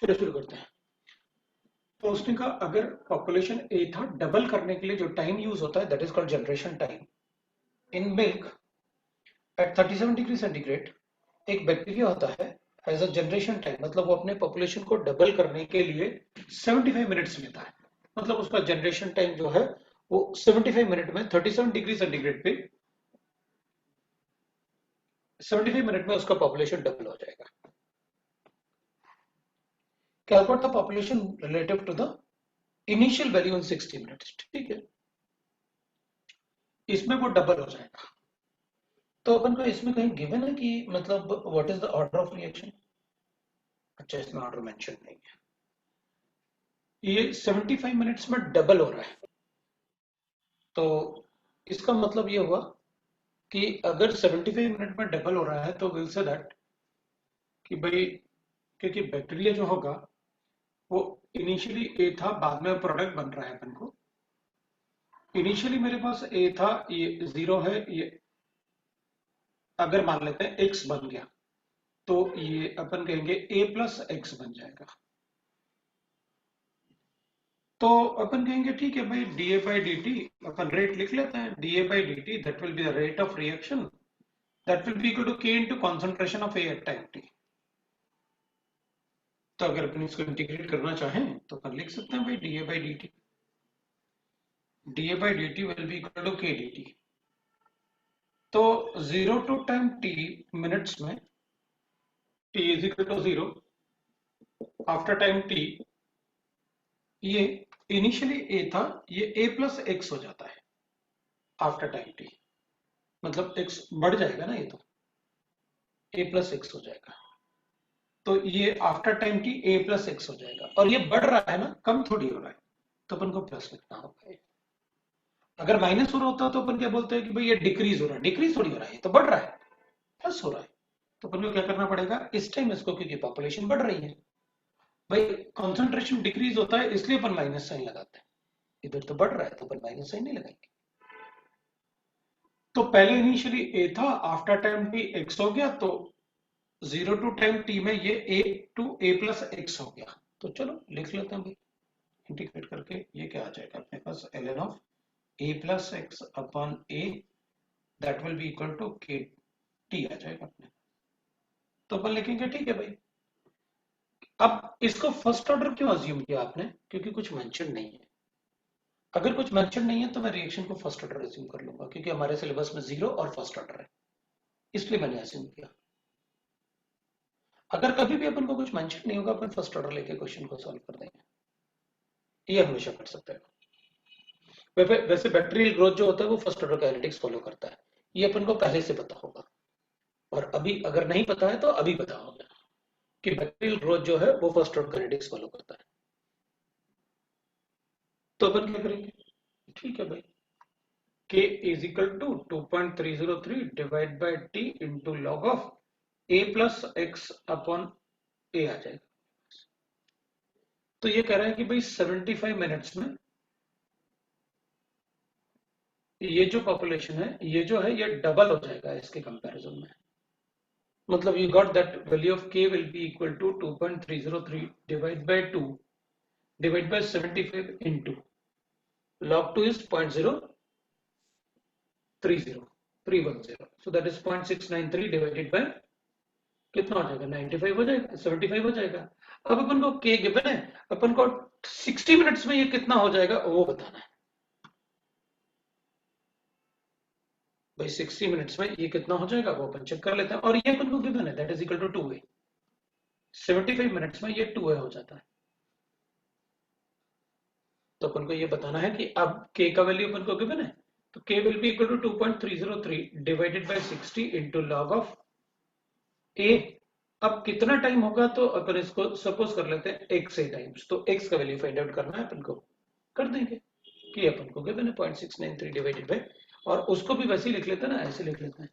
चलो शुरू करते हैं। तो उसने कहा अगर पॉपुलेशन ए था, डबल करने के लिए जो टाइम यूज होता है that is called generation time. In milk eight 37 degree centigrade एक बैक्टीरिया होता है, हैज अ जनरेशन टाइम, मतलब वो अपने पॉपुलेशन को डबल करने के लिए 75 मिनट्स लेता है। मतलब उसका जनरेशन टाइम जो है वो 75 मिनट में 37 डिग्री सेंटीग्रेड पे 75 मिनट में उसका पॉपुलेशन डबल हो जाएगा। Calculate the population relative to the initial value in 60 minutes. ठीक है, इसमें वो डबल हो जाएगा। तो अपन को इसमें कहीं गिवन है कि मतलब what is the order of reaction. अच्छा, इसमें ऑर्डर मेंशन नहीं है। ये 75 मिनट्स में डबल हो रहा है, तो इसका मतलब ये हुआ कि अगर 75 मिनट में डबल हो रहा है तो विल से दैट कि भाई, क्योंकि बैक्टीरिया जो होगा वो इनिशियली ए था, बाद में प्रोडक्ट बन रहा है अपन को। इनिशियली मेरे पास ए था, ये जीरो है, ये अगर मान लेते हैं एक्स बन गया तो ये अपन कहेंगे ए प्लस एक्स बन जाएगा। तो अपन कहेंगे ठीक है भाई, D A by D T, अपन रेट लिख लेते हैं, D A by D T that will be the rate of reaction, that will be equal to K into concentration of A at time T. तो अगर अपन इसको integrate करना चाहें तो अपन लिख सकते हैं भाई D A by D T, D A by D T will be equal to K D T. तो zero to time T minutes में T is equal to zero, after time T ये इनिशियली ए था, ये A plus X हो जाता है after time T. मतलब X बढ़ जाएगा ना, ये तो ए प्लस एक्स हो जाएगा। तो ये after time T A plus X हो जाएगा, और ये बढ़ रहा है ना, कम थोड़ी हो रहा है, तो अपन को प्लस लिखना होगा। अगर माइनस हो रहा होता तो अपन क्या बोलते हैं कि भाई ये डिक्रीज हो रहा है, डिक्रीज थोड़ी हो रहा है, ये तो बढ़ रहा है, प्लस हो रहा है। तो अपन को क्या करना पड़ेगा इस टाइम इसको, क्योंकि पॉपुलेशन बढ़ रही है भाई, कंसंट्रेशन डिक्रीज होता है इसलिए अपन माइनस साइन लगाते हैं। इधर तो बढ़ रहा है तो अपन माइनस साइन नहीं लगाएंगे। तो पहले इनिशियली ए था, आफ्टर टाइम टी एक्स हो गया, तो जीरो टू टाइम टी में ये ए टू ए प्लस एक्स हो गया। तो चलो लिख लेते हैं भाई, इंटीग्रेट करके ये क्या आ जाएगा अपने पास, L N of A plus X upon A, that will be equal to K T आ जाएगा अपने। तो अपन लिखेंगे ठीक है भाई। अब इसको फर्स्ट ऑर्डर क्यों अज्यूम किया आपने, क्योंकि कुछ मेंशन नहीं है। अगर कुछ मेंशन नहीं है तो मैं रिएक्शन को फर्स्ट ऑर्डर अज्यूम कर लूंगा, क्योंकि हमारे सिलेबस में जीरो और फर्स्ट ऑर्डर है, इसलिए मैंने अज्यूम किया। अगर कभी भी अपन को कुछ मेंशन नहीं होगा, अपन फर्स्ट ऑर्डर लेके क्वेश्चन को सॉल्व कर देंगे, ये हमेशा कर सकते हैं। वैसे बैक्टीरियल ग्रोथ जो होता है वो फर्स्ट ऑर्डर काइनेटिक्स फॉलो करता है, ये अपन को पहले से पता होगा। और अभी अगर नहीं पता है तो अभी पता होगा कि बैक्टीरियल ग्रोथ जो है वो फर्स्ट ऑर्डर काइनेटिक्स फॉलो करता है। तो अपन क्या करेंगे, ठीक है भाई, k is equal to 2.303 divided by t into log of a plus x upon a आ जाएगा। तो ये कह रहा है कि भाई 75 मिनट्स में ये जो पॉपुलेशन है, ये जो है ये डबल हो जाएगा इसके कंपैरिजन में। मतलब you got that value of k will be equal to 2.303 divided by 2 divided by 75 into log 2 is 0.030 so that is 0.693 divided by कितना हो जाएगा, 95 हो जाएगा, 75 हो जाएगा। अब अपन को k गिवन है, अपन को 60 मिनट्स में ये कितना हो जाएगा वो बताना है भाई। 60 मिनट्स में ये कितना हो जाएगा वो अपन चेक कर लेते हैं, और ये अपन को गिवन है that is equal to 2a। 75 minutes में ये 2a हो जाता है। तो अपन को ये बताना है कि अब k का वैल्यू अपन को गिवन है, तो k will be equal to 2.303 divided by 60 into log of a। अब कितना टाइम होगा, तो अपन इसको सपोज कर लेते हैं x a टाइम्स, तो x का वैल्यू फाइंड आउट करना है अपन को, कर देंगे कि अपन को गिवन है 0.693 डिवाइडेड बाय, और उसको भी वैसे ही लिख लेते हैं ना, ऐसे लिख लेते हैं।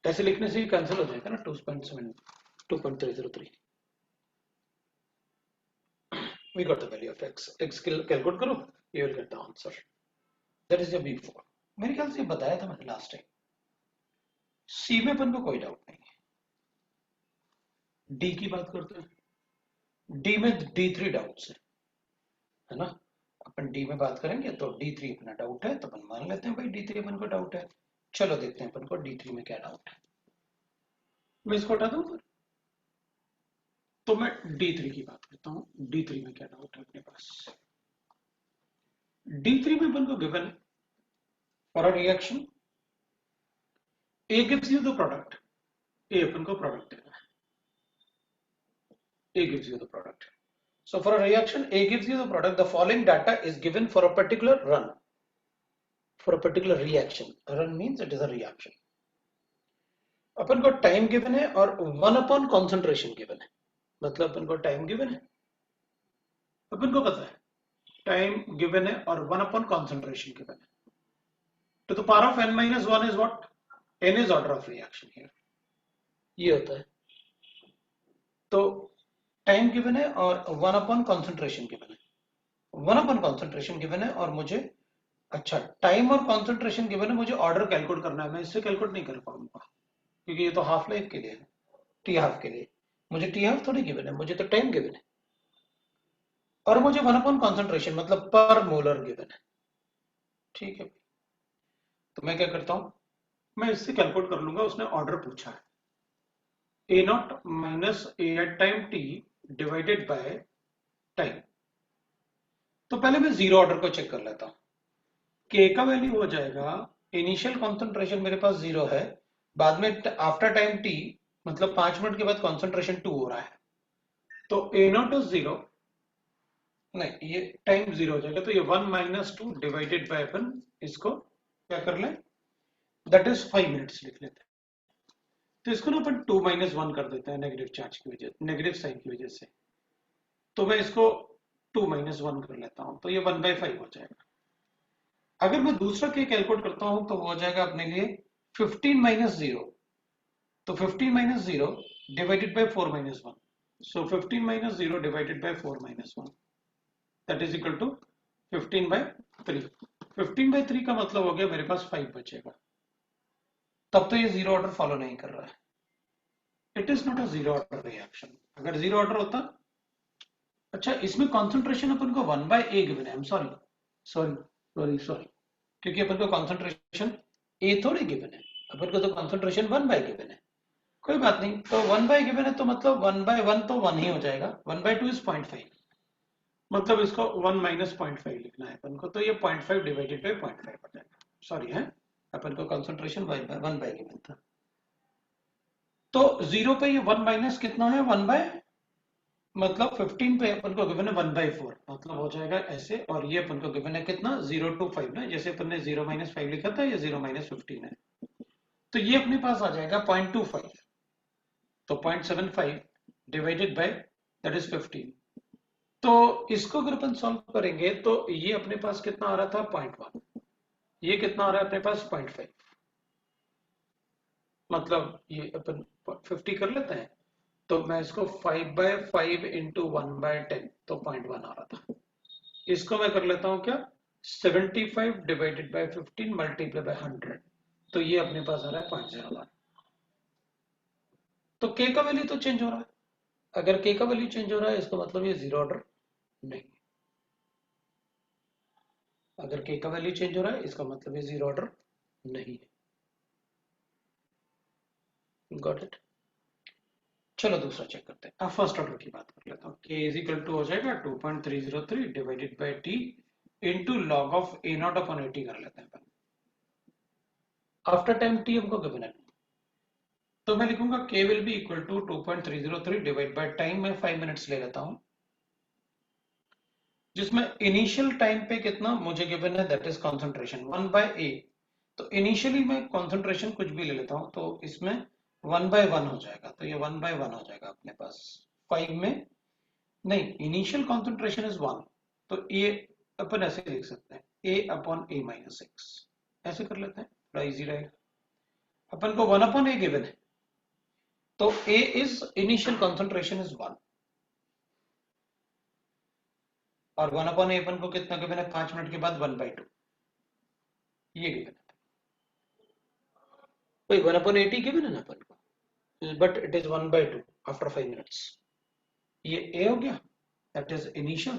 ऐसे लिखने से ही कैंसिल हो जाएगा ना, 2.303। we got the value of x calculate करो, you will get the answer, that is your b4। मेरे ख्याल से बताया था मैंने लास्ट टाइम। सी में अपन को कोई डाउट नहीं है। डी की बात करते हैं। डी में D3 डाउट्स है ना। अपन डी में बात करेंगे तो D3 अपना डाउट है, तो अपन मान लेते हैं भाई D3 अपन को डाउट है। चलो देखते हैं अपन को D3 में क्या डाउट है। मैं इसको हटा दूं फिर, तो मैं D3 की बात करता हूँ। D3 में क्या डाउट है अपने पास। D3 में अपन को given for a reaction A gives you the product, A अपन को प्रोडक्ट देना है, A gives you the product. So for a reaction A gives you the product, the following data is given for a particular run, for a particular reaction. Run means it is a reaction. अपन को time given है और 1 upon concentration given है, मतलब अपन को time given है, अपन को पता है टाइम गिवन है और 1 upon concentration गिवन है. To the power of n minus 1 is what? N is order of reaction here. ये होता है. तो टाइम गिवन है और 1 upon concentration गिवन है. 1 upon concentration गिवन है और मुझे अच्छा टाइम और concentration गिवन है, मुझे ऑर्डर कैलकुलेट करना है. मैं इससे कैलकुलेट नहीं कर पाऊंगा क्योंकि ये तो हाफ लाइफ के लिए है, टी हाफ के लिए. मुझे टी हाफ थोड़ी गिवन है, मुझे तो टाइम गिवन है और मुझे 1 upon concentration मतलब पर मोलर गिवन है. ठीक है, तो मैं क्या करता हूं, मैं इससे कैलकुलेट कर लूंगा. उसने ऑर्डर पूछा है A nought minus A at time T divided by time. तो पहले मैं जीरो ऑर्डर को चेक कर लेता हूं. के का वैल्यू हो जाएगा, इनिशियल कॉन्सेंट्रेशन मेरे पास जीरो है, बाद में आफ्टर टाइम टी मतलब 5 मिनट के बाद कॉन्सेंट्रेशन 2 हो रहा है, तो ए नॉट इज जीरो, नहीं ये टाइम जीरो हो जाएगा. तो ये 1 माइनस 2 डिवाइडेड बाय अपन इसको क्या कर लें, दैट इज 5 मिनट्स लिख लेते हैं. तो इसको ना अपन 2 माइनस 1 कर देते हैं नेगेटिव चार्ज की वजह, नेगेटिव साइन की वजह से. तो मैं इसको 2 माइनस 1 कर लेता हूं, तो ये 1/5 हो जाएगा. अगर मैं दूसरा के कैलकुलेट करता हूं तो वो हो जाएगा अपने लिए 15 माइनस 0. तो 15 minus 0 divided by 4 minus 1. So 15 minus 0 divided by 4 minus 1 that is equal to 15/3. 15/3 का मतलब हो गया मेरे पास 5 बचेगा. तब तो ये जीरो ऑर्डर फॉलो नहीं कर रहा है. It is not a zero order reaction. अगर जीरो ऑर्डर होता, अच्छा इसमें कॉन्सेंट्रेशन अपन को 1/a गिवन है. सॉरी सॉरी सॉरी सॉरी, क्योंकि अपन को कॉन्सेंट्रेशन a थोड़ी गिवन है, अपन को तो कॉन्सेंट्रेशन 1/a गिवन है. कोई बात नहीं, तो 1/a गिवन है तो मतलब 1/1 तो 1 ही हो जाएगा. 1/2 इज 0.5, मतलब इसको 1 माइनस 0.5 लिखना है अपन को. तो ये 0.5 डिवाइडेड बाई 0.5 हो जाएगा. सॉरी है, अपन को कॉन्सेंट्रेशन 1/a गिवन था. तो जीरो पे ये 1 माइनस कितना है, 1/, मतलब 15 पे अपन को गिवन है 1/4, मतलब हो जाएगा ऐसे. और ये अपन को गिवन है कितना, 0 to 5 ना, जैसे अपन ने 0 माइनस 5 लिखा था, ये 0 माइनस 15 है. तो ये अपने पास आ जाएगा 0.25. तो 0.75 डिवाइडेड बाय दैट इज 15. तो इसको अगर अपन सॉल्व करेंगे तो ये अपने पास कितना आ रहा था, 0.1. ये कितना आ रहा है अपने पास, 0.5. मतलब ये अपन 50 कर लेते हैं, तो मैं इसको 5/5 इंटू 1/10, तो 0.1 आ रहा था. इसको मैं कर लेता हूं क्या, 75 डिवाइडेड बाय 15 मल्टीप्लाई बाय 100, तो ये अपने पास आ रहा है 0.01. तो के का वैल्यू तो चेंज हो रहा है. अगर के का वैल्यू चेंज हो रहा है इसका मतलब ये जीरो ऑर्डर नहीं. अगर के का वैल्यू चेंज हो रहा है इसका मतलब ये जीरो ऑर्डर नहीं है. Got it. चलो दूसरा चेक करते हैं. अब फर्स्ट ऑर्डर की बात कर लेता हूँ. k इज इक्वल टू हो जाएगा 2.303 divided by t into log of a not upon 80 कर लेते हैं अपन. आफ्टर टाइम t हमको गिवन है, तो मैं लिखूंगा k will be equal to 2.303 divide by time में 5 मिनट्स ले लेता हूं, जिसमें इनिशियल टाइम पे कितना मुझे गिवन है, दैट इज कंसंट्रेशन 1/a. तो इनिशियली मैं कंसंट्रेशन कुछ भी ले लेता हूं, तो इसमें 1/1 हो जाएगा. तो ये 1/1 हो जाएगा अपने पास 5 में. नहीं, इनिशियल कॉन्सेंट्रेशन इज 1, तो ये अपन ऐसे लिख सकते हैं a/a-6, ऐसे कर लेते हैं, थोड़ा इजी रहेगा. अपन को 1/a गिवन है, तो a is initial concentration is 1 और 1/a अपन को कितना गिवन है, 5 मिनट के बाद 1/2, ये गिवन है. कोई 1/80 गिवन है ना अपन को, but it is 1/2 after 5 minutes. ये a हो गया, that is initial,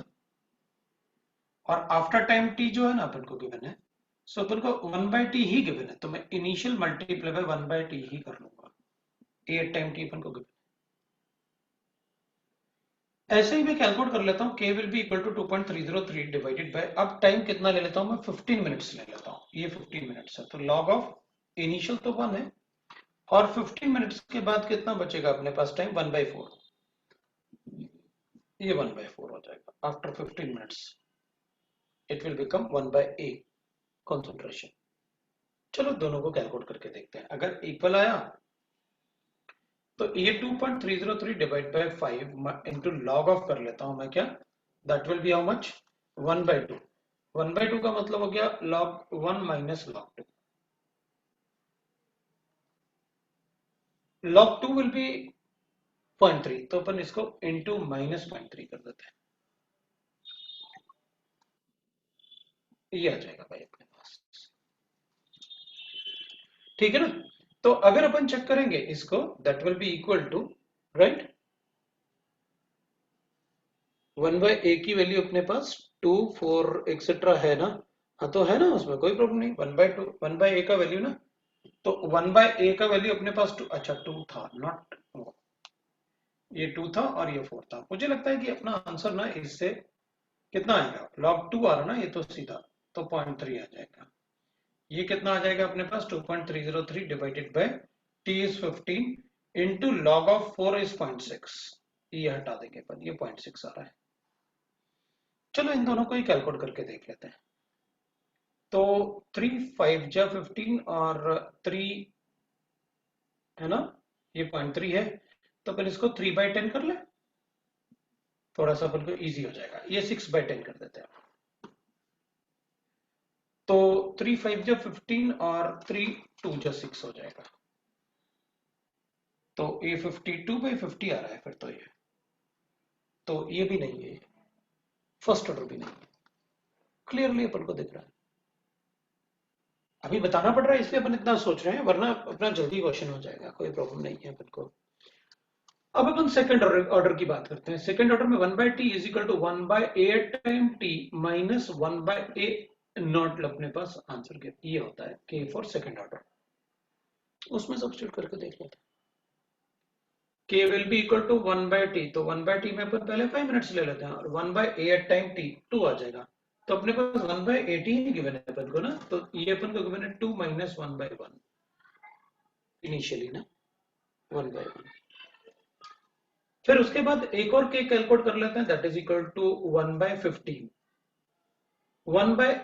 और आफ्टर टाइम t जो है ना अपन को गिवन है, सो अपन को 1/t ही गिवन है, तो मैं इनिशियल मल्टीप्लाई बाय 1/t ही कर लूंगा, a टाइम t अपन को गिवन। ऐसे ही मैं कैलकुलेट कर लेता हूँ, k will be equal to 2.303 divided by, अब टाइम कितना ले लेता हूँ मैं, 15 मिनट्स ले लेता हूँ, ये 15 मिनट्स है, तो लॉग ऑफ इनिशियल तो 1 है, और 15 मिनट्स के बाद कितना बचेगा अपने पास टाइम, 1/4, ये 1/4 हो जाएगा। After 15 minutes it will become 1/a concentration. चलो दोनों को कैलकुलेट करके देखते हैं, अगर इक्वल आया तो ये 2.303 divide bye 5 into log of कर लेता हूं मैं, क्या that will B how much, 1/2, 1/2 का मतलब हो गया log 1 minus log 2, log 2 will be 0.3, तो अपन इसको इंटू माइनस 0.3 कर देते हैं, ये आ जाएगा भाई अपने पास, ठीक है ना। तो अगर अपन चेक करेंगे इसको, that will be equal to, right, 1/a की वैल्यू अपने पास 2 4 एक्सेट्रा है ना, हाँ तो है ना, उसमें कोई प्रॉब्लम नहीं, 1/2 1/a का वैल्यू ना, तो 1/a का वैल्यू अपने पास 2, अच्छा 2 था, नॉट, ये 2 था और ये 4 था, मुझे लगता है कि अपना आंसर ना इससे कितना आएगा, log 2 आ रहा ना, ये तो सीधा, तो 0.3 आ जाएगा, ये कितना आ जाएगा अपने पास, 2.303 divided by t is 15 into log of 4 is 0.6, ये हटा देंगे अपन, ये 0.6 आ रहा है। चलो इन दोनों को ही कैलकुलेट करके देख लेते हैं, तो 3 5 जा 15 और 3 है ना, ये 0.3 है, तो अपन इसको 3/10 कर ले, थोड़ा सा अपन को इजी हो जाएगा, ये 6/10 कर देते हैं, तो 3 5 जा 15 और 3 2 जा 6 हो जाएगा, तो ये 52/50 आ रहा है फिर, तो ये भी नहीं है, फर्स्ट ऑर्डर भी नहीं है, क्लियरली अपन को दिख रहा है, अभी बताना पड़ रहा है इसलिए अपन इतना सोच रहे हैं, वरना अपना जल्दी क्वेश्चन हो जाएगा, कोई प्रॉब्लम नहीं है अपन को। अब अपन सेकंड ऑर्डर की बात करते हैं, सेकंड ऑर्डर में 1/t is equal to 1/a time t minus 1/a not, अपने पास आंसर ये होता है k फॉर सेकंड ऑर्डर, उसमें सब्स्टिट्यूट करके देख लेते हैं, k will be equal to 1/t, तो 1/t में अपन पहले 5 मिनट्स ले लेते हैं, और 1/a एट टाइम t 2 आ जाएगा, तो अपने पास 1/80 ही गिवन है अपन को ना, तो ये अपन को गिवन है 2 माइनस 1/1 इनिशियली ना, 1/1, फिर उसके बाद एक और k कैलकुलेट कर लेते हैं, that is equal to 1/15, 1 by,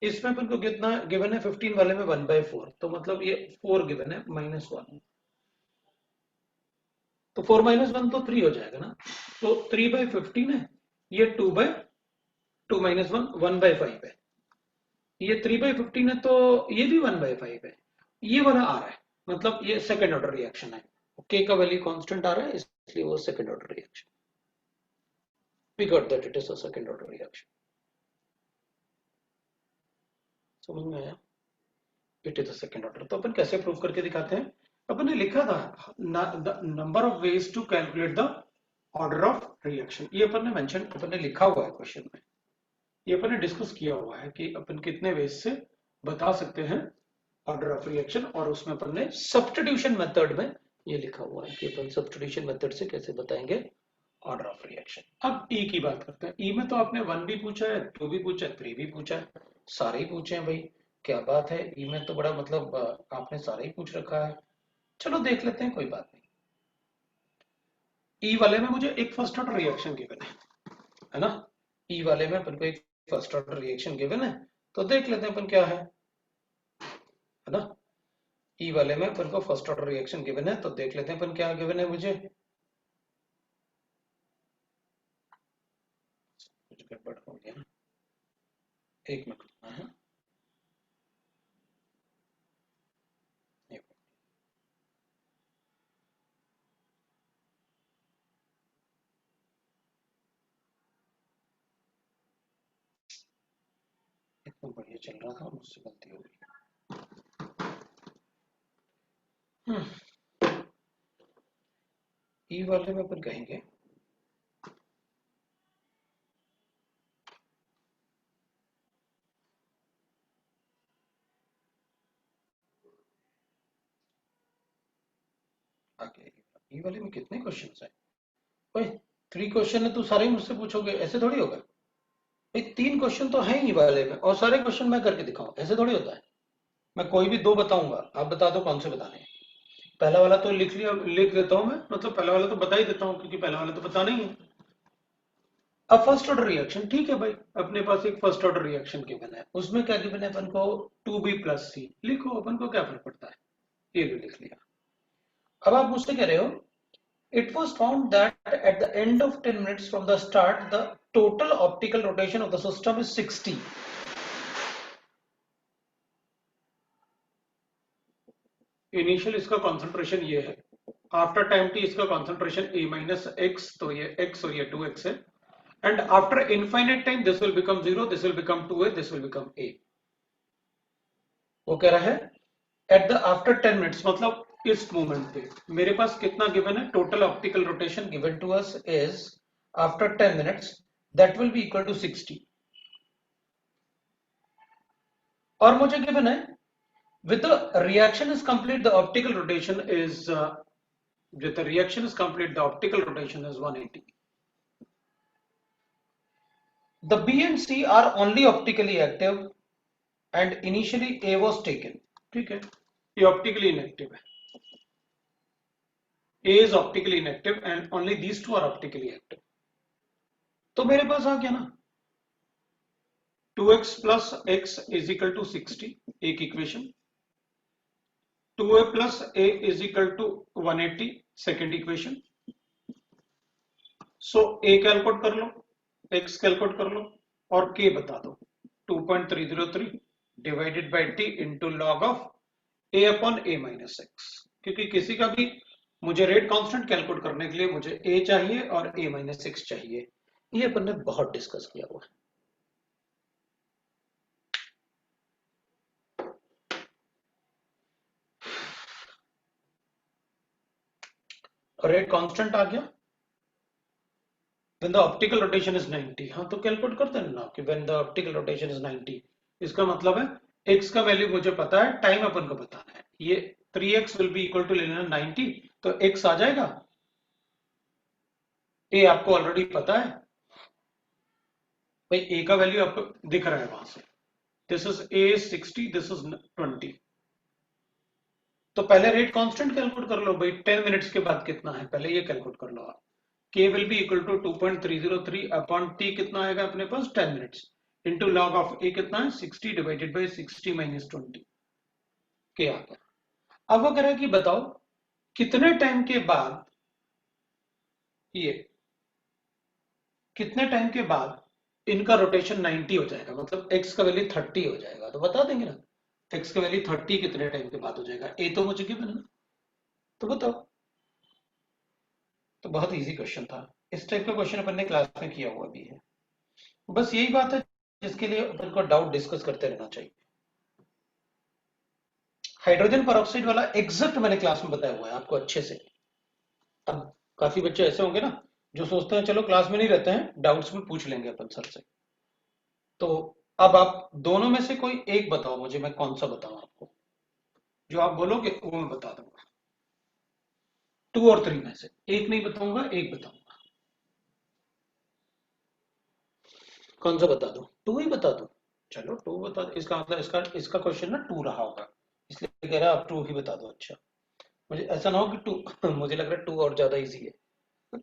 इसमें अपन को कितना गिवन है, 15 वाले में 1/4, तो मतलब ये 4 गिवन है -1, तो 4 -1 तो 3 हो जाएगा ना, तो 3/15 है, ये 2/2 -1 1/5 है, ये 3/15 है, तो ये भी 1/5 है, ये वाला आ रहा है, मतलब ये सेकेंड ऑर्डर रिएक्शन है, k का वैल्यू कांस्टेंट आ रहा है, इसलिए वो second order reaction, we got that it is a second order reaction, समझ में आया, it is a second order. तो अपन कैसे प्रूव करके दिखाते हैं, अपन ने लिखा था number of ways to calculate the order of reaction, ये अपन ने मेंशन, अपन ने लिखा हुआ है क्वेश्चन में, ये अपन ने डिस्कस किया हुआ है कि अपन कितने वेज से बता सकते हैं ऑर्डर ऑफ रिएक्शन, और उसमें अपन ने सब्स्टिट्यूशन मेथड में ये लिखा हुआ है कि अपन सब्स्टिट्यूशन मेथड से कैसे बताएंगे ऑर्डर ऑफ रिएक्शन। अब ई की बात करते हैं, ई में तो आपने 1 भी पूछा है, 2 भी पूछा है, 3 भी पूछा है, सारे ही पूछे हैं भाई, क्या बात है, ई में तो बड़ा मतलब आपने सारे ही पूछ रखा है, चलो देख लेते हैं, कोई बात नहीं। ई वाले में मुझे एक फर्स्ट ऑर्डर रिएक्शन गिवन है ना, ई वाले में अपन को एक फर्स्ट ऑर्डर रिएक्शन गिवन है, तो देख लेते हैं अपन क्या है ना, ई वाले में अपन को फर्स्ट ऑर्डर रिएक्शन गिवन है, तो देख लेते हैं अपन क्या गिवन है मुझे, कुछ गड़बड़ हो गया, एक मिनट है, इतना बढ़िया चल रहा था, मुझसे गलती हो गई। ई वाले में अपन कहेंगे आगे, ई वाले में कितने क्वेश्चन है भाई? 3 क्वेश्चन है तो सारे ही मुझसे पूछोगे, ऐसे थोड़ी होगा भाई। 3 क्वेश्चन तो है ही वाले में और सारे क्वेश्चन मैं करके दिखाऊं, ऐसे थोड़ी होता है। मैं कोई भी 2 बताऊंगा, आप बता दो कौन से बताने हैं। पहला वाला तो लिख लिया, लिख देता हूं मैं, मतलब पहला वाला तो बता ही देता हूं क्योंकि पहला वाला तो बताना ही है। अब फर्स्ट ऑर्डर रिएक्शन, ठीक है भाई, अपने पास एक फर्स्ट ऑर्डर रिएक्शन गिवन है, उसमें क्या गिवन है अपन को? 2b+c लिखो, अपन को क्या फर्क पड़ता है, ये भी लिख लिया। अब आप मुझसे कह रहे हो it was found that at the end of 10 minutes from the start the total optical rotation of the system is 60. Initial इसका कंसंट्रेशन ये है, आफ्टर टाइम टी इसका कंसंट्रेशन a माइनस एक्स, तो ये x और ये 2x है, and after infinite time this will become 0, this will become 2a, this will become a। वो कह रहा है एट द आफ्टर 10 मिनट्स, मतलब इस मोमेंट पे मेरे पास कितना गिवन है? Total optical rotation given to us is after 10 minutes that will be equal to 60। और मुझे गिवन है with the reaction is complete the optical rotation is with the reaction is complete the optical rotation is 180. The B and C are only optically active and initially A was taken, ठीक है, ये optically inactive है, A is optically inactive and only these two are optically active। तो मेरे पास आ गया ना 2x plus x is equal to 60, एक equation, 2a plus a is equal to 180, second equation. So a calculate कर लो, x calculate कर लो और k बता दो। 2.303 divided by t into log of a upon a minus x, क्योंकि किसी का भी मुझे रेट कांस्टेंट कैलकुलेट करने के लिए मुझे a चाहिए और a माइनस एक्स चाहिए। ये अपन ने बहुत डिस्कस किया हुआ है। रेट कांस्टेंट आ गया, when the optical rotation is 90, हाँ तो कैलकुलेट करते हैं ना कि when the optical rotation is 90, इसका मतलब है x का वैल्यू मुझे पता है, टाइम अपन को बताना है, ये 3x will be equal to ले लेना 90, तो x आ जाएगा, a आपको ऑलरेडी पता है भाई, a का वैल्यू आपको दिख रहा है वहां से, this is a 60, this is 20। तो पहले रेट कांस्टेंट कैलकुलेट कर लो भाई, 10 मिनट्स के बाद कितना है पहले ये कैलकुलेट कर लो आप। k will be equal to 2.303 upon t कितना आएगा अपने पास 10 minutes into log of a कितना है 60 डिवाइडेड बाय 60 माइनस 20, के आ गया। अब वो कह रहा है कि बताओ कितने टाइम के बाद, ये कितने टाइम के बाद इनका रोटेशन 90 हो जाएगा, मतलब x का वैल्यू 30 हो जाएगा, तो बता देंगे ना x का वैल्यू 30 कितने टाइम के बाद हो जाएगा, a तो मुझे गिवन है ना, तो बताओ। तो बहुत इजी क्वेश्चन था, इस टाइप का क्वेश्चन अपन ने क्लास में किया हुआ भी है। बस यही बात है जिसके लिए अपन को डाउट डिस्कस करते रहना चाहिए। हाइड्रोजन परऑक्साइड वाला एग्जैक्ट मैंने क्लास में बताया हुआ है आपको अच्छे से। अब काफी बच्चे ऐसे होंगे ना जो सोचते हैं चलो क्लास में नहीं रहते हैं, डाउट्स में पूछ लेंगे अपन सर से। तो अब आप दोनों में से कोई एक बताओ मुझे, मैं कौन सा बताऊं आपको, जो आप बोलोगे वो मैं बता दूंगा। 2 और 3 में से एक नहीं बताऊंगा, एक बताऊंगा। कौन सा बता दूं? 2 ही बता दूं? चलो 2 बता दो, इसका मतलब इसका क्वेश्चन ना 2 रहा होगा, इसलिए कह रहा है आप 2 ही बता दो। अच्छा, मुझे ऐसा ना हो कि 2 मुझे लग रहा है 2 और ज्यादा इजी है।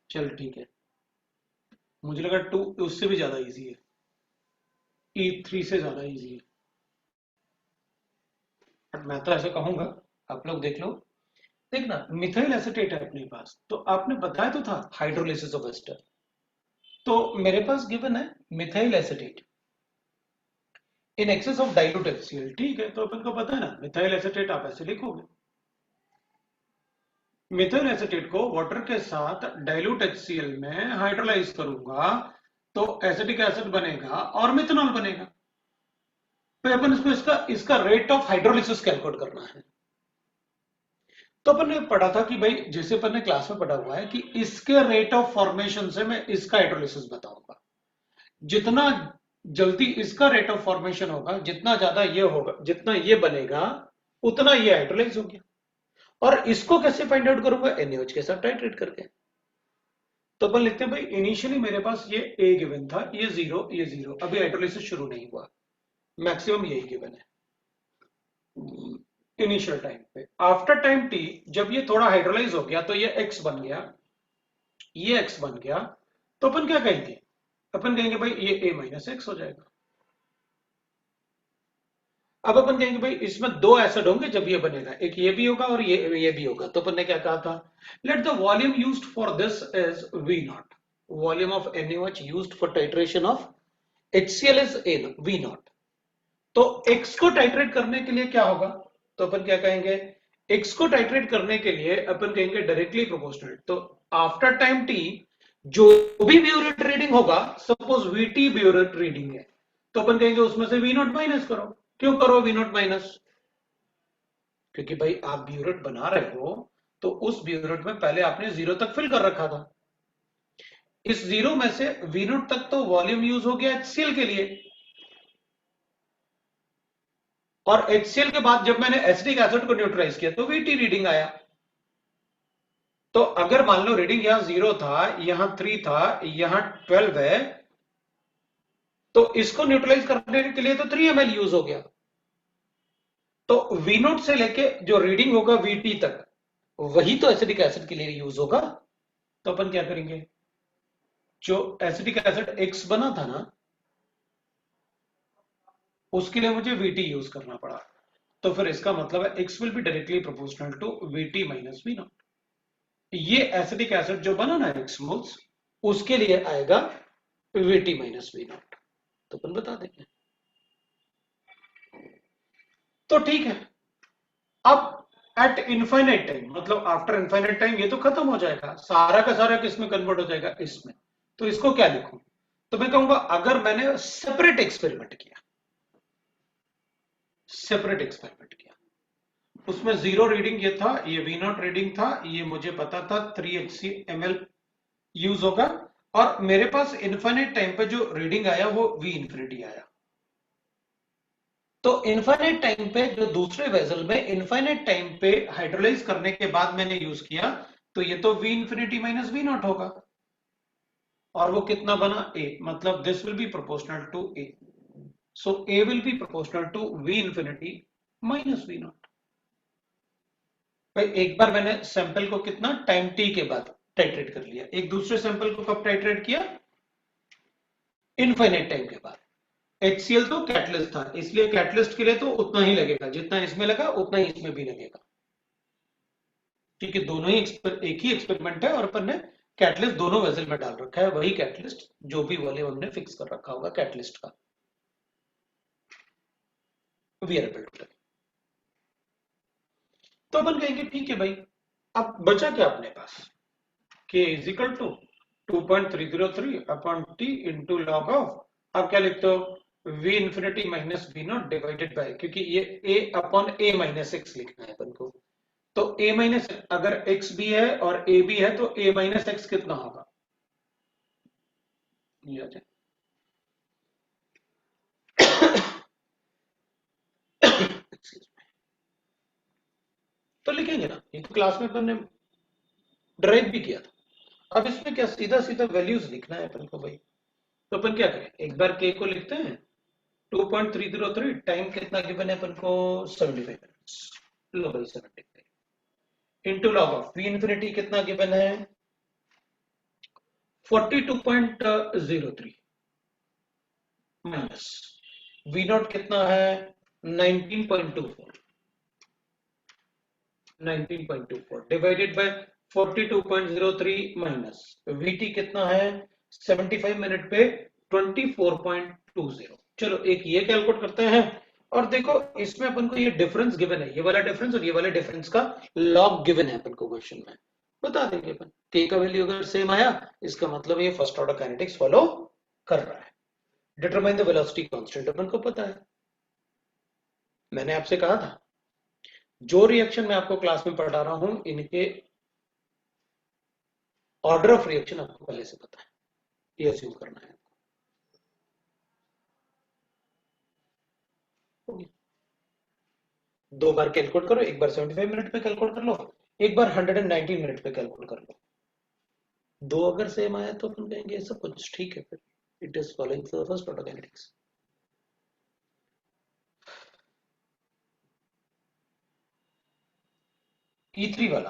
चल ठीक है, मुझे लगा 2 उससे भी ज्यादा इजी है, E3 से ज्यादा इजी है, बट मैं तो ऐसे कहूंगा, आप लोग देख लो। देखना मिथाइल एसीटेट है अपने पास, तो आपने बताया तो था हाइड्रोलिसिस ऑफ एस्टर, तो मेरे पास गिवन है methyl acetate in excess of dilute HCl, ठीक है, तो अपन को पता है ना मिथाइल एसीटेट आप ऐसे लिखोगे, मिथाइल एसीटेट को वाटर के साथ डाइल्यूट HCl में हाइड्रोलाइज करूंगा तो एसिटिक एसिड बनेगा और मिथेनॉल बनेगा। तो अपन इसको इसका रेट ऑफ हाइड्रोलिसिस कैलकुलेट करना है। तो अपन ने पढ़ा था कि भाई जैसे अपन ने क्लास में पढ़ा हुआ है कि इसके रेट ऑफ फॉर्मेशन से मैं इसका हाइड्रोलिसिस बताऊंगा। जितना जल्दी इसका रेट ऑफ फॉर्मेशन होगा, जितना ज्यादा ये होगा, जितना ये बनेगा, उतना ये हाइड्रोलाइज हो गया। और इसको कैसे फाइंड आउट करूंगा? NaOH के साथ टाइट्रेट करके। तो अपन लिखते हैं भाई इनिशियली मेरे पास ये A गिवन था, ये 0, ये 0, अभी हाइड्रोलाइसिस शुरू नहीं हुआ, मैक्सिमम यही गिवन है इनिशियल टाइम पे। आफ्टर टाइम t जब ये थोड़ा हाइड्रोलाइज हो गया तो ये x बन गया, ये x बन गया, तो अपन क्या कहेंगे? अपन कहेंगे भाई ये a माइनस एक्स हो जाएगा। अब अपन कहेंगे भाई इसमें दो एसिड होंगे जब ये बनेगा, एक ये भी होगा और ये भी होगा। तो अपन ने क्या कहा था? Let the volume used for this is V not, volume of NaOH used for titration of HCl is V not. तो x को टाइट्रेट करने के लिए क्या होगा? तो अपन क्या कहेंगे? x को टाइट्रेट करने के लिए अपन कहेंगे डायरेक्टली प्रोपोर्शनल। तो आफ्टर टाइम t जो भी ब्यूरेट रीडिंग होगा, सपोज VT ब्यूरेट रीडिंग है, तो अपन कहेंगे उसमें से V नॉट माइनस करो। क्यों करो V नॉट माइनस? क्योंकि भाई आप ब्यूरेट बना रहे हो तो उस ब्यूरेट में पहले आपने 0 तक फिल कर रखा था। इस 0 में से V नॉट तक तो वॉल्यूम यूज हो गया HCl के लिए, और HCl के बाद जब मैंने एसिटिक एसिड को न्यूट्रलाइज किया तो VT रीडिंग आया। तो अगर मान लो रीडिंग यहां 0 था, यहां 3 था, यहां 12 है, तो इसको न्यूट्रलाइज करने के लिए तो 3 ml यूज हो गया। तो V नोट से लेके जो रीडिंग होगा VT तक, वही तो एसिटिक एसिड के लिए यूज होगा। तो अपन क्या करेंगे? जो एसिटिक एसिड X बना था ना, उसके लिए मुझे VT यूज करना पड़ा। तो फिर इसका मतलब है X will be directly proportional to VT minus V not. ये एसिटिक एसिड जो बना ना X मोल्स, उसके लिए आएगा VT माइनस V नॉट। तो अपन बता देंगे। तो ठीक है। अब एट इनफाइनाइट टाइम, मतलब आफ्टर इनफाइनाइट टाइम, ये तो खत्म हो जाएगा, सारा का सारा किस में कन्वर्ट हो जाएगा? इसमें। तो इसको क्या लिखूं? तो मैं कहूंगा अगर मैंने सेपरेट एक्सपेरिमेंट किया, सेपरेट एक्सपेरिमेंट किया, उसमें 0 रीडिंग ये था, ये V नॉट रीडिंग था, ये मुझे पता था 3 ml यूज होगा, और मेरे पास इनफाइनाइट टाइम पे जो रीडिंग आया वो V इंफिनिटी आया। तो इनफाइनाइट टाइम पे जो दूसरे वेसल में इनफाइनाइट टाइम पे हाइड्रोलाइज करने के बाद मैंने यूज किया, तो ये तो V infinity minus V not होगा। और वो कितना बना? A, मतलब this will be proportional to A। सो A will be proportional to V infinity minus V not. भाई एक बार मैंने सैंपल को कितना टाइम t के बाद टाइट्रेट कर लिया, एक दूसरे सैंपल को कब टाइट्रेट किया? इनफाइनाइट टाइम के बाद। HCl तो कैटलिस्ट था, इसलिए कैटलिस्ट के लिए तो उतना ही लगेगा, जितना इसमें लगा उतना ही इसमें भी लगेगा, क्योंकि दोनों ही एक ही एक्सपेरिमेंट है, और अपन ने कैटलिस्ट दोनों वेसल में डाल रखा है, वही कैटलिस्ट जो भी वॉल्यूम हमने फिक्स कर रखा होगा कैटलिस्ट का। We are able to. तो अपन कहेंगे ठीक है भाई, अब बचा क्या अपने पास? K is equal to 2.303 upon T into log of, आप क्या लिखते हो? V infinity minus V not divided by, क्योंकि ये A upon A minus X लिखना है अपन को। तो A माइनस, अगर X भी है और A भी है तो A माइनस एक्स कितना होगा? ये आ जाए। तो लिखेंगे ना, ये तो क्लास में अपन ने ड्राइव भी किया था। अब इसमें क्या सीधा सीधा वैल्यूज लिखना है अपन को भाई। तो अपन क्या करें, एक बार K को लिखते हैं 2.303, टाइम कितना गिवन है अपन को? 75 मिनट्स। लो भाई 75 into log of V infinity कितना गिवन है? 42.03 माइनस V नॉट कितना है? 19.24, 19.24 डिवाइडेड बाय 42.03 माइनस VT कितना है 75 मिनट पे 24.20। चलो एक ये कैलकुलेट करते हैं, और देखो इसमें अपन को ये डिफरेंस गिवन है, ये वाला डिफरेंस और ये वाले डिफरेंस का लॉग गिवन है अपन को क्वेश्चन में, बता देंगे अपन। K का वैल्यू अगर सेम आया, इसका मतलब ये फर्स्ट ऑर्डर काइनेटिक्स फॉलो कर रहा है। डिटरमाइन द वेलोसिटी कांस्टेंट अपन को पता है, मैंने आपसे कहा था जो रिएक्शन मैं आपको क्लास में पढ़ा रहा हूं इनके ऑर्डर ऑफ रिएक्शन आपको पहले से पता है, ये अज्यूम करना है। दो बार कैलकुलेट करो, एक बार 75 मिनट पे कैलकुलेट कर लो, एक बार 119 मिनट पे कैलकुलेट कर लो। दो अगर सेम आया तो अपन कहेंगे सब कुछ ठीक है, फिर it is following the first order kinetics. E3 वाला,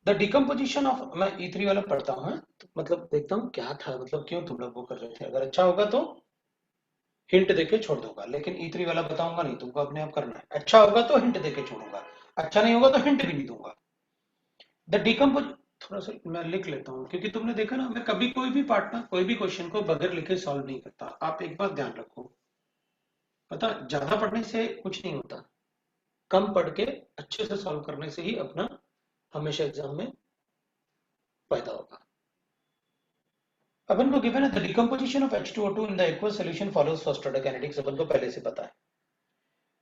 द डिकम्पोजिशन ऑफ, मैं E3 वाला पढ़ता हूँ तो मतलब देखता हूँ क्या था, मतलब क्यों तुम लोग वो कर रहे थे, अगर अच्छा होगा तो हिंट देके छोड़ दूंगा, लेकिन E3 वाला बताऊंगा नहीं, तुमको अपने आप करना है। अच्छा होगा तो हिंट देके छोड़ूंगा, अच्छा नहीं होगा तो हिंट भी नहीं दूंगा। द डिकम्पोज, थोड़ा सा मैं लिख लेता हूँ, क्योंकि तुमने देखा ना मैं कभी कोई भी पार्ट ना, कोई भी क्वेश्चन को बगैर लिखे सॉल्व नहीं करता। आप एक बात ध्यान रखो, पता ज्यादा पढ़ने से कुछ नहीं होता, कम पढ़ के अच्छे से सॉल्व करने से ही अपना हमेशा एग्जाम में फायदा होगा। अपन को गिवन है the decomposition of H2O2 in the aqueous solution follows first order kinetics, अपन को पहले से पता है।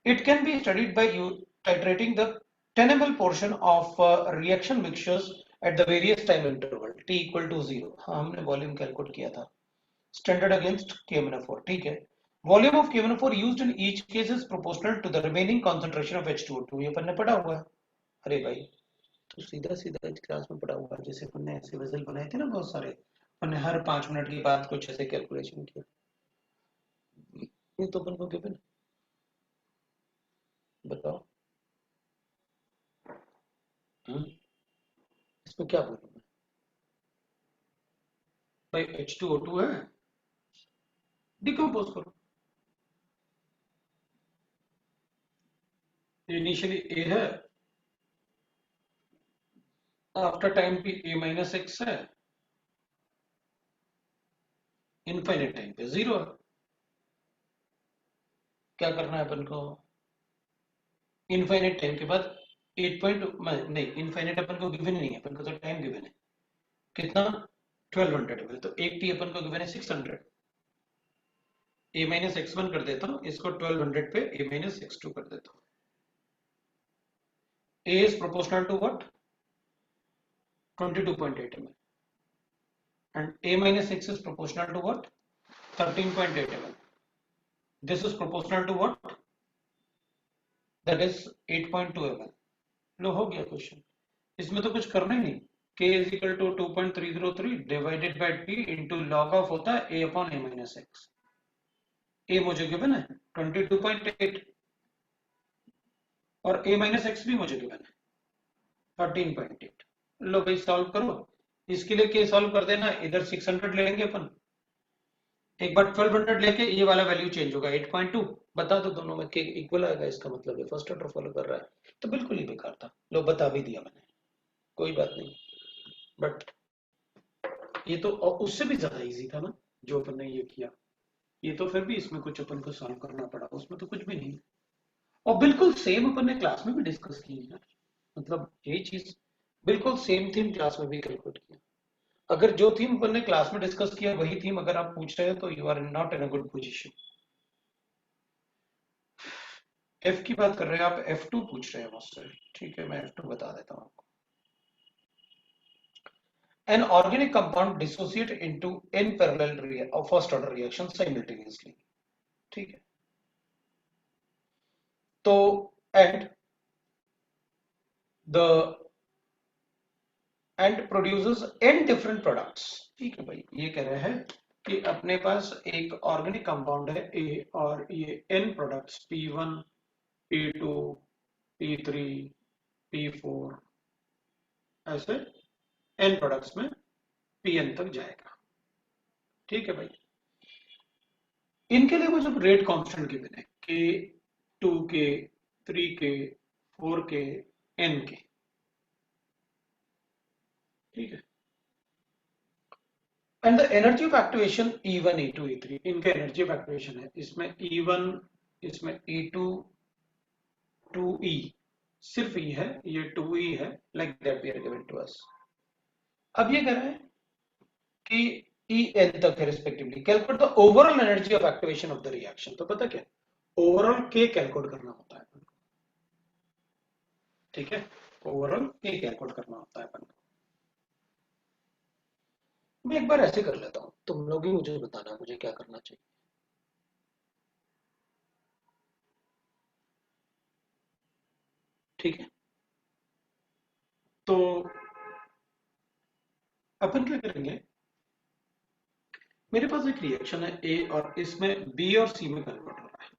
It can be studied by you titrating the tenable portion of reaction mixtures at the various time interval t equal to 0। हाँ हमने volume calculate किया था, स्टैंडर्ड अगेंस्ट KMnO4, ठीक है। Volume of KMnO4 used in each case is proportional to the remaining concentration of H2O2, ये अपन ने पढ़ा हुआ है। अरे भाई तो सीधा सीधा क्लास में पढ़ा हुआ है, जैसे अपन ने ऐसे वेसल बनाए थे ना बहुत सारे, अपन ने हर 5 मिनट के बाद कुछ ऐसे कैलकुलेशन किया, ये तो अपन को गिवन। बताओ इसमें क्या बोलूं मैं, भाई H2O2 है, डिकम्पोज करो। इनिशियली ए है, आफ्टर टाइम पे A-X है, इनफाइनाइट टाइम पे 0 है। क्या करना है अपन को, इनफाइनाइट टाइम के बाद 8 पॉइंट नहीं, इनफाइनाइट अपन को गिवन नहीं है, अपन को तो टाइम गिवन है कितना, 1200 है, तो एक टी अपन को गिवन है 600, A-X1 कर देता हूँ इसको, 1200 पे A-X2 कर देता हूँ। A is proportional to what, 22.8 ml, and A-X is proportional to what, 13.8 ml. This is proportional to what, that is 8.2 ml। लो हो गया क्वेश्चन, इसमें तो कुछ करना ही नहीं। k is equal to 2.303 divided by t into log of होता है a अपॉन A-X। a मुझे गिवन है 22.8 और A-X भी मुझे गिवन है 13.8। लो भाई सॉल्व करो, इसके लिए k सॉल्व कर देना, इधर 600 ले लेंगे अपन, एक बार 1200 लेके ये वाला वैल्यू चेंज होगा 8.2, बता दो दोनों में k इक्वल आएगा, इसका मतलब है फर्स्ट ऑर्डर फॉलो कर रहा है, तो बिल्कुल ही बेकार था। लो बता भी दिया मैंने, कोई बात नहीं, बट ये तो उससे भी ज्यादा इजी था ना जो अपन ने ये किया, ये तो फिर भी इसमें कुछ अपन को सॉल्व करना पड़ा, उसमें तो कुछ भी नहीं। और बिल्कुल सेम अपन ने क्लास में भी डिस्कस की है, मतलब ये चीज बिल्कुल सेम थीम क्लास में भी कैलकुलेट किया। अगर जो थीम अपन ने क्लास में डिस्कस किया वही थीम अगर आप पूछ रहे हो तो you are not in a good position. F की बात कर रहे हैं आप, F2 पूछ रहे हैं मुझसे, ठीक है मैं F2 बता देता हूँ आपको। An organic compound dissociate into n parallel of first order reaction simultaneously, ठीक है। तो and the and produces n different products, ठीक है भाई, ये कह रहे हैं कि अपने पास एक ऑर्गेनिक कंपाउंड है A और ये n products P1 P2 P3 P4 ऐसे n प्रोडक्ट्स में Pn तक जाएगा, ठीक है भाई। इनके लिए मुझे रेट कांस्टेंट गिवन है के 2 के 3 के 4 के n के, ठीक है। And the energy of activation E1 E2 E3, इनका एनर्जी ऑफ एक्टिवेशन है, इसमें E1 इसमें E2 2E, सिर्फ E है, ये 2E है, like that we are given to us. अब ये कह रहे हैं कि En तक है respectively, calculate the overall energy of activation of the reaction, तो पता क्या ओवरऑल के कैलकुलेट करना होता है, 2 के 3 के 4 के n के, ठीक है। And the energy of activation of the reaction, तो पता क्या overall energy of activation of the reaction, तो पता क्या, ओवरऑल के कैलकुलेट करना होता है। ठीक है, ओवरऑल ये कैलकुलेट करना होता है अपन को। मैं एक बार ऐसे कर लेता हूँ, तुम लोग ही मुझे बताना मुझे क्या करना चाहिए। ठीक है, तो अपन क्या करेंगे, मेरे पास एक रिएक्शन है ए और इसमें बी और सी में कन्वर्ट हो रहा है।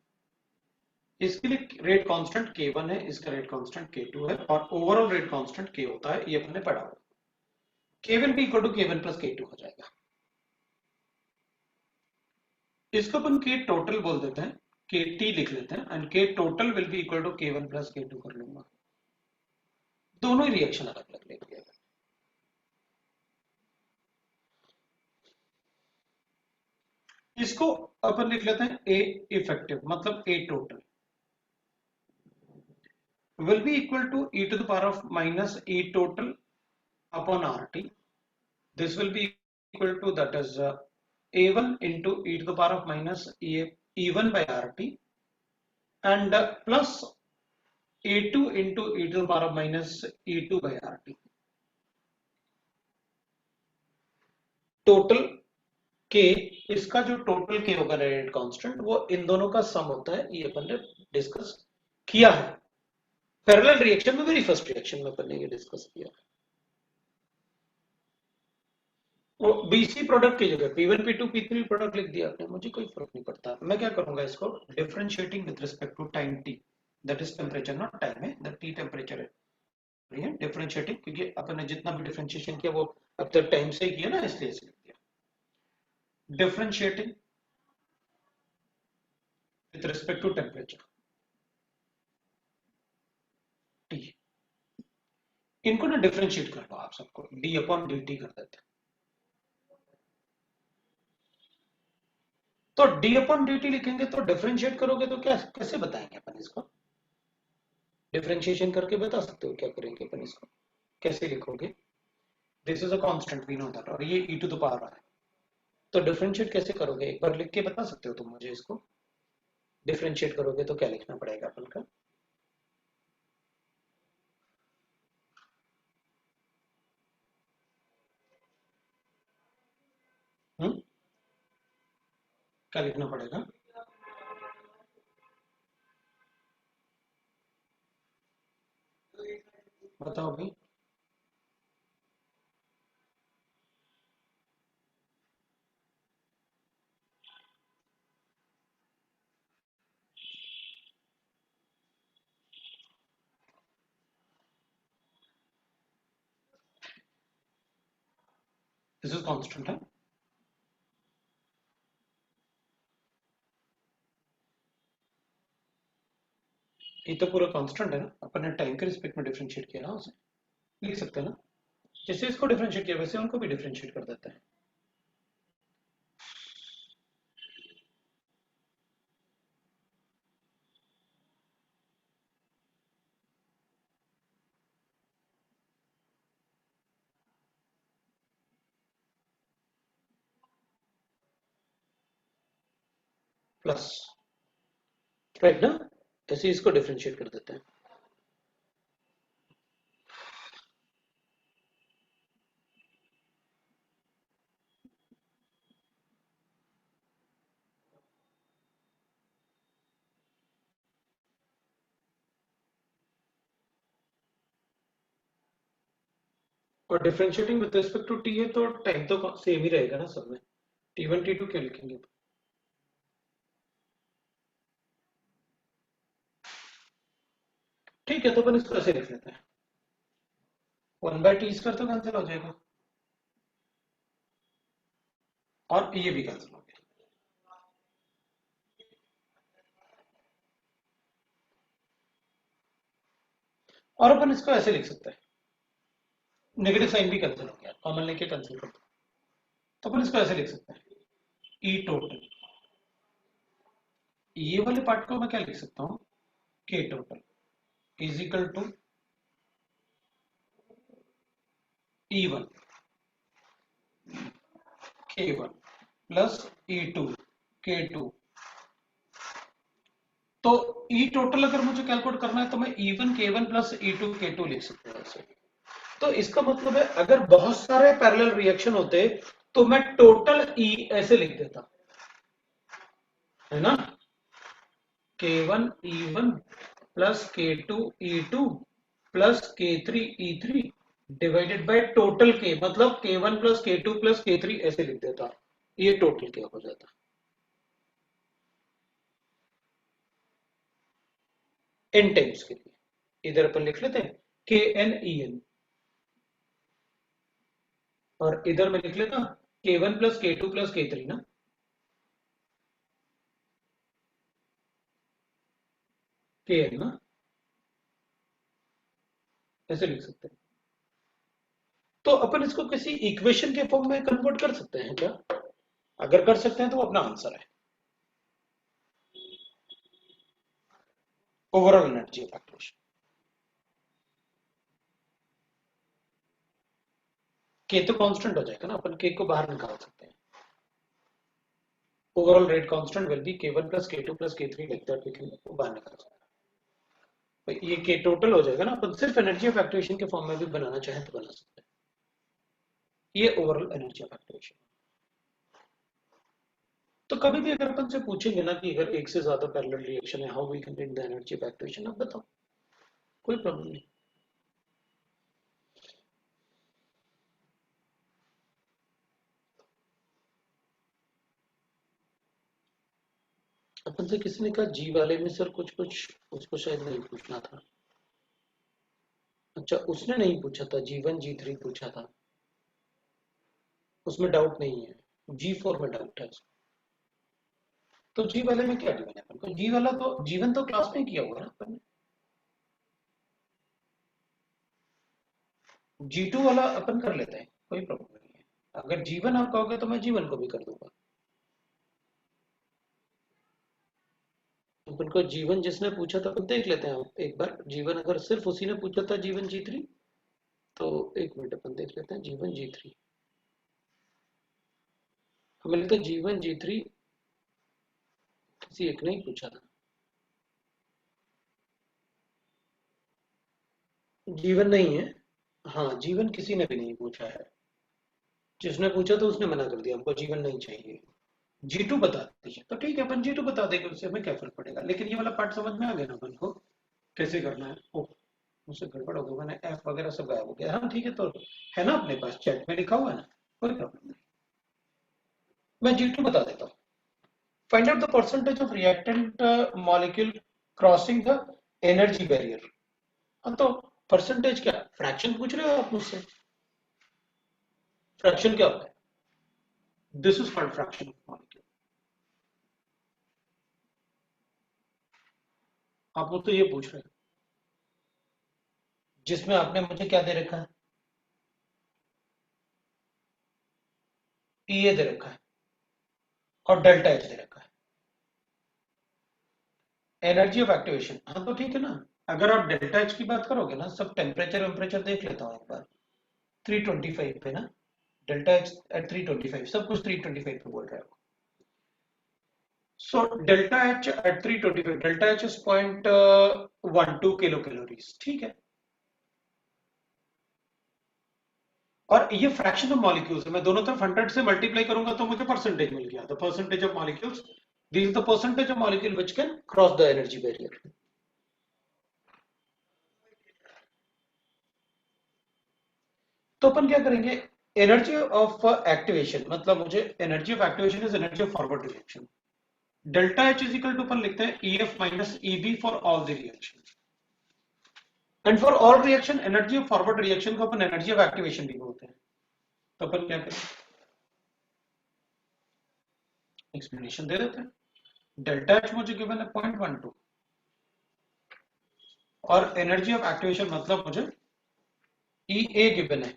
इसके लिए रेट कांस्टेंट K1 है, इसका रेट कांस्टेंट K2 है और ओवरऑल रेट कांस्टेंट K होता है, ये अपन ने पढ़ा हुआ। K1 भी equal to K1 plus K2 हो जाएगा। इसको अपन K टोटल बोल देते हैं, KT लिख लेते हैं and K total will be equal to K1 plus K2 कर लूंगा। दोनों ही रिएक्शन अलग अलग ले लिया। इसको अपन लिख लेते हैं A इफेक्टिव मतलब A total will be equal to e to the power of minus E total upon RT. This will be equal to that is A1 into e to the power of minus E1 by RT and plus A2 into e to the power of minus E2 by RT. Total K, इसका जो total K होगा rate constant वो इन दोनों का सम होता है, ये अपन ने डिस्कस किया है पैरेलल रिएक्शन में, वेरी फर्स्ट रिएक्शन में अपन ने ये डिस्कस किया। वो बीसी प्रोडक्ट की जगह P1 P2 P3 प्रोडक्ट लिख दिया आपने, मुझे कोई फर्क नहीं पड़ता। मैं क्या करूंगा, इसको differentiating with respect to time t, that is temperature not time है, दैट t टेम्परेचर है डिफरेंशिएटिंग, क्योंकि अपन ने जितना भी डिफरेंशिएशन किया वो अब तक टाइम से ही किया ना, इसलिए ऐसे लिख दिया। Differentiating with respect to temperature t, इनको ना डिफरेंशिएट कर लो आप सबको, d अपॉन dt कर देते हैं। तो d अपॉन dt लिखेंगे तो डिफरेंशिएट करोगे तो क्या कैसे बताएंगे अपन इसको, डिफरेंशिएशन करके बता सकते हो क्या करेंगे अपन इसको, कैसे लिखोगे। This is a constant we know that, और ये e टू द पावर है, तो डिफरेंशिएट कैसे करोगे एक बार लिख के बता सकते हो तुम मुझे इसको, डिफरेंशिएट करोगे तो क्या लिखना पड़ेगा अपन का। क्या लिखना पड़ेगा, बताओ भाई। दिस इज कांस्टेंट है, ये तो पूरा कांस्टेंट है ना, अपन ने टाइम के रिस्पेक्ट में डिफरेंशिएट किया ना उसे, लिख सकते हैं ना, जैसे इसको डिफरेंशिएट किया वैसे उनको भी डिफरेंशिएट कर देते हैं। प्लस राइट ना, ऐसे इसको डिफरेंशिएट कर देते हैं। और differentiating with respect to T है तो टाइम तो सेम ही रहेगा ना सब में, T1 T2 क्या लिखेंगे, ठीक है तो अपन इसको ऐसे लिख लेते हैं, 1/t² तो कैंसिल हो जाएगा और ये भी कैंसिल हो गया, और अपन इसको ऐसे लिख सकते हैं, नेगेटिव साइन भी कैंसिल हो गया, कॉमन लेके कैंसिल कर दो, तो अपन इसको ऐसे लिख सकते हैं, ई टोटल, ये वाले पार्ट को मैं क्या लिख सकता हूँ, के total is equal to E1 K1 plus E2 K2 तो ई टोटल अगर मुझे कैलकुलेट करना है तो मैं E1 K1 plus E2 K2 लिख सकता हूं ऐसे। तो इसका मतलब है अगर बहुत सारे पैरेलल रिएक्शन होते तो मैं टोटल ई ऐसे लिख देता, है ना, K1 E1 plus K2 E2 plus K3 E3 divided by total के, मतलब K1 plus K2 plus K3 ऐसे लिख देता, ये टोटल क्या हो जाता एन टाइम्स के लिए। इधर अपन लिख लेते हैं KN EN, और इधर में लिख लेता K1 plus K2 plus K3 ना, KN ना, ऐसे लिख सकते हैं। तो अपन इसको किसी इक्वेशन के फॉर्म में कन्वर्ट कर सकते हैं क्या? अगर कर सकते हैं तो अपना आंसर है ओवरऑल एनर्जी ऑफ एक्टिवेशन। के तो कांस्टेंट हो जाएगा ना, अपन के को बाहर निकाल सकते हैं। Overall rate constant will be K1 plus K2 plus K3 like that, we can बाहर निकाल सकते हैं। तो ये के टोटल हो जाएगा ना, अपन सिर्फ एनर्जी ऑफ एक्टिवेशन के फॉर्म में भी बनाना चाहे तो बना सकते हैं। ये ओवरऑल एनर्जी ऑफ एक्टिवेशन। तो कभी भी अगर अपन से पूछेंगे ना कि अगर एक से ज्यादा पैरेलल रिएक्शन है, how we can get the energy of activation, आप बताओ, कोई प्रॉब्लम नहीं। अपन से किसी ने कहा जी वाले में सर कुछ कुछ, उसको शायद नहीं पूछना था। अच्छा, उसने नहीं पूछा था, G1 G3 पूछा था, उसमें डाउट नहीं है, G4 में डाउट है। तो जी वाले में क्या गिवन है अपन को? जी वाला तो जीवन तो क्लास में किया होगा ना अपन ने। G2 वाला अपन कर लेते हैं, कोई प्रॉब्लम नहीं है। अगर जीवन आप कहोगे तो मैं जीवन को भी कर दूंगा। अपन को जीवन जिसने पूछा था, देख लेते हैं हम एक बार। जीवन अगर सिर्फ उसी ने पूछा था जीवन G3, तो एक मिनट अपन देख लेते हैं जीवन G3। हमें लगता है जीवन G3 किसी एक ने ही पूछा था। जीवन नहीं है, हाँ जीवन किसी ने भी नहीं पूछा है। जिसने पूछा तो उसने मना कर दिया, हमको जीवन नहीं चाहिए। G2 बता दीजिए, तो ठीक है अपन G2 बता देंगे, उससे हमें क्या फर्क पड़ेगा। लेकिन ये वाला पार्ट समझ में आ गया ना अपन को, कैसे करना है। ओ, मुझसे गड़बड़ हो गया, मैंने एफ वगैरह सब गायब हो गया। हाँ ठीक है, तो है ना अपने पास चैट में लिखा हुआ है ना, कोई प्रॉब्लम नहीं। मैं G2 बता देता हूँ। Find out the percentage of reactant molecule crossing the energy barrier. हाँ तो परसेंटेज क्या, फ्रैक्शन पूछ रहे हो आप मुझसे? फ्रैक्शन क्या होता है? This is called fraction of molecule. आप मुझसे ये पूछ रहे हैं जिसमें आपने मुझे क्या दे रखा है, पीए दे रखा है और डेल्टा एच दे रखा है, एनर्जी ऑफ एक्टिवेशन। हाँ तो ठीक है ना, अगर आप डेल्टा एच की बात करोगे ना, सब टेम्परेचर देख लेता हूँ एक बार। 325 पे ना, डेल्टा एच एट 325, सब कुछ 325 पे बोल रहे हो। So delta H at 325, delta H is 0.12 kilo calories, ठीक है। और ये फ्रैक्शन ऑफ मॉलिक्यूल्स है, मैं दोनों तरफ 100 से मल्टीप्लाई करूंगा तो मुझे परसेंटेज मिल गया। The percentage of molecules, this is the percentage of molecule which can cross the energy barrier. तो अपन क्या करेंगे, एनर्जी ऑफ एक्टिवेशन, मतलब मुझे energy of activation is energy of forward reaction. Delta H is equal to अपन लिखते हैं EF minus EB for all the reaction, and for all reaction energy of forward reaction को अपन energy of activation भी बोलते हैं। तो अपन क्या करें, एक्सप्लेनेशन दे देते हैं। डेल्टा एच मुझे गिवन है 0.12, और एनर्जी ऑफ एक्टिवेशन मतलब मुझे EA गिवन है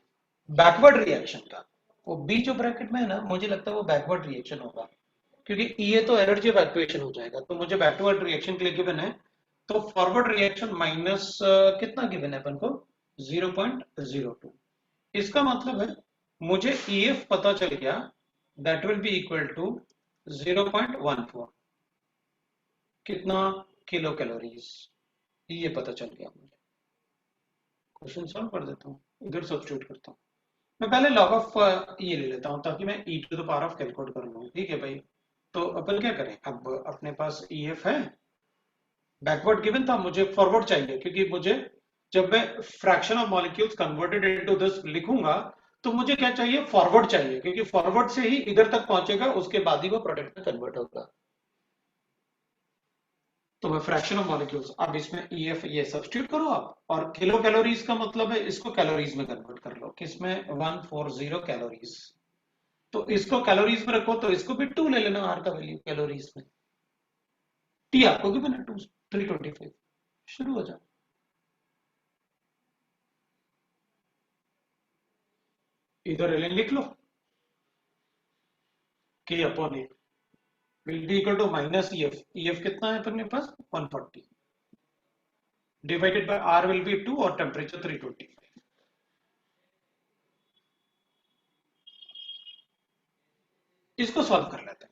बैकवर्ड रिएक्शन का। वो बी जो ब्रैकेट में है ना, मुझे लगता है वो बैकवर्ड रिएक्शन होगा, क्योंकि EA तो एनर्जी ऑफ एक्टिवेशन हो जाएगा, तो मुझे बैकवर्ड रिएक्शन के लिए गिवन है। तो फॉरवर्ड रिएक्शन माइनस कितना गिवन है अपन को, 0.02। इसका मतलब है मुझे EF पता चल गया, that will be equal to 0.14। कितना, किलो कैलोरीज, ये पता चल गया मुझे। क्वेश्चन सॉल्व कर देता हूँ, इधर सब्स्टिट्यूट करता हूँ। मैं पहले लॉग ऑफ ये ले लेता हूँ ताकि मैं e to the power of calculate कर लूँ। ठीक है भाई, तो अपन क्या करें, अब अपने पास EF है, बैकवर्ड गिवन था, मुझे फॉरवर्ड चाहिए, क्योंकि मुझे जब मैं fraction of molecules converted into this लिखूंगा तो मुझे क्या चाहिए, फॉरवर्ड चाहिए, क्योंकि फॉरवर्ड से ही इधर तक पहुंचेगा, उसके बाद ही वो प्रोडक्ट में कन्वर्ट होगा। तो मैं फ्रैक्शन ऑफ मॉलिक्यूल्स, अब इसमें EF ये सब्स्टिट्यूट करो आप, और किलो कैलोरीज का मतलब है इसको कैलोरीज में कन्वर्ट कर लो, किसमें 140 कैलोरीज। तो इसको कैलोरीज में रखो, तो इसको भी 2 ले लेना, R का वैल्यू कैलोरीज में। T आपको गिवन है 2 325, शुरू हो जाओ। इधर ln लिख लो, K upon A will be equal to minus EF, EF कितना है अपने पास 140, divided by R will be 2 और टेम्परेचर 325। इसको सॉल्व कर लेते हैं,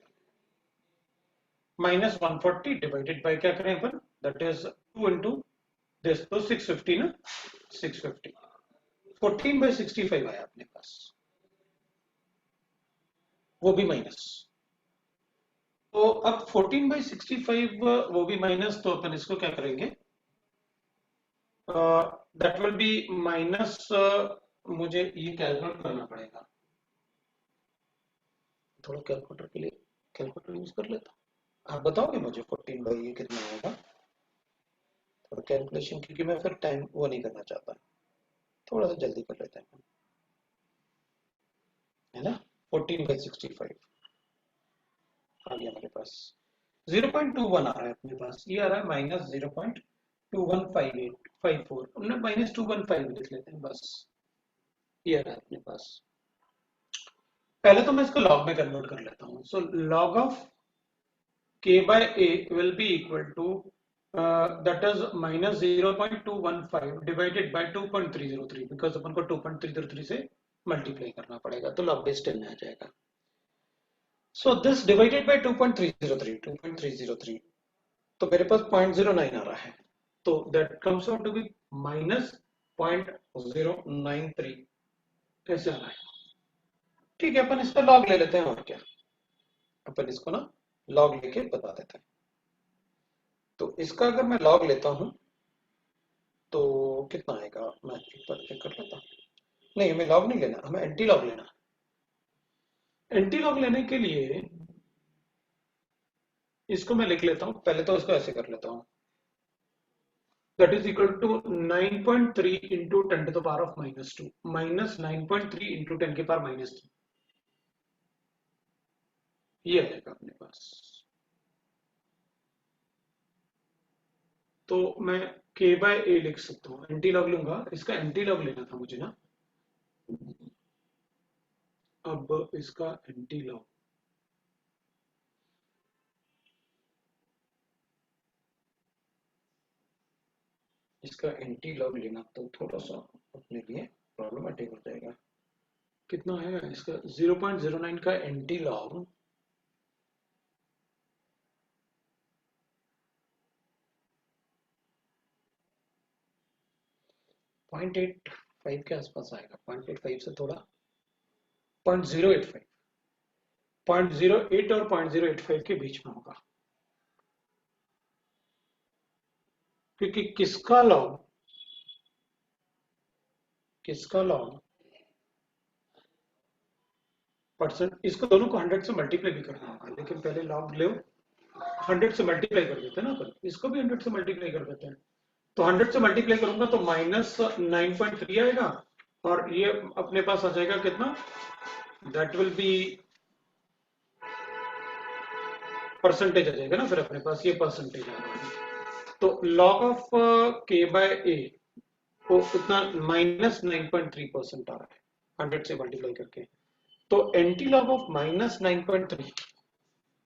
माइनस 140 डिवाइडेड बाय क्या करें अपन, दैट इज 2 इंटू दिस, तो 650 ना, 650 14/65 आया अपने पास, वो भी माइनस। तो अब 14/65 वो भी माइनस, तो अपन इसको क्या करेंगे, दैट विल बी माइनस, मुझे ये कैलकुलेट करना पड़ेगा, थोड़ा कैलकुलेटर के लिए कैलकुलेटर यूज कर लेता हूँ। आप बताओगे मुझे 14 बाई ये कितना आएगा, थोड़ा कैलकुलेशन, क्योंकि मैं फिर टाइम वो नहीं करना चाहता, थोड़ा सा जल्दी कर लेते हैं, है ना। 14/65 आ गया मेरे पास, 0.21 आ रहा है अपने पास, ये आ रहा है माइनस 0.215854, माइनस 215 लिख लेते हैं बस, ये आ रहा है अपने पास। पहले तो मैं इसको लॉग में कन्वर्ट कर लेता हूँ, so log of K by A will be equal to that is minus 0.215 divided by 2.303, because अपन को 2.303 से मल्टीप्लाई करना पड़ेगा, तो लॉग बेस 10 आ जाएगा। So this divided by 2.303 तो मेरे पास 0.09 आ रहा है, तो that comes out to be minus 0.093 कैसे आ रहा है। ठीक है, अपन इसका लॉग ले लेते हैं, और क्या, अपन इसको ना लॉग लेके बता देते हैं। तो इसका अगर मैं लॉग लेता हूं तो कितना आएगा, मैं एक बार चेक कर लेता हूं। नहीं, हमें लॉग नहीं लेना, हमें एंटी लॉग लेना। एंटी लॉग लेने के लिए इसको मैं लिख लेता हूं, पहले तो इसको ऐसे कर लेता हूं, that is equal to 9.3 into 10 to the power of minus 2 minus 9.3 into 10 के पावर minus 3, ये आएगा अपने पास। तो मैं K by A लिख सकता हूँ, एंटी लॉग लूंगा, इसका एंटी लॉग लेना था मुझे ना, अब इसका एंटी लॉग, इसका एंटी लॉग लेना तो थोड़ा सा अपने लिए प्रॉब्लमेटिक हो जाएगा। कितना है इसका, 0.09 का एंटी लॉग, पॉइंट 85 के आसपास आएगा, 0.85 से थोड़ा 0.085, 0.08 और 0.085 के बीच में होगा, क्योंकि किसका लॉग परसेंट, इसको दोनों को 100 से मल्टीप्लाई भी करना होगा, लेकिन पहले लॉग ले 100 से मल्टीप्लाई कर देते हैं ना अपन, इसको भी 100 से मल्टीप्लाई कर देते हैं, तो 100 से मल्टीप्लाई करूंगा तो माइनस 9.3 आएगा, और ये अपने पास आ जाएगा कितना, दैट विल बी परसेंटेज आ जाएगा ना, फिर अपने पास ये परसेंटेज आ रहा है, तो log of K by A को इतना माइनस 9.3% आ रहा है 100 से मल्टीप्लाई करके, तो anti log of minus 9.3,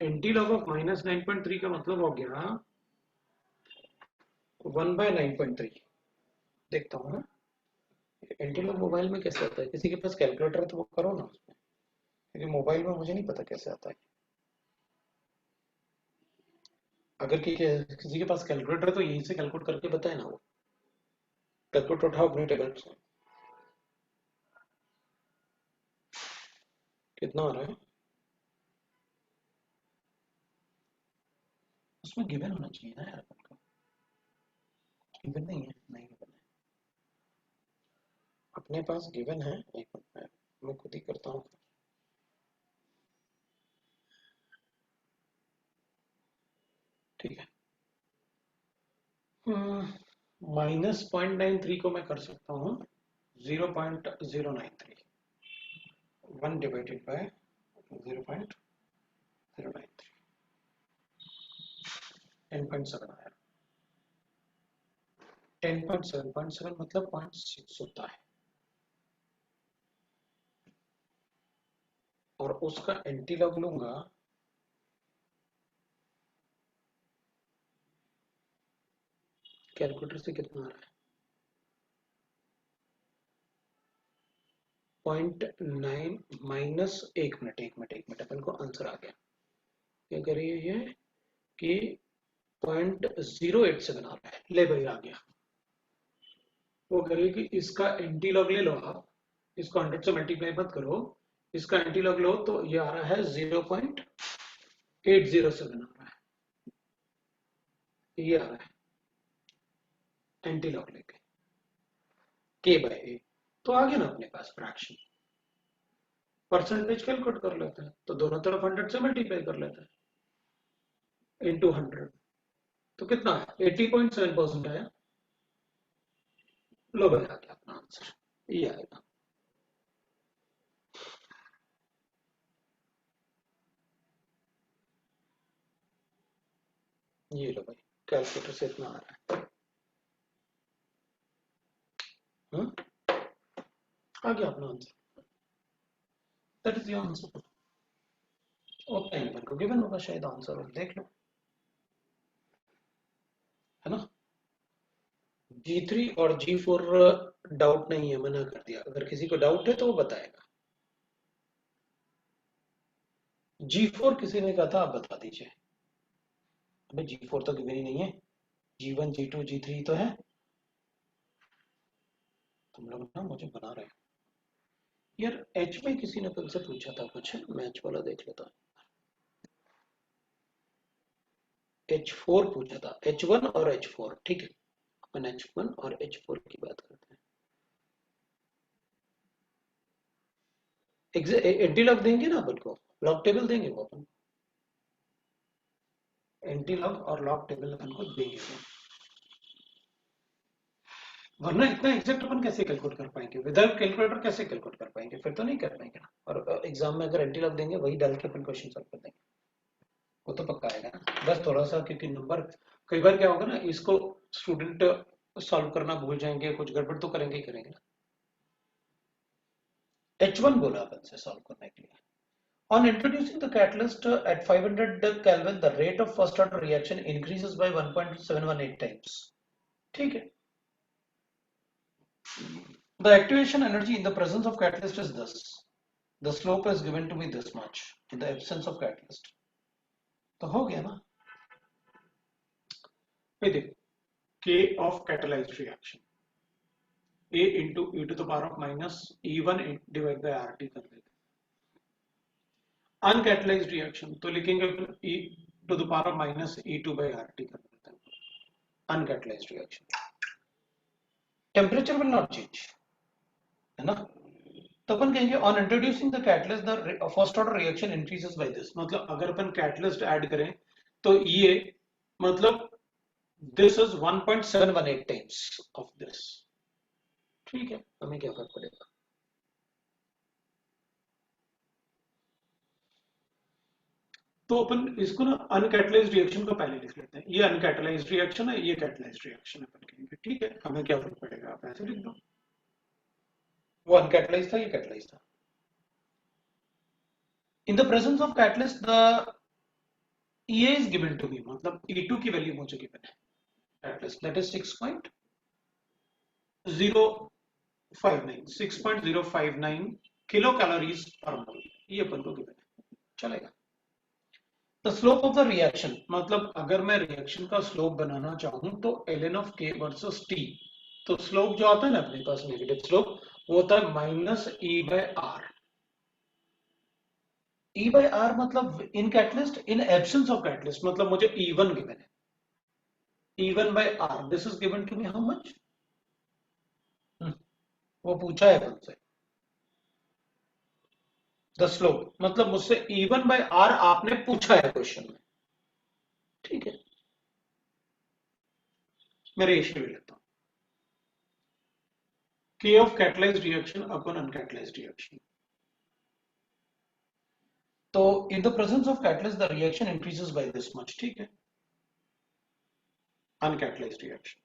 anti log of minus 9.3 का मतलब हो गया 1/9.3। देखता हूँ ना एंटी लॉग मोबाइल में कैसे आता है, किसी के पास कैलकुलेटर है तो वो करो ना उसमें, क्योंकि मोबाइल में मुझे नहीं पता कैसे आता है। अगर किसी के पास कैलकुलेटर है तो यहीं से कैलकुलेट करके बताए ना वो। कैलकुलेटर उठाओ अपनी टेबल से। कितना आ रहा है? उसमें गिवन होना चाहिए ना यार अपन को। गिवन नहीं है, नहीं गिवन है। अपने पास गिवन है, एक मिनट मैं खुद ही करता हूँ। ठीक है। -0.93 को मैं कर सकता हूँ 0.093। 1 डिवाइडेड बाय 0.093, 10.7 आया। 10.7 मतलब 0.6 होता है। और उसका एंटी लॉग लूंगा, कैलकुलेटर से कितना आ रहा है? 0.9 माइनस, एक मिनट अपन को आंसर आ गया। क्या करिए ये कि 0.087 आ रहा है। ले भाई आ गया। वो करिए कि इसका एंटी लॉग ले लो आप, इसको 100 से मल्टीप्लाई मत करो, इसका एंटी लॉग लो तो ये आ रहा है 0.807 आ रहा है। ये आ रहा है एंटी लॉग लेके के बाय ए। तो आ गया ना अपने पास फ्रैक्शन। परसेंटेज कैलकुलेट कर लेते हैं तो दोनों तरफ 100 से मल्टीप्लाई कर लेते हैं इंटू 100। तो कितना है? 80.7% आया। लो भाई आ गया अपना आंसर, ये आएगा। ये लो भाई, कैलकुलेटर से इतना आ रहा है। आ गया अपना answer. That is your answer. उतना ही अपन को गिवन होगा शायद आंसर, और देख लो, है ना। G3 और G4 डाउट नहीं है, मना कर दिया। अगर किसी को डाउट है तो वो बताएगा। G4 किसी ने कहा था, आप बता दीजिए। अबे G4 तो गिवन ही नहीं है। G1 G2 G3 तो है। तुम लोग ना मुझे बना रहे हो यार। H में किसी ने कल से पूछा था कुछ, मैच वाला देख लेता। H4 पूछा था, H1 और H4। ठीक है, अपन H1 और H4 की बात करते हैं। एंटी लॉग देंगे ना अपन को, लॉग टेबल देंगे वो अपन। एंटी लॉग और लॉग टेबल अपन को देंगे वो। वरना इतना एग्जैक्ट अपन कैसे कैलकुलेट कर पाएंगे? विदाउट कैलकुलेटर कैसे कैलकुलेट कर पाएंगे? फिर तो नहीं कर पाएंगे ना। और एग्जाम में अगर एंटी लॉग देंगे वही डाल के अपन क्वेश्चन सॉल्व कर देंगे, वो तो पक्का आएगा ना। बस थोड़ा सा, क्योंकि नंबर कई बार क्या होगा ना, इसको स्टूडेंट सॉल्व करना भूल जाएंगे, कुछ गड़बड़ तो करेंगे ही करेंगे ना। H1 बोला अपन से सॉल्व करने के लिए। On introducing the catalyst at 500 Kelvin, the rate of first order reaction increases by 1.718 times. ठीक है। The activation energy in the presence of catalyst is this. The slope is given to be this much in the absence of catalyst. तो हो गया ना। ये देखो, K of catalyzed reaction A into e to the power of minus E1 divided by RT कर देते हैं। Uncatalyzed reaction तो लिखेंगे E to the power of minus E2 by RT कर देते हैं। Uncatalyzed reaction, temperature will not change, है ना। तो अपन कहेंगे on introducing the catalyst the first order reaction increases by this. मतलब अगर अपन कैटलिस्ट ऐड करें तो ये, मतलब this is 1.718 times of this. ठीक है, हमें क्या फर्क पड़ेगा। तो अपन इसको ना अनकैटलाइज्ड रिएक्शन को पहले लिख लेते हैं। ये अनकैटलाइज्ड रिएक्शन है, ये कैटलाइज्ड रिएक्शन है, अपन कहेंगे ठीक है, हमें क्या फर्क पड़ेगा, आप ऐसे लिख दो। वो अनकैटलाइज्ड था, ये कैटलाइज्ड था। In the presence of catalyst the EA is given to me, मतलब E2 की वैल्यू मुझे गिवन है। Catalyst, that is 6.059 kilo calories per mole, ये अपन को गिवन है, चलेगा। The slope of the reaction, मतलब अगर मैं रिएक्शन का स्लोप बनाना चाहूं तो ln of k versus t, तो स्लोप जो आता है ना अपने पास नेगेटिव स्लोप, वो होता है minus E by R. E by R मतलब in catalyst, in absence of catalyst, मतलब मुझे E1 गिवन है, E1 by R, this is given to me how much, वो पूछा है मुझसे द स्लोप, मतलब मुझसे E1 बाय आर आपने पूछा है क्वेश्चन में, ठीक है। मैं रेशियो ले लेता हूं, k of catalyzed reaction upon uncatalyzed reaction। तो in the presence of catalyst the reaction increases by this much, ठीक है। uncatalyzed reaction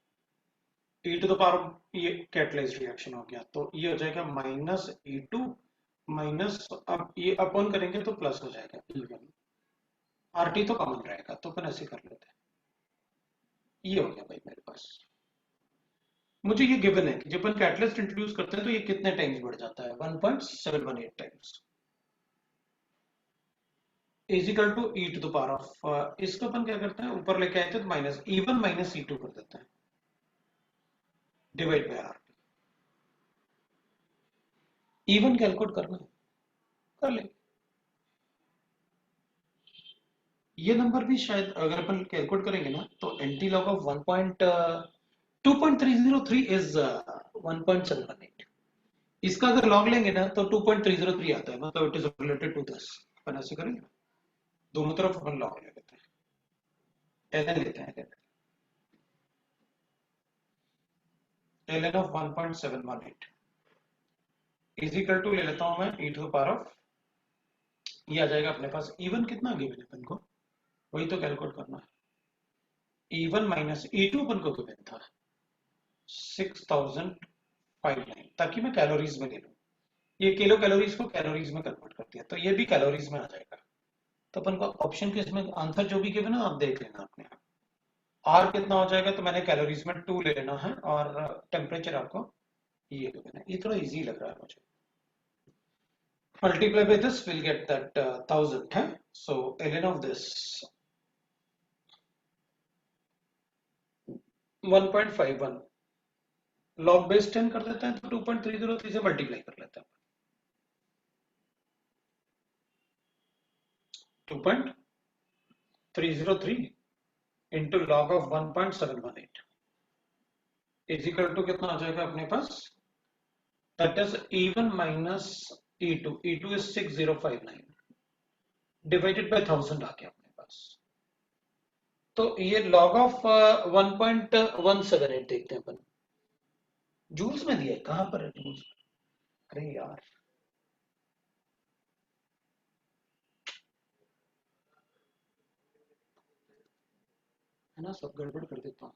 e to the power, ये catalyzed reaction हो गया, तो ये हो जाएगा माइनस E2 माइनस, अब ये अपॉन करेंगे तो प्लस हो जाएगा E1, RT तो कॉमन रहेगा, तो अपन ऐसे कर लेते हैं। ये हो गया भाई मेरे पास। मुझे ये गिवन है कि जब अपन कैटलिस्ट इंट्रोड्यूस करते हैं तो ये कितने टाइम्स बढ़ जाता है, 1.718 times is equal to e to the power of, इसको अपन क्या करते हैं ऊपर लेके आए थे तो माइनस E1 माइनस E2 कर देते हैं, divide by are. E1 calculate करना है, कर ले। ये नंबर भी शायद अगर अपन कैलकुलेट करेंगे ना तो एंटी लॉग ऑफ 2.303 इज 1.718। इसका अगर लॉग लेंगे ना तो 2.303 आता है, मतलब it is related to this. अपन ऐसे करेंगे, दोनों तरफ अपन लॉग ले लेते हैं, ln लेते हैं, ln of 1.718 is equal to ले लेता हूं मैं e to the power of, ये आ जाएगा अपने पास E1 कितना गिवन है अपन को, वही तो कैलकुलेट करना है। E1 माइनस E2 अपन को गिवन था 6059, ताकि मैं कैलोरीज में ले लूं, ये किलो कैलोरीज को कैलोरीज में कन्वर्ट कर दिया, तो ये भी कैलोरीज में आ जाएगा। तो अपन को ऑप्शन के इसमें आंसर जो भी गिवन है आप देख लेना अपने आप। आर कितना हो जाएगा, तो मैंने कैलोरीज में 2 ले लेना है, और टेम्परेचर आपको ये गिवन है, ये थोड़ा इजी लग रहा है मुझे। Multiply by this, we'll get that 1000. Huh? So ln of this 1.51, log base 10 कर देते हैं तो 2.303 से मल्टीप्लाई कर लेते हैं, 2.303 into log of 1.718 is equal to कितना आ जाएगा अपने पास, that is E1 minus E2, E2 is 6059 divided by 1000 आ गया अपने पास। तो ये लॉग ऑफ 1.178 देखते हैं अपन, जूल्स में दिया है, कहां पर है जूल्स, अरे यार है ना, सब गड़बड़ कर देता हूं,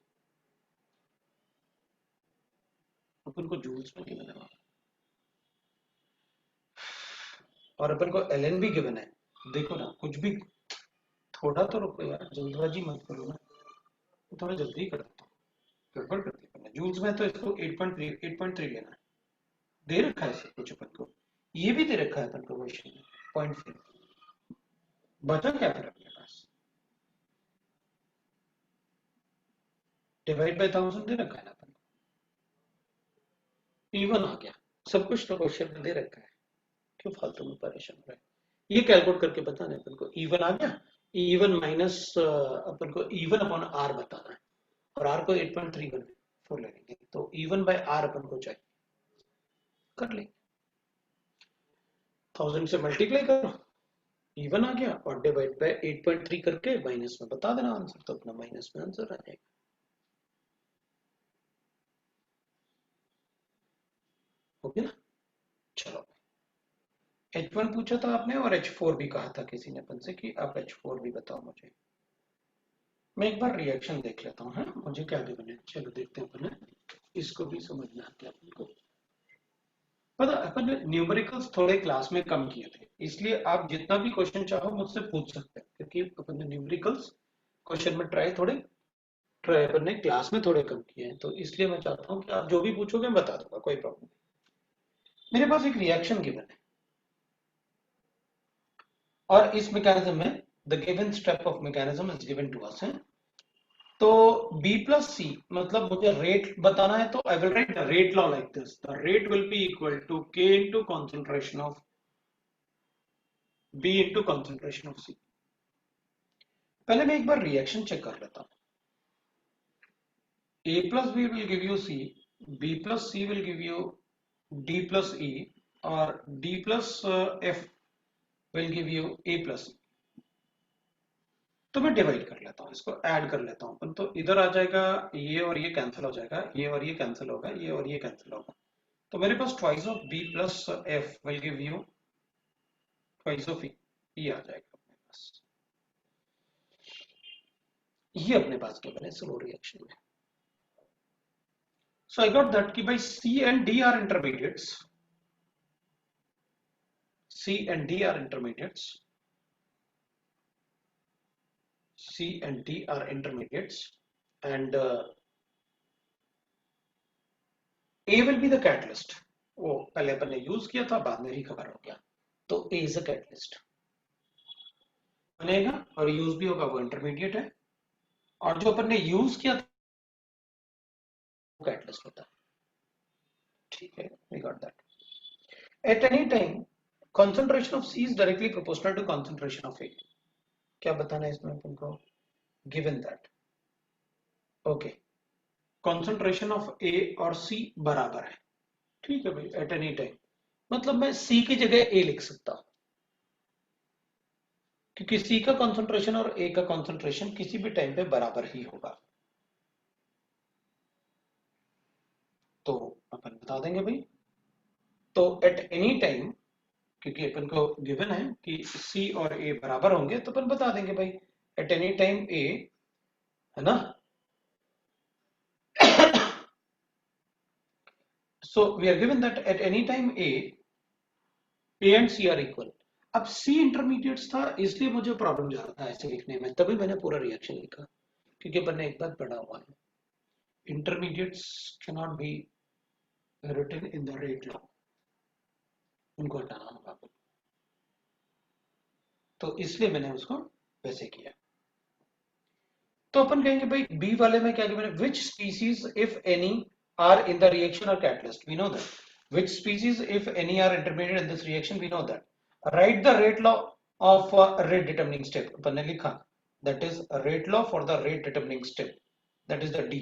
अपन को जूल्स में गिवन है और अपन को ln भी गिवन है। देखो ना, कुछ भी, थोड़ा तो रुको यार, जल्दबाजी मत करो ना, थोड़ा जल्दी कर देता हूँ, गड़बड़ कर दी मैंने। जूल्स में तो इसको 8.3 लेना है, दे रखा है सब कुछ अपन को, ये भी दे रखा है अपन को क्वेश्चन में, 0.3 बचा क्या फिर अपने पास, डिवाइड बाय 1000 दे रखा है ना अपन को, E1 आ गया, सब कुछ तो क्वेश्चन में दे रखा है, क्यों फालतू में परेशान हो रहा है। ये कैलकुलेट करके बताना है अपन को, E1 आ गया, E1 माइनस अपन को E1 अपॉन R बताना है, और R को 8.314 ले लेंगे, तो E1 बाय R अपन को चाहिए, कर लेंगे, 1000 से मल्टीप्लाई करो, E1 आ गया, और डिवाइड बाय 8.3 करके माइनस में बता देना आंसर, तो अपना माइनस में आंसर आ जाएगा। हो गया ना, चलो H1 पूछा था आपने, और H4 भी कहा था किसी ने अपन से कि आप H4 भी बताओ मुझे। मैं एक बार रिएक्शन देख लेता हूँ, मुझे क्या गिवन है, चलो देखते हैं अपन, इसको भी समझना है अपन को। पता अपन ने न्यूमेरिकल्स थोड़े क्लास में कम किए थे, इसलिए आप जितना भी क्वेश्चन चाहो मुझसे पूछ सकते हैं, क्योंकि अपन ने न्यूमेरिकल्स क्वेश्चन में ट्राई अपन ने क्लास में थोड़े कम किए हैं, तो इसलिए मैं चाहता हूँ कि आप जो भी पूछोगे मैं बता दूंगा, कोई प्रॉब्लम नहीं। मेरे पास एक रिएक्शन गिवन है और इस मैकेनिज्म में the given step of mechanism is given to us है। तो B plus C मतलब मुझे रेट बताना है, तो I will write the rate law like this, the rate will be equal to K into concentration of B into concentration of C। पहले मैं एक बार रिएक्शन चेक कर लेता हूं। A plus B will give you C, B plus C will give you D plus E, और D plus F will give you A plus E। तो मैं divide कर लेता हूँ, इसको ऐड कर लेता हूँ अपन, तो इधर आ जाएगा, ये और ये कैंसिल हो जाएगा, ये और ये कैंसिल होगा, ये और ये कैंसिल होगा। तो मेरे पास twice of B plus F will give you twice of E, ये आ जाएगा अपने पास। ये अपने पास क्या बने स्लो रिएक्शन में। सो आई गॉट दैट कि भाई C and D are intermediates, C and D are intermediates, C and D are intermediates, and A will be the catalyst। वो पहले अपन ने यूज किया था, बाद में रिकवर हो गया, तो A is a catalyst बनेगा, और यूज भी होगा, वो इंटरमीडिएट है, और जो अपन ने यूज किया था वो कैटलिस्ट होता है। ठीक है, we got that. At any time concentration of C is directly proportional to concentration of A। क्या बताना है इसमें अपन को, given that okay concentration of A और C बराबर है। ठीक है भाई, एट एनी टाइम मतलब मैं C की जगह A लिख सकता हूं, क्योंकि C का कंसंट्रेशन और A का कंसंट्रेशन किसी भी टाइम पे बराबर ही होगा। तो अपन बता देंगे भाई, तो एट एनी टाइम, क्योंकि अपन को गिवन है कि C और A बराबर होंगे, तो अपन बता देंगे भाई एट एनी टाइम A, है ना। So we are given that at any time A and C are equal। अब C इंटरमीडिएट्स था, इसलिए मुझे प्रॉब्लम जा रहा था ऐसे लिखने में, तभी मैंने पूरा रिएक्शन लिखा, क्योंकि अपन ने एक बात पढ़ा हुआ है, intermediates can not be written in the rate law, उनको हटाना होगा, तो इसलिए मैंने उसको वैसे किया। तो अपन कहेंगे भाई बी वाले में क्या गिवन है, which species if any are in the reaction और catalyst, we know that. Which species if any are intermediate in this reaction, we know that. Right the rate law of rate determining step, अपन ने लिखा, that is rate law for the rate determining step, that is the D.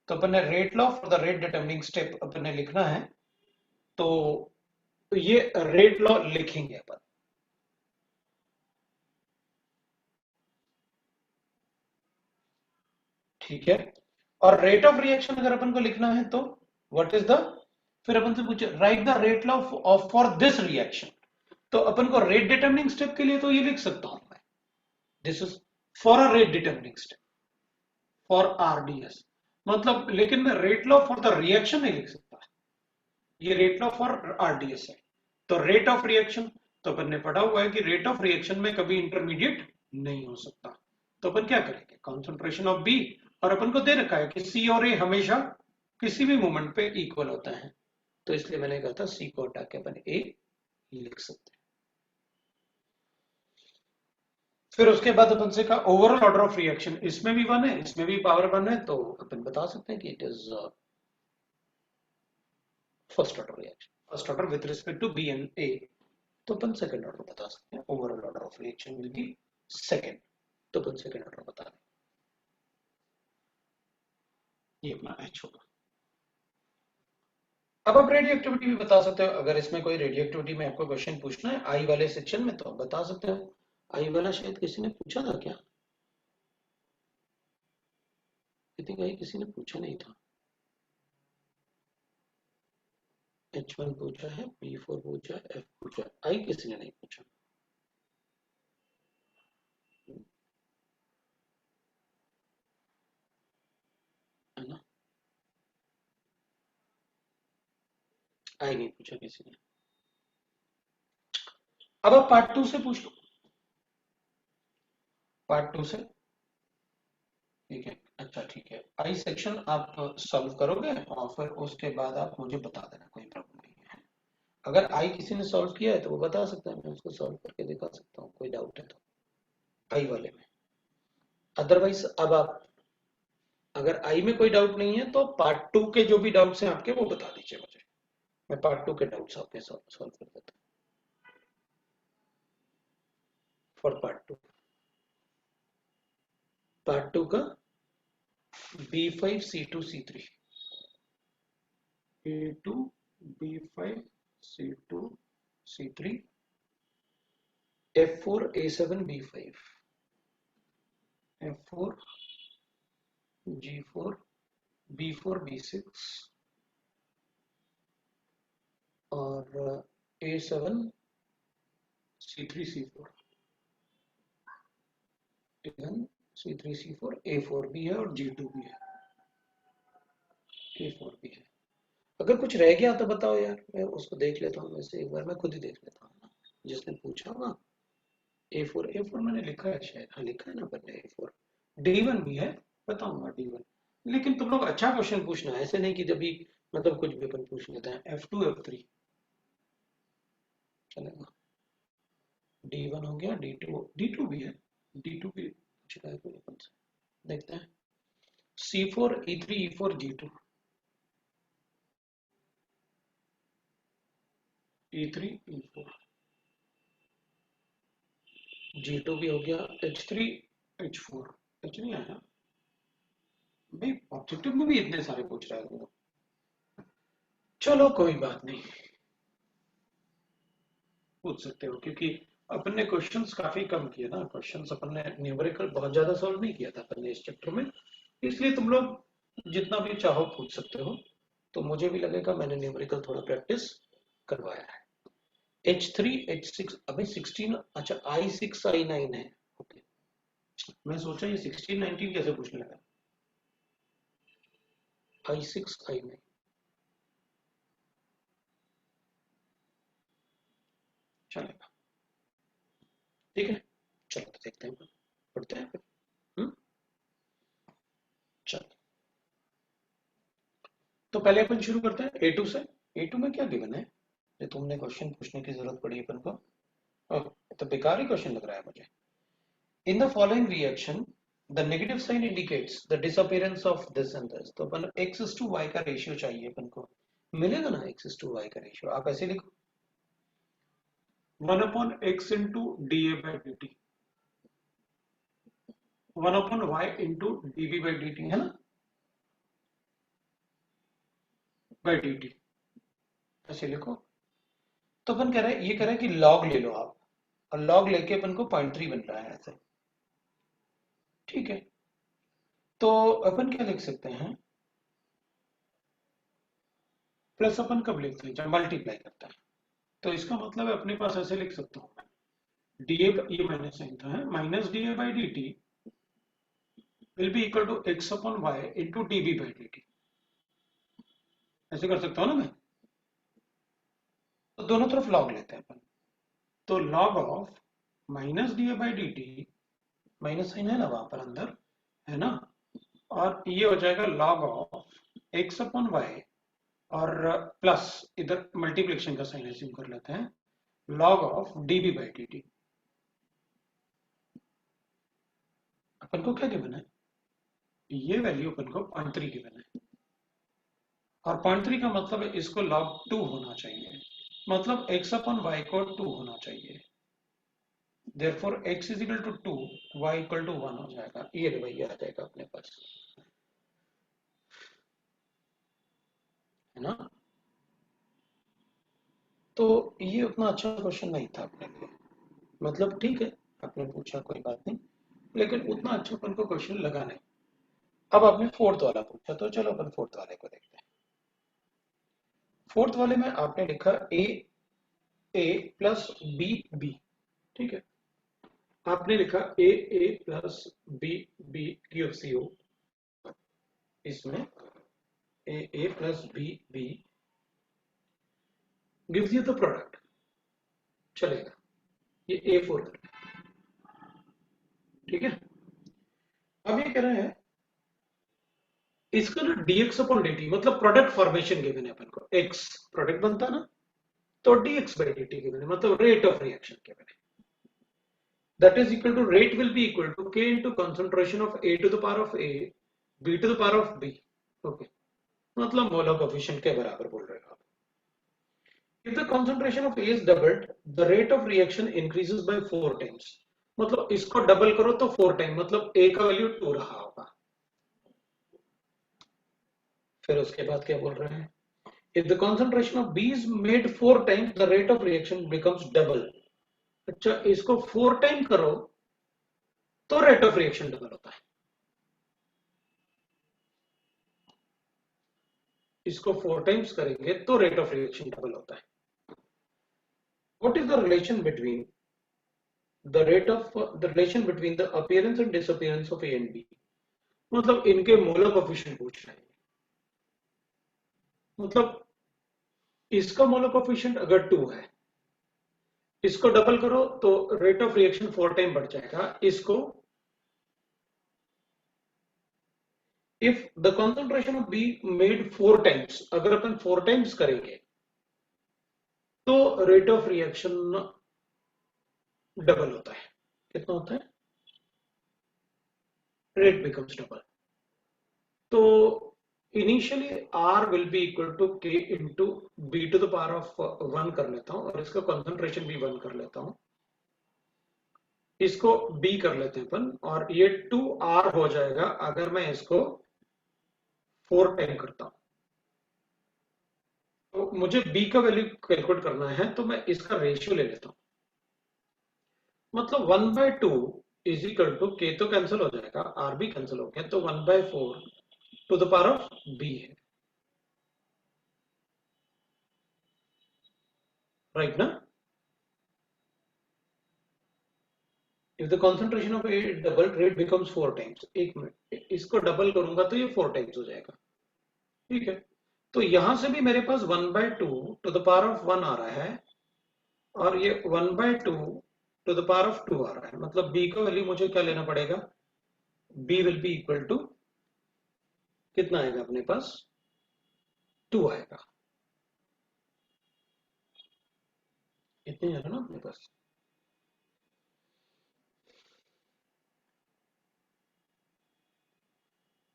तो अपन ने rate law for the rate determining step अपन ने लिखना है, तो ये रेट लॉ लिखेंगे अपन। ठीक है, और रेट ऑफ रिएक्शन अगर अपन को लिखना है तो व्हाट इज द, फिर अपन से पूछे right the rate law of for this reaction, तो अपन को रेट डिटरमिनिंग स्टेप के लिए तो ये लिख सकता हूं मैं, this is for a rate determining step for RDS, मतलब, लेकिन मैं rate law for the reaction नहीं लिख सकता, ये रेट लॉ फॉर आरडीएस है। तो रेट ऑफ रिएक्शन, तो अपन ने पढ़ा हुआ है कि रेट ऑफ रिएक्शन में कभी इंटरमीडिएट नहीं हो सकता, तो अपन क्या करेंगे, कॉन्सेंट्रेशन ऑफ बी, और अपन को दे रखा है कि सी और ए हमेशा किसी भी मोमेंट पे इक्वल होता है, तो इसलिए मैंने कहा था सी को हटा के अपन ए लिख सकते हैं। फिर उसके बाद अपन से कहा ओवरऑल ऑर्डर ऑफ रिएक्शन, इसमें भी वन है, इसमें भी पावर वन है, तो अपन बता सकते हैं कि it is first order reaction, first order with respect to B and A, तो अपन सेकंड ऑर्डर बता सकते हैं, overall order of reaction will be second, तो अपन सेकंड ऑर्डर बता दें, ये अपना एच होगा। अब आप रेडियो एक्टिविटी भी बता सकते हो, अगर इसमें कोई रेडियो एक्टिविटी में आपको क्वेश्चन पूछना है आई वाले सेक्शन में, तो आप बता सकते हो। आई वाला शायद किसी ने पूछा था क्या, आई थिंक आई किसी ने पूछा नहीं था। H1 पूछा है, P4 पूछा है, F पूछा है, आई किसी ने नहीं पूछा, है ना, आई नहीं पूछा किसी ने। अब आप पार्ट 2 से पूछ लो, पार्ट 2 से, ठीक है, अच्छा ठीक है, आई सेक्शन आप सॉल्व करोगे और फिर उसके बाद आप मुझे बता देना, कोई प्रॉब्लम नहीं है। अगर आई किसी ने सॉल्व किया है तो वो बता सकता है, मैं उसको सॉल्व करके दिखा सकता हूँ, कोई डाउट है तो। आई वाले में। अदरवाइज अब आप अगर आई में कोई डाउट नहीं है तो पार्ट 2 के जो भी डाउट्स हैं आपके वो बता दीजिए मुझे, मैं पार्ट 2 के डाउट्स आपके सॉल्व कर देता हूँ फॉर पार्ट टू का B5 C2 C3 A2 B5 C2 C3 F4 A7 B5 F4 G4 B4 B6 और A7 C3 C4 A7 C3 C4 A4 भी है और G2 भी है, A4 भी है। अगर कुछ रह गया तो बताओ यार, मैं उसको देख लेता हूँ, वैसे एक बार मैं खुद ही देख लेता हूँ जिसने पूछा होगा। A4 मैंने लिखा है शायद, हाँ लिखा है ना पहले A4। D1 भी है, बताऊंगा D1। लेकिन तुम लोग अच्छा क्वेश्चन पूछना, ऐसे नहीं कि जब भी मतलब कुछ भी अपन पूछ लेते हैं। F2 F3 चलेगा। D1 हो गया, D2 भी है, D2 भी पूछ रहा है कोई अपन से, देखते हैं। C4 E3 E4 G2 E3 E4 G2 भी हो गया, H3 H4 H नहीं आया भाई, ऑब्जेक्टिव में भी इतने सारे पूछ रहा है। चलो कोई बात नहीं, पूछ सकते हो, क्योंकि अपन ने क्वेश्चंस काफी कम किए ना, क्वेश्चंस अपन ने न्यूमेरिकल बहुत ज्यादा सॉल्व नहीं किया था अपन ने इस चैप्टर में, इसलिए तुम लोग जितना भी चाहो पूछ सकते हो। तो मुझे भी लगेगा मैंने न्यूमेरिकल थोड़ा प्रैक्टिस करवाया है। H3 H6 अभी 16, अच्छा I6 I9 है, ओके। मैं सोचा ये 16 19 कैसे पूछने लगा। I6 I9 चलेगा, ठीक है। चलो तो देखते हैं, पढ़ते हैं फिर। चलो तो पहले अपन शुरू करते हैं A2 से। A2 में क्या गिवन है, ये तुमने क्वेश्चन पूछने की जरूरत पड़ी अपन को। ओह, तो बेकार ही क्वेश्चन लग रहा है मुझे। In the following reaction the negative sign indicates the disappearance of this and this. तो अपन x:y का रेशियो चाहिए अपन को, मिलेगा ना x:y का रेशियो। आप ऐसे लिखो 1/x into dA by dt 1/y into dB by dt है ना, by dt ऐसे लिखो। तो अपन कह रहे हैं, ये कह रहे हैं कि log ले लो आप, और log लेके अपन को 0.3 बन रहा है ऐसे, ठीक है। तो अपन क्या लिख सकते हैं, प्लस अपन कब लिखते हैं, जब मल्टीप्लाई करता है। तो इसका मतलब है अपने पास ऐसे लिख सकता हूँ, डीए ये माइनस साइन था, है minus dA by D T will be equal to X upon Y into D B by D T. ऐसे कर सकता हूँ ना मैं, तो दोनों तरफ लॉग लेते हैं अपन। तो log of minus D A by D T, minus sign है ना वहां पर अंदर, है ना, और ये हो जाएगा log of x upon y, और प्लस इधर मल्टीप्लिकेशन का साइन एज्यूम कर लेते हैं, log of d B by D T. अपन को क्या गिवन है, ये वैल्यू अपन को 0.3 गिवन है, और 0.3 का मतलब है इसको log 2 होना चाहिए, मतलब x अपॉन वाई को 2 होना चाहिए। therefore x is equal to 2, y equal to 1 हो जाएगा। ये भैया आ जाएगा अपने पास, है ना। तो ये उतना अच्छा क्वेश्चन नहीं था अपने लिए, मतलब ठीक है आपने पूछा कोई बात नहीं, लेकिन उतना अच्छा अपन को क्वेश्चन लगा नहीं। अब आपने फोर्थ वाला पूछा, तो चलो अपन फोर्थ वाले को देखते हैं। फोर्थ वाले में आपने लिखा ए प्लस बी, ठीक है। आपने लिखा A plus B gives you, इसमें A plus B gives you the product, चलेगा। ये A4 कर, ठीक है। अब ये कह रहे हैं इसका ना dx अपॉन dt, मतलब प्रोडक्ट फॉर्मेशन गिवन है अपन को, x प्रोडक्ट बनता है ना, तो dx बाई dt गिवन है, मतलब रेट ऑफ रिएक्शन गिवन है। that is equal to rate will be equal to k into concentration of a to the power of a b to the power of b. okay, मतलब molar coefficient के बराबर बोल रहे हो आप. If the concentration of A is doubled, the rate of reaction increases by 4 times. मतलब इसको double करो तो 4 टाइम, मतलब A का वैल्यू 2 रहा होगा. फिर उसके बाद क्या बोल रहे हैं? If the concentration of B is made 4 times, the rate of reaction becomes double. अच्छा, इसको 4 टाइम करो तो रेट ऑफ रिएक्शन डबल होता है. इसको 4 टाइम्स करेंगे तो रेट ऑफ रिएक्शन डबल होता है. What is the relation between the appearance and disappearance of A and B? मतलब इनके मोलर कोफिशिएंट पूछ रहे हैं. मतलब इसका मोलर कोफिशिएंट अगर 2 है, इसको डबल करो तो रेट ऑफ रिएक्शन 4 टाइम बढ़ जाएगा. इसको if the concentration of be made 4 times, अगर अपन 4 टाइम्स करेंगे तो रेट ऑफ रिएक्शन डबल होता है. कितना होता है? Rate becomes double. तो initially R will be equal to K into B to the power of 1 कर लेता हूं और इसका कंसंट्रेशन भी 1 कर लेता हूं. इसको B कर लेते हैं अपन और ये 2R हो जाएगा अगर मैं इसको 4 टाइम करता हूं. तो मुझे B का वैल्यू कैलकुलेट करना है तो मैं इसका रेशियो ले लेता हूं. मतलब 1/2 इज इक्वल टू K तो कैंसिल हो जाएगा, R भी कैंसिल हो गया, तो 1/4 to the power of B है. राइट ना? If the concentration of A double, rate becomes 4 times. एक मिनट, इसको डबल करूंगा तो ये 4 टाइम्स हो जाएगा. ठीक है, तो यहां से भी मेरे पास 1/2 टू द पावर ऑफ 1 आ रहा है और ये 1/2 टू द पावर ऑफ 2 आ रहा है. मतलब B का वैल्यू मुझे क्या लेना पड़ेगा? B will be equal to कितना आएगा अपने पास? 2 आएगा. इतने आएगा ना अपने पास.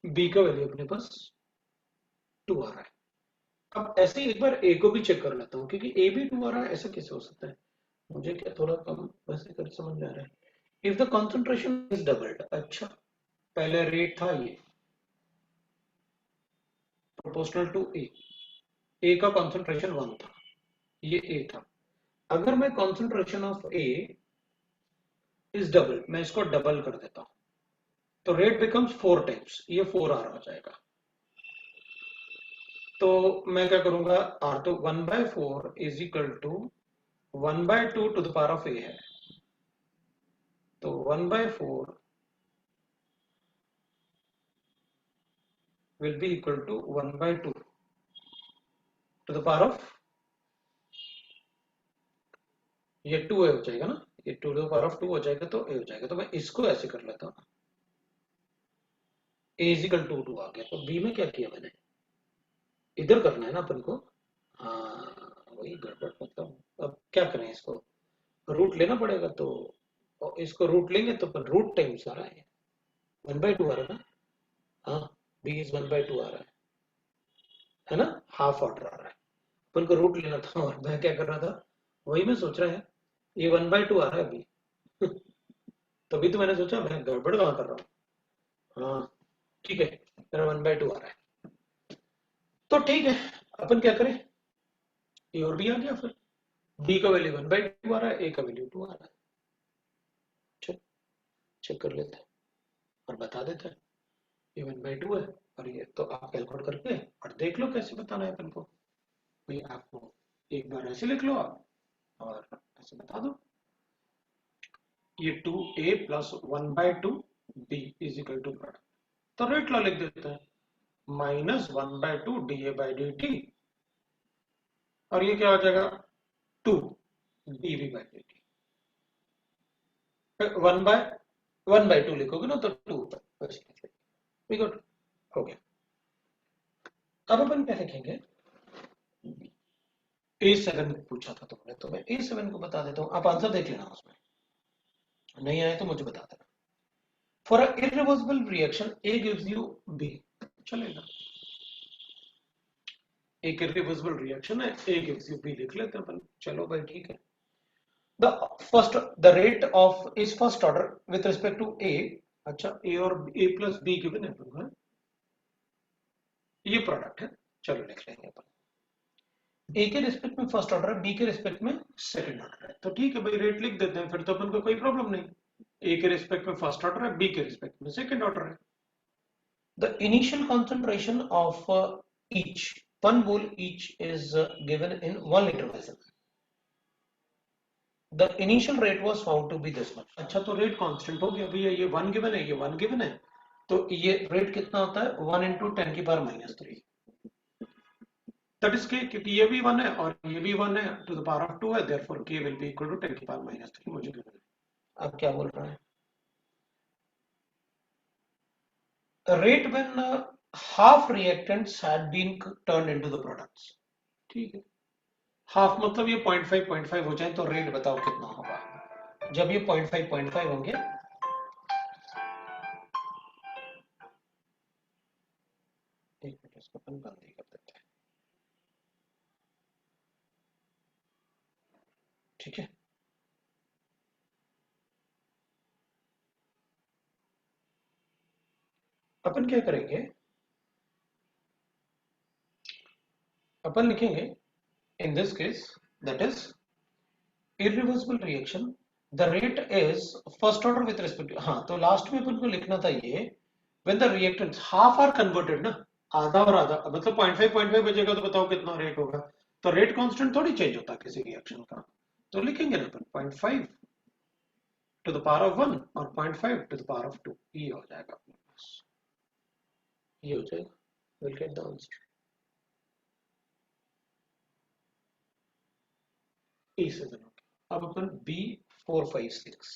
B का वैल्यू अपने पास 2 आ रहा है. अब ऐसे ही एक बार A को भी चेक कर लेता हूँ क्योंकि A भी 2 आ रहा है. ऐसा कैसे हो सकता है? मुझे क्या थोड़ा कम वैसे कर समझ में आ रहा है. If the concentration is doubled, अच्छा पहले रेट था ये प्रोपोर्शनल टू ए का कंसंट्रेशन 1 था, ये ए था. अगर मैं concentration of A is double, मैं इसको डबल कर देता हूं तो रेट बिकम्स 4 टाइम्स, ये 4R हो जाएगा. तो मैं क्या करूंगा? आर तो 1/4 is equal to 1/2 to the power of A है, तो 1/4 will be equal to 1/2 to the power of, ये 2a हो जाएगा ना, ये 2 to the power of 2 हो जाएगा तो a हो जाएगा. तो मैं इसको ऐसे कर लेता हूँ. a is equal to 2 आ गया. तो b में क्या किया मैंने? इधर करना है ना अपन को. हाँ वही गड़बड़. मतलब अब क्या करें, इसको रूट लेना पड़ेगा. तो इसको रूट लेंगे तो अपन रूट टाइम्स आ रहा है, 1/2 आ रहा है ना. हाँ, b is 1/2 आ रहा है ना, हाफ ऑर्डर आ रहा है. अपन को रूट लेना था और मैं क्या कर रहा था, वही मैं सोच रहा है. ये 1/2 आ रहा है अभी. तभी तो मैंने सोचा मैं गड़बड़ कहाँ कर रहा हूँ. हाँ ठीक है, मेरा 1/2 आ रहा है. तो ठीक है, अपन क्या करें, ये और भी आ गया. फिर b का वैल्यू 1/2 आ रहा है, a का वैल्यू 2 आ रहा है. चलो चेक कर लेते हैं और बता देते हैं. ये 1/2 है और ये तो आप कैलकुलेट करके और देख लो कैसे बताना है अपन को. भाई आपको एक बार ऐसे लिख लो आप और ऐसे बता दो. ये 2a plus 1/2 b is equal to product. तो रेट लॉ लिख देते हैं, माइनस 1/2 dA/dt और ये क्या हो जाएगा 2 dV/dt. 1/2 लिखोगे ना तो 2 गुड हो गया. अब अपन क्या लिखेंगे, A7 पूछा था तुमने तो मैं A7 को बता देता हूं. आप आंसर देख लेना उसमें. नहीं आए तो मुझे बता देना। For a irreversible reaction A gives you B, चलेगा। एक इरिवर्सिबल रिएक्शन है, ए गिव्स यू बी लिख लेते हैं अपन, चलो भाई ठीक है। The rate of is first order with respect to A। अच्छा, A और A plus B गिवन है अपन को, ये प्रोडक्ट है, चलो लिख लेंगे अपन। A के रिस्पेक्ट में फर्स्ट ऑर्डर है, B के रिस्पेक्ट में सेकंड ऑर्डर है, तो ठीक है भाई रेट लिख देते हैं, फिर तो अपन को कोई प्रॉब्लम नहीं। A के रिस्पेक्ट में फर्स्ट ऑर्डर है, B के रिस्पेक्ट में सेकंड ऑर्डर है। The initial concentration of each one mole each is given in 1 liter vessel। The initial rate was found to be this much। अच्छा, तो rate constant हो गया भैया, ये 1 गिवन है, ये 1 गिवन है, तो ये रेट कितना होता है 1 इंटू 10 की पावर -3, दैट इज के, क्योंकि ये भी 1 है और ये भी 1 है टू द पावर ऑफ 2 है, देयरफॉर के विल बी इक्वल टू 10 की पावर -3 मुझे गिवन है। अब क्या बोल रहा है, rate when half reactants had been turned into the products. ठीक है, हाफ मतलब ये 0.5 हो जाए तो रेट बताओ कितना होगा। जब ये 0.5 होंगे, एक मिनट इसको अपन बंद ही कर देते हैं, ठीक है। अपन क्या करेंगे, अपन लिखेंगे in this case that is irreversible reaction, the rate is first order with respect to, हाँ तो लास्ट में अपन को लिखना था ये when the reactants half are converted ना, आधा और आधा, मतलब 0.5 बचेगा तो बताओ कितना रेट होगा। तो रेट कांस्टेंट थोड़ी चेंज होता है किसी रिएक्शन का, तो लिखेंगे ना अपन 0.5 टू द पावर ऑफ 1 और 0.5 टू द पावर ऑफ 2, ये हो जाएगा अपने पास, ये हो जाएगा, will get the answer. E7 हो गया। अब अपन B456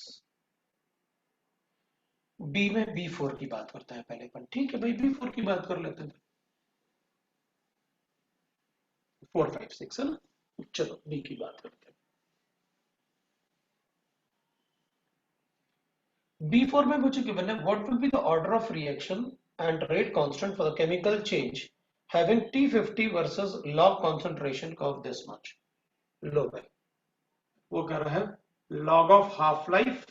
बी में B4 की बात करते हैं पहले अपन, ठीक है भाई B4 की बात कर लेते हैं, 456 है ना, चलो बी की बात करते हैं। B4 में मुझे गिवन है what will be the order of reaction and rate constant for the chemical change having T50 versus log concentration of this much। लो भाई, वो कह रहा है log of half life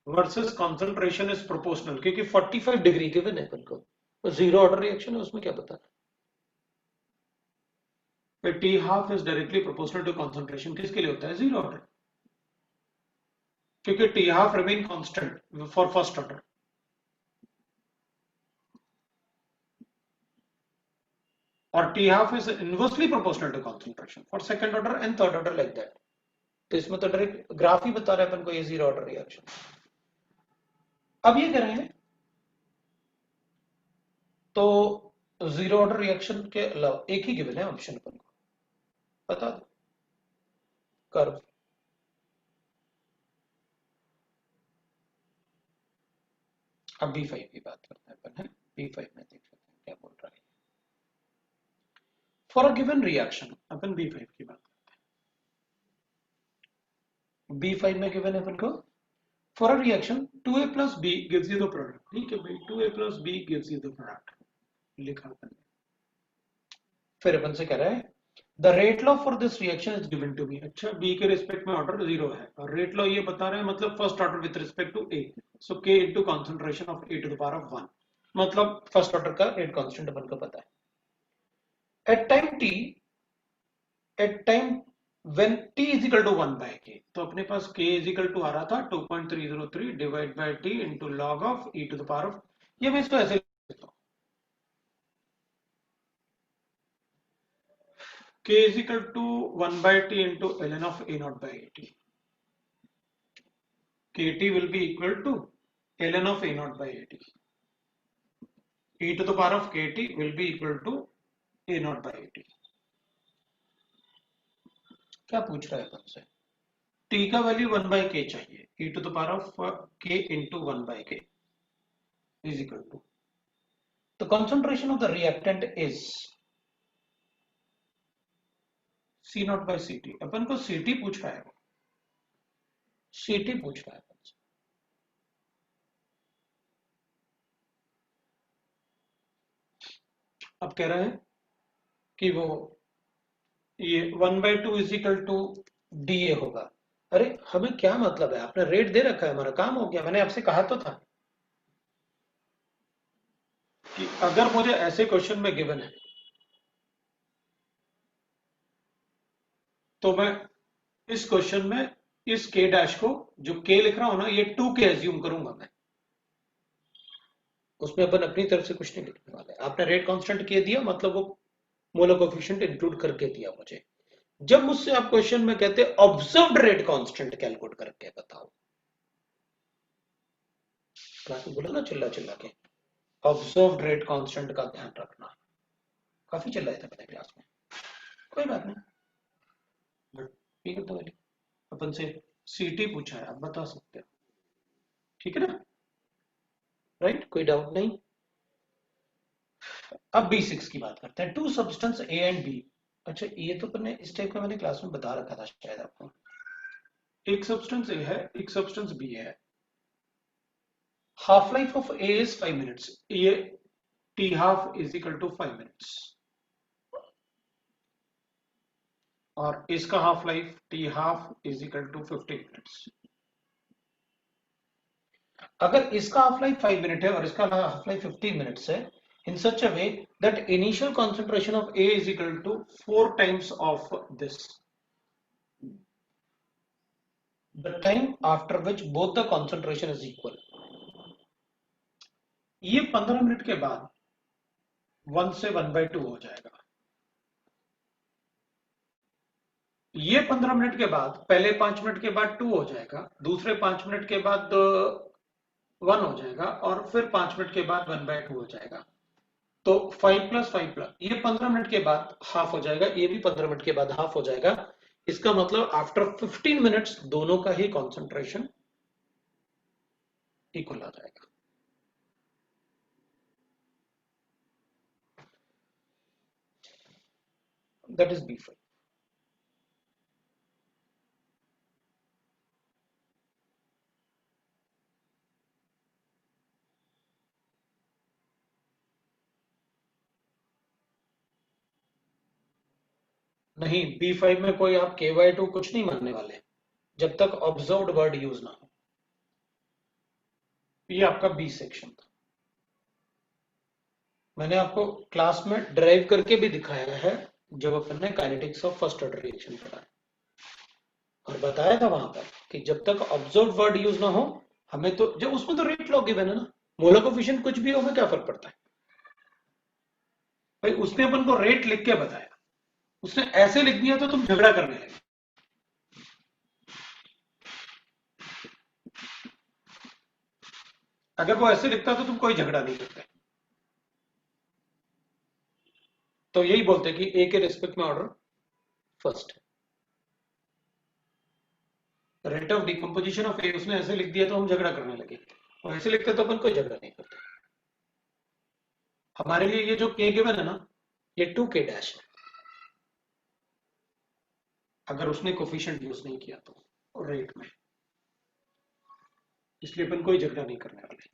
versus concentration is proportional, क्योंकि 45 degree given है अपन को, तो जीरो ऑर्डर रिएक्शन है, उसमें क्या बताना। T half is directly proportional to concentration, किसके लिए होता है जीरो ऑर्डर, क्योंकि T half remain constant for first order, और T half is inversely proportional to concentration for second order and third order like that. तो इसमें तो direct graph ही बता रहा है अपन को ये जीरो ऑर्डर रिएक्शन। अब ये करेंगे तो जीरो ऑर्डर रिएक्शन के अलावा एक ही गिवन है ऑप्शन अपन को, बता दो कर्व। अब B5 की बात करते हैं अपन, है B5 में देख लेते हैं क्या बोल रहा है। For a given reaction, upon B5 की बात करते हैं। B5 में गिवन है अपन को for a reaction 2A plus B gives you the product, ठीक है भाई 2A plus B gives you the product, लिखा अपन ने। फिर अपन से कह रहा है the rate law for this reaction is given to be. अच्छा, बी के रिस्पेक्ट में ऑर्डर जीरो है और रेट लॉ ये बता रहे हैं, मतलब first order with respect to A, so K into concentration of A to the power of 1, मतलब फर्स्ट ऑर्डर का रेट कांस्टेंट अपन को पता है। At time T, at time when T is equal to 1 by के, तो अपने पास के इज इक्वल टू आ रहा था 2.303 divide by T into log of e to the power of, ये मैं इसको ऐसे लिख देता हूं, k is equal to 1 by t into ln of a naught by at, kt will be equal to ln of a naught by at, e to the power of kt will be equal to a naught by at। क्या पूछ रहा है अपन से, t का value 1 by k चाहिए, e to the power of k into 1 by k is equal to, the concentration of the reactant is C naught by Ct, अपन को Ct पूछ रहा है, Ct पूछ रहा है अपन से, अब कह रहा है कि वो ये 1/2 इज इक्वल टू DA होगा। अरे हमें क्या मतलब है, आपने रेट दे रखा है, हमारा काम हो गया। मैंने आपसे कहा तो था कि अगर मुझे ऐसे क्वेश्चन में गिवन है तो मैं इस क्वेश्चन में इस के डैश को, जो के लिख रहा हूं ना, ये 2K एज्यूम करूंगा मैं। उसमें अपन अपनी तरफ से कुछ नहीं लिखने वाले। आपने रेट कांस्टेंट के दिया, मतलब वो मोलर कोएफिशिएंट इंक्लूड करके दिया मुझे। जब मुझसे आप क्वेश्चन में कहते ऑब्जर्व्ड रेट कांस्टेंट कैलकुलेट करके बताओ, क्लास में बोला ना चिल्ला चिल्ला के, ऑब्जर्व्ड रेट कांस्टेंट का ध्यान रखना। काफी चिल्लाया था मैंने क्लास में, कोई बात नहीं, बट ठीक है। तो अपन से सीटी पूछा है, आप बता सकते हो, ठीक है ना? राइट, कोई डाउट नहीं। अब B6 की बात करते हैं। Two substance A and B। अच्छा, ये तो मैंने इस टाइप का मैंने क्लास में बता रखा था शायद आपको। एक सब्सटेंस A है, एक सब्सटेंस B है। Half life of A is 5 minutes, ये T half is equal to 5 minutes, और इसका half life T half is equal to 15 minutes. अगर इसका हाफ लाइफ 5 मिनट है और इसका हाफ लाइफ 15 मिनट्स है, in such a way that initial concentration of A is equal to 4 times of this, the time after which both the concentration is equal। ये 15 minute के बाद 1 से 1/2 हो जाएगा। ये 15 मिनट के बाद पहले 5 मिनट के बाद 2 हो जाएगा, दूसरे 5 मिनट के बाद 1 हो जाएगा, और फिर 5 मिनट के बाद 1/2 हो जाएगा। तो 5 प्लस 5 प्लस, ये 15 मिनट के बाद हाफ हो जाएगा, ये भी 15 मिनट के बाद हाफ हो जाएगा। इसका मतलब आफ्टर 15 मिनट्स दोनों का ही कॉन्सेंट्रेशन इक्वल आ जाएगा। That is B5। नहीं, B5 में कोई आप KY2 कुछ नहीं मानने वाले जब तक ऑब्जर्व्ड वर्ड यूज ना हो। ये आपका B सेक्शन था। मैंने आपको क्लास में ड्राइव करके भी दिखाया है जब अपन ने kinetics of first order reaction पढ़ा, और बताया था वहां पर कि जब तक ऑब्जर्व्ड वर्ड यूज ना हो, हमें तो जब उसमें तो रेट लॉ गिवन है ना, मोलर कोएफिशिएंट कुछ भी हो, हमें क्या फर्क पड़ता है भाई। उसने अपन को रेट लिख के बताया, उसने ऐसे लिख दिया तो तुम झगड़ा करने लगे। अगर वो ऐसे लिखता तो तुम कोई झगड़ा नहीं करते। तो यही बोलते कि ए के रिस्पेक्ट में ऑर्डर फर्स्ट है। रेट ऑफ डिकम्पोजिशन ऑफ ए उसने ऐसे लिख दिया तो हम झगड़ा करने लगे, और ऐसे लिखते तो अपन कोई झगड़ा नहीं करते। हमारे लिए ये जो के गिवन है ना, ये 2K डैश है, अगर उसने कोफिशिएंट यूज नहीं किया तो रेट में, इसलिए अपन कोई झगड़ा नहीं करने वाले।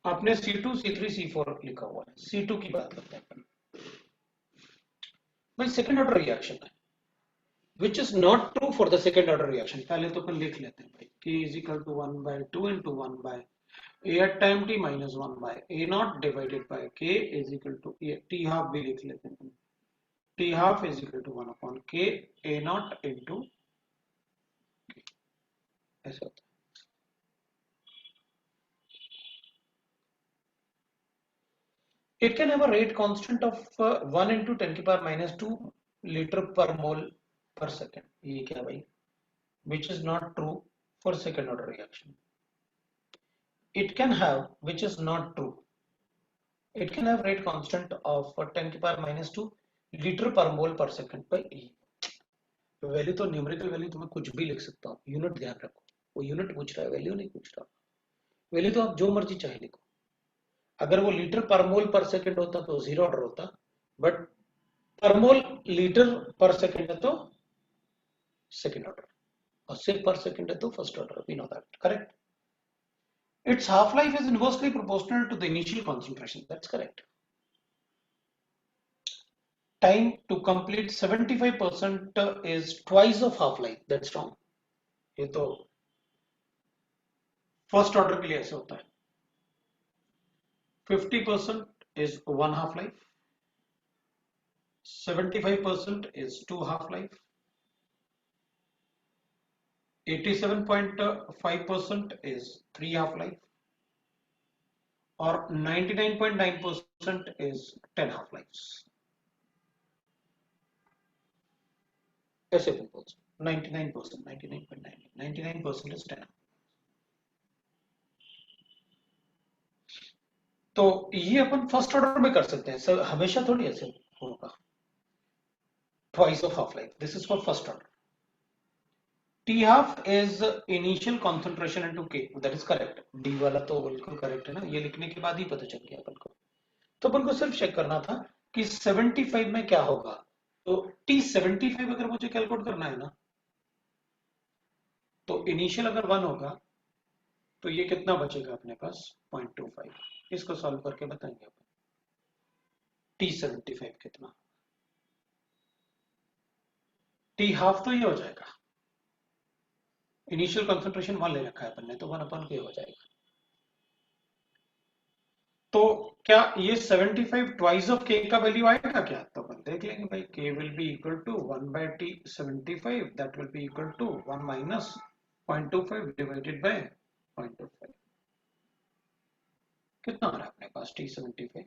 आपने C2 C3 C4 लिखा हुआ है, C2 की बात करते हैं अपन भाई। सेकंड ऑर्डर रिएक्शन है, which is not true for the second order reaction। पहले तो अपन लिख लेते हैं भाई, K is equal to 1/2 into 1 by A at time t minus 1 by A naught divided by K is equal to T half भी लिख लेते हैं। T half is equal to 1 upon K A naught into K, ऐसा होता है। It can have a rate constant of 1 into 10 की power minus 2 liter per mole per second। ये क्या भाई, which is not true for second order reaction। It can have, which is not true, it can have rate constant of 10 की power minus 2 liter per mole per second। भाई value तो numerical value तो मैं कुछ भी लिख सकता हूँ, यूनिट ध्यान रखो, वो यूनिट पूछ रहा है, वैल्यू नहीं पूछ रहा। वैल्यू तो आप जो मर्जी चाहे लिखो। अगर वो लीटर पर मोल पर सेकंड होता तो जीरो ऑर्डर होता, बट पर मोल लीटर पर सेकंड है तो सेकंड ऑर्डर, और सिर्फ पर सेकंड है तो first order. We know that, correct. Its half life is inversely proportional to the initial concentration, that's correct। time to complete 75% is twice of half life. That's wrong. ये तो first order के लिए ऐसे होता है. 50% is one half life, 75% is two half life, 87.5% is three half life, और 99.9% is 10 half lives. ऐसे बोल 99%, 99.9, 99% is 10. तो ये अपन फर्स्ट ऑर्डर में कर सकते हैं सर, हमेशा थोड़ी ऐसे होगा. Twice of half life, this is for first order. T half is initial concentration into के, दैट इज करेक्ट. डी वाला तो बिल्कुल करेक्ट है ना, ये लिखने के बाद ही पता चल गया अपन को. तो अपन को सिर्फ चेक करना था कि 75 में क्या होगा. तो टी 75 अगर मुझे कैलकुलेट करना है ना, तो इनिशियल अगर 1 होगा तो ये कितना बचेगा अपने पास 0.25. इसको सॉल्व करके बताएंगे अपन. टी 75 कितना, टी हाफ तो ये हो जाएगा. इनिशियल कंसंट्रेशन 1 ले रखा है अपन ने, तो 1 अपन के हो जाएगा. तो क्या ये 75 ट्वाइस ऑफ के का वैल्यू आएगा क्या? तो अपन देख लेंगे भाई. K will be equal to 1 by T 75, that will be equal to 1 minus 0.25 divided by 0.25. कितना आ रहा है अपने पास T 75?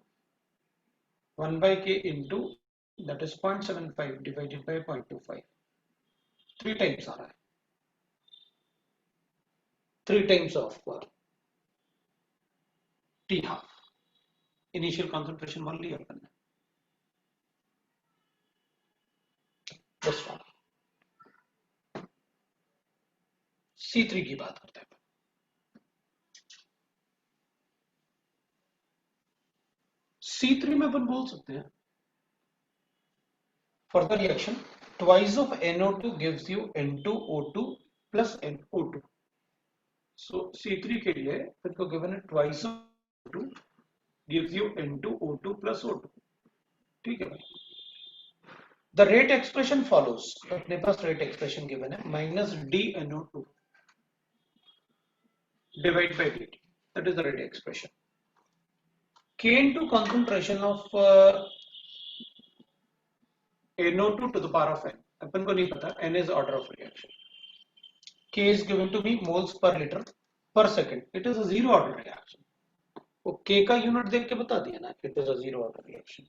1 by k into that is 0.75 divided by 0.25. 3 times आ रहा है. 3 times of T half. Initial concentration 1 लिया अपन ने. This one. C3 की बात करते हैं. C3 में अपन बोल सकते हैं for the reaction twice of NO2 gives you N2O2 plus NO2. So C3 के लिए इनको given है twice of O2 gives you N2O2 plus O2. ठीक है भाई. The rate expression follows. अपने पास rate expression given है minus dNO2 divided by dt. That is the rate expression. K into concentration of NO2 to the power of n. अपन को नहीं पता, n is order of reaction. K is given to be moles per liter per second. It is a zero order reaction. वो K का unit देख के बता दिया ना, it is a zero order reaction.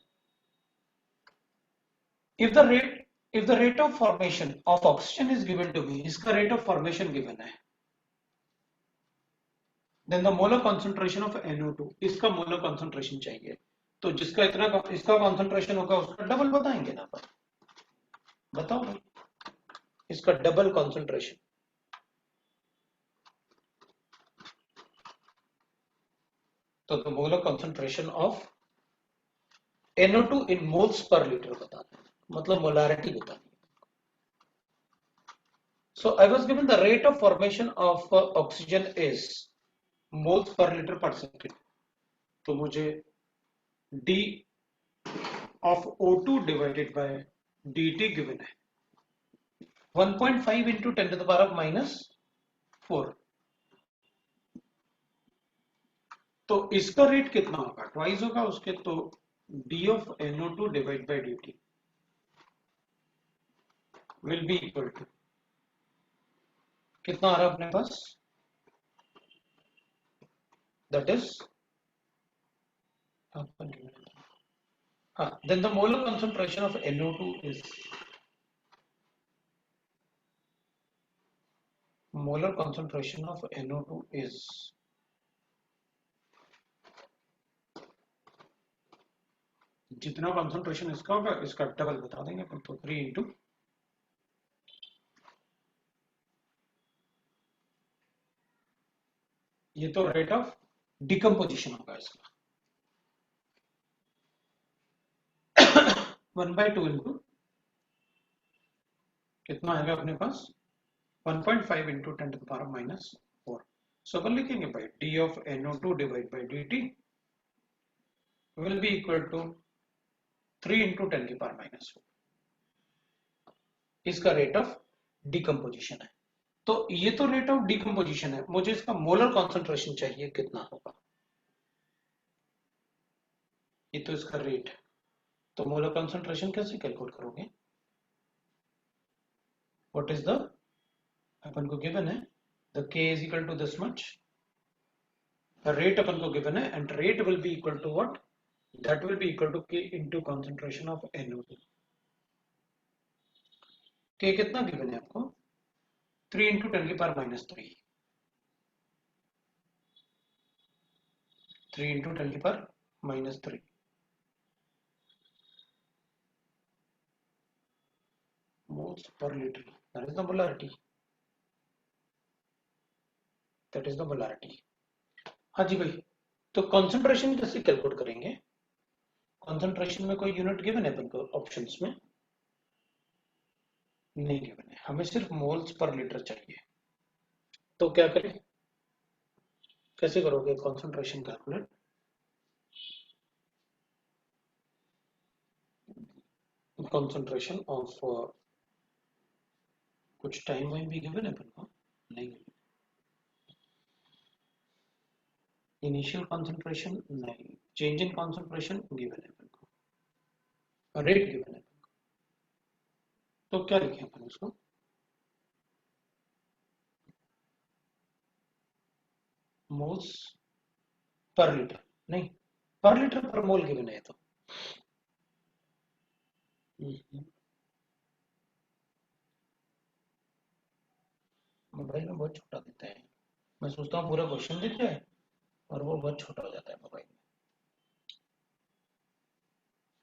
If the rate of formation of oxygen is given to me, इसका rate of formation given है, then the molar concentration of NO2, इसका molar concentration चाहिए. तो जिसका इतना इसका concentration होगा उसका डबल बताएंगे ना अपन. बताओ भाई, इसका डबल concentration. तो the molar concentration of NO2 in moles per liter बताना है, मतलब molarity बतानी है. So I was given the rate of formation of oxygen is moles per liter per second. तो मुझे D of O2 divided by dt given है 1.5 into 10 to the power of minus 4. तो इसका रेट कितना होगा? Twice होगा उसके. तो D of NO2 divided by dt will be equal to कितना आ रहा है अपने पास? That is then the molar concentration of NO2 is molar concentration of NO2 is जितना concentration इसका होगा इसका डबल बता देंगे अपन. तो 3 into ये तो रेट ऑफ डिकम्पोजिशन होगा इसका 1/2 इंटू कितना आएगा अपने पास 1.5 into 10 to the power of minus 4. So अपन लिखेंगे भाई D of NO2 divided by dt will be equal to 3 into 10 की पावर माइनस 4, इसका रेट ऑफ डिकम्पोजिशन है। तो ये तो रेट ऑफ डिकम्पोजिशन है, मुझे इसका मोलर कॉन्सेंट्रेशन चाहिए कितना होगा, ये तो इसका रेट है। तो मोलर कॉन्सेंट्रेशन कैसे कैलकुलेट करोगे? व्हाट इज द, अपन को गिवन है the K is equal to this much, rate अपन को गिवन है, and rate will be equal to what, that will be equal to K into concentration of NO2। K कितना given है आपको? 3 into 10 की पावर माइनस 3, 3 इंटू 10 की पावर minus 3 moles per liter, that is the molarity, that is the molarity। हाँ जी भाई, तो कंसंट्रेशन कैसे कैलकुलेट करेंगे? कंसंट्रेशन में कोई यूनिट गिवन है अपन को ऑप्शंस में? नहीं गिवन है, हमें सिर्फ मोल्स पर लीटर चाहिए। तो क्या करें, कैसे करोगे कंसंट्रेशन कैलकुलेट? कंसंट्रेशन ऑफ कुछ टाइम वाइम भी गिवन है अपन को? नहीं, इनिशियल कंसंट्रेशन नहीं, चेंज इन कंसंट्रेशन गिवन है अपन को, रेट गिवन है। तो क्या लिखें अपन उसको? मोल्स पर लीटर नहीं, पर लीटर पर मोल गिवन है तो मोबाइल में बहुत छोटा देते हैं, मैं सोचता हूँ पूरा क्वेश्चन दिख जाए और वो बहुत छोटा हो जाता है मोबाइल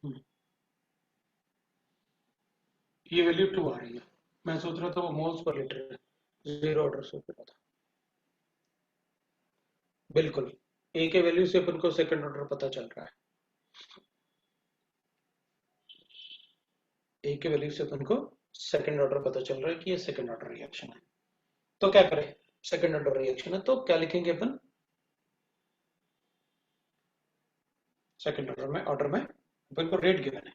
में। ये वैल्यू 2 आ रही है, मैं सोच रहा था वो मोल्स पर लीटर है, जीरो ऑर्डर से ऊपर था। बिल्कुल, ए के वैल्यू से अपन को सेकंड ऑर्डर पता चल रहा है, ए के वैल्यू से अपन को सेकंड ऑर्डर पता चल रहा है कि ये सेकंड ऑर्डर रिएक्शन है। तो क्या करें, सेकंड ऑर्डर रिएक्शन है तो क्या लिखेंगे अपन? सेकंड ऑर्डर में अपन को रेट गिवन है,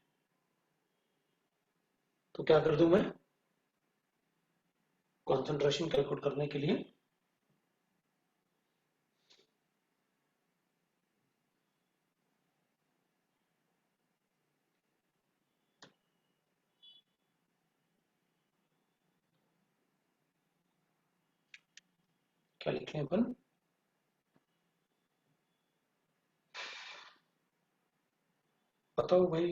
तो क्या कर दूं मैं कॉन्सेंट्रेशन कैलकुलेट करने के लिए? क्या लिखें अपन? बताओ भाई,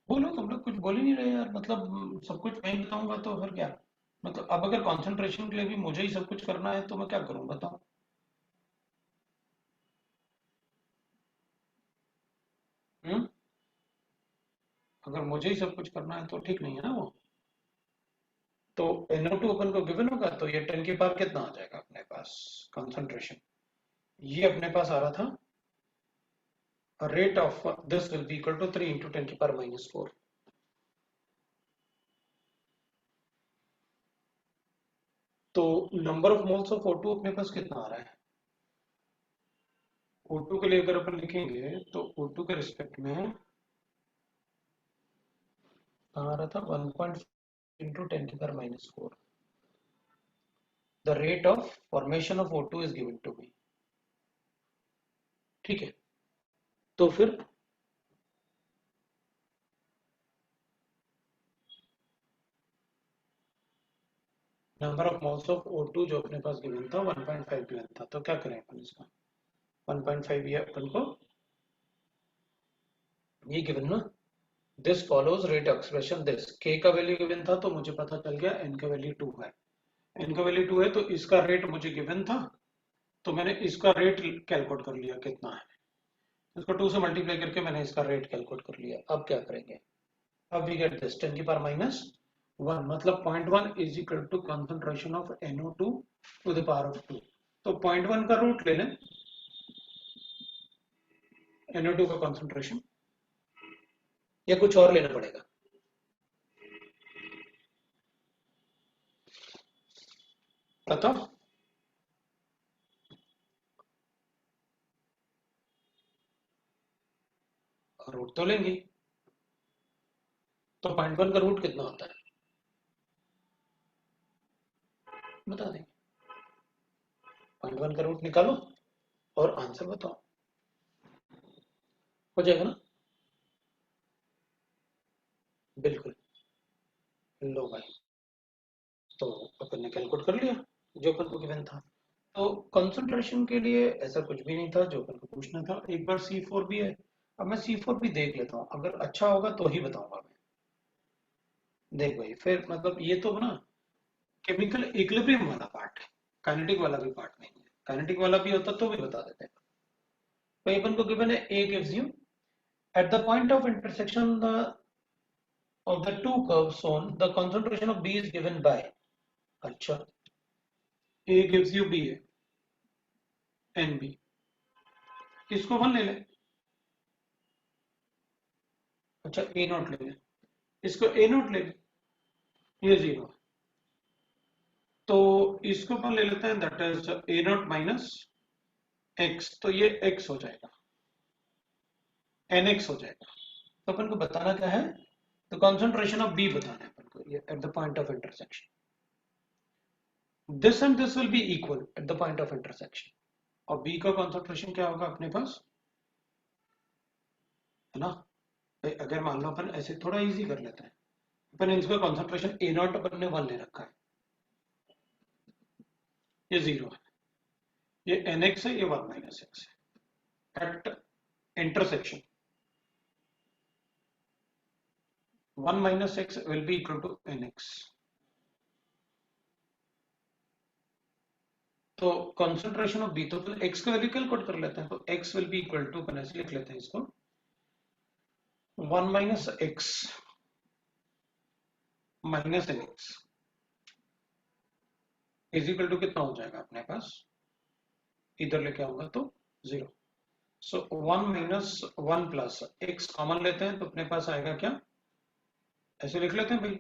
बोलो, तुम लोग कुछ बोल ही नहीं रहे यार, मतलब सब कुछ मैं ही बताऊंगा तो फिर क्या, मतलब अब अगर कंसंट्रेशन के लिए भी मुझे ही सब कुछ करना है तो मैं क्या करूं बताओ? हम्म, अगर मुझे ही सब कुछ करना है तो ठीक नहीं है ना वो। तो NO2 अपन को गिवन होगा तो ये 10 की पावर कितना आ जाएगा अपने पास कंसंट्रेशन, ये अपने पास आ रहा था, rate of this will be equal to 3 into 10 की पावर माइनस 4। तो number of moles of O2 अपने पास कितना आ रहा है? O2 के लिए अगर अपन लिखेंगे तो O2 के रिस्पेक्ट में आ रहा था 1.5 इंटू 10 की पावर minus 4। The rate of formation of O2 is given to me, ठीक है। तो फिर number of moles of O2 जो अपने पास गिवन था 1.5 गिवन था, तो क्या करें अपन इसका? 1.5 ये अपन को ये गिवन ना, this follows rate expression, this K का वैल्यू गिवन था तो मुझे पता चल गया N का वैल्यू 2 है, N का वैल्यू 2 है तो इसका रेट मुझे गिवन था, तो मैंने इसका रेट कैलकुलेट कर लिया कितना है, इसको 2 से मल्टीप्लाई करके मैंने इसका रेट कैलकुलेट कर लिया। अब क्या करेंगे, अब वी गेट दिस 10 की पावर माइनस 1, मतलब 0.1 is equal to concentration of NO2 to the power of 2। तो 0.1 का रूट ले लें, NO2 का कंसंट्रेशन, या कुछ और लेना पड़ेगा? बताओ। रूट तो लेंगे। तो 0.1 का रूट कितना होता है बता देंगे। 0.1 का रूट निकालो और आंसर बताओ, हो जाएगा ना? बिल्कुल। लो भाई, तो अपन ने कैलकुलेट कर लिया जो अपन को गिवन था। तो कंसंट्रेशन के लिए ऐसा कुछ भी नहीं था जो अपन को पूछना था। एक बार C4 भी है, अब मैं C4 भी देख लेता हूँ, अगर अच्छा होगा तो ही बताऊंगा मैं। देख भाई, फिर मतलब ये तो ना केमिकल इक्विलिब्रियम वाला पार्ट है, काइनेटिक वाला भी पार्ट नहीं है। काइनेटिक वाला भी होता तो भी बता देते हैं। तो अपन को गिवन है A gives you at the point of intersection of the two curves shown the concentration of B is given by। अच्छा, A gives you B है, NB, इसको 1 ले ले। अच्छा, A नॉट ले ले, इसको A नॉट ले ले, ये 0। तो इसको अपन ले लेते हैं, that is A not minus x, तो ये x हो जाएगा, nx हो जाएगा। तो अपन को बताना क्या है, तो कंसंट्रेशन ऑफ B बताना है अपन को, ये at the point of intersection. This and this will be equal at the point of intersection. और B का कंसंट्रेशन क्या होगा अपने पास, है ना? अगर मान लो अपन ऐसे थोड़ा इजी कर लेते हैं, अपन इसका कंसंट्रेशन A नॉट अपन ने 1 ले रखा है, ये 0 है, ये nx है, ये 1 माइनस x है। At intersection 1 minus x will be equal to nx। तो कंसंट्रेशन ऑफ B, तो x का वैल्यू कैलकुलेट कर लेते हैं। तो x will be equal to, अपन ऐसे लिख लेते हैं इसको, 1 minus x minus nx is equal to कितना हो जाएगा अपने पास, इधर लेके आऊंगा तो 0। सो 1 minus 1 प्लस x कॉमन लेते हैं तो अपने पास आएगा क्या, ऐसे लिख लेते हैं भाई,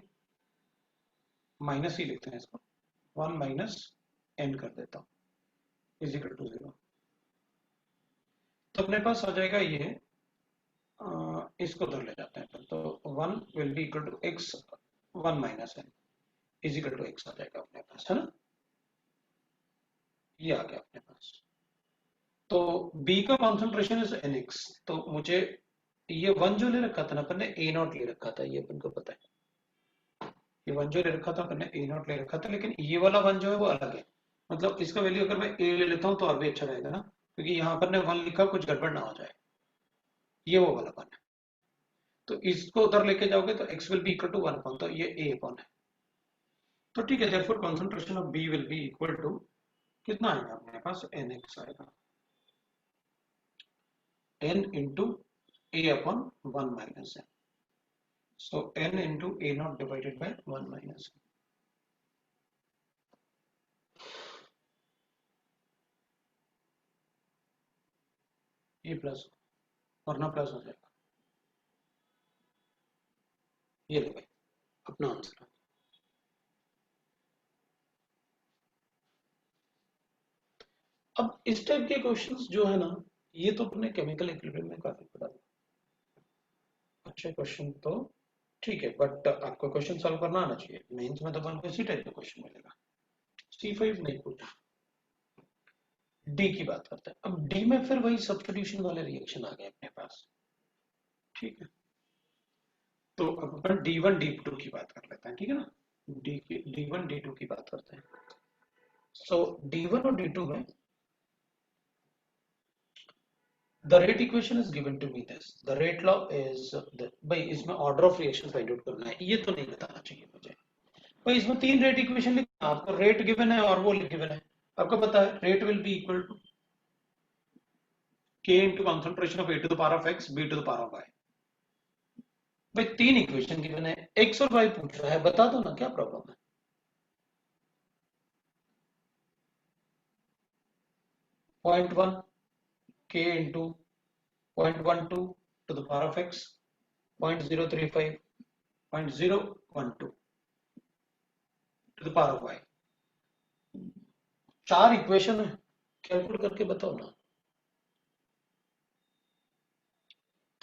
माइनस ही लिखते हैं इसको, 1 माइनस n कर देता हूँ इज इक्वल टू 0। तो अपने पास आ जाएगा ये, इसको उधर ले जाते हैं तो 1 will be equal to x 1 minus n is equal to x आ जाएगा अपने पास, है ना? ये आ गया अपने पास। तो B का कॉन्सेंट्रेशन इज nx, तो मुझे ये 1 जो ले रखा था ना अपन ने, A नॉट ले रखा था, ये अपन को पता है। ये 1 जो ले रखा था अपन ने A नॉट ले रखा था, लेकिन ये वाला 1 जो है वो अलग है। मतलब इसका वैल्यू अगर मैं A ले लेता हूँ तो और भी अच्छा रहेगा ना, क्योंकि यहाँ पर ने 1 लिखा, कुछ गड़बड़ ना हो जाए। ये वो वाला 1 है, तो इसको उधर लेके जाओगे तो x will be equal to 1 upon, तो ये A अपॉन है। तो ठीक है, therefore concentration of B will be equal to कितना आएगा अपने पास, nx आएगा, n into A upon 1 minus n। So n into A naught divided by 1 minus n। ये प्लस, वरना प्लस हो जाएगा। ये ले भाई अपना आंसर। अब इस टाइप के क्वेश्चंस जो है ना, ये तो अपने केमिकल इक्विलिब्रियम में काफी पढ़ा है। अच्छे क्वेश्चन तो ठीक है, बट आपको क्वेश्चन सॉल्व करना आना चाहिए। मेंस में तो अपन को इसी टाइप का क्वेश्चन मिलेगा। C5 नहीं पूछा, डी की बात करते हैं। अब डी में फिर वही सब्स्टिट्यूशन वाले रिएक्शन आ गए अपने पास, ठीक है? तो अब अपन D1 D2 की बात कर लेते हैं, ठीक है ना? D1 D2 की बात करते हैं। सो D1 और D2 में the rate equation is given to me this, the rate law is भाई इसमें order of reaction find out करना है, ये तो नहीं बताना चाहिए मुझे भाई। इसमें 3 रेट इक्वेशन लिखना, आपको रेट गिवन है और वो गिवन है। आपको पता है rate will be equal to K into concentration of A to the power of X, B to the power of Y। भाई 3 इक्वेशन गिवन है, X और Y पूछ रहा है, बता दो ना क्या प्रॉब्लम है। Point 1 K into 0.12 to the power of X, 0.035, 0.012 to the power of Y। 4 equation है, कैलकुलेट करके बताओ ना।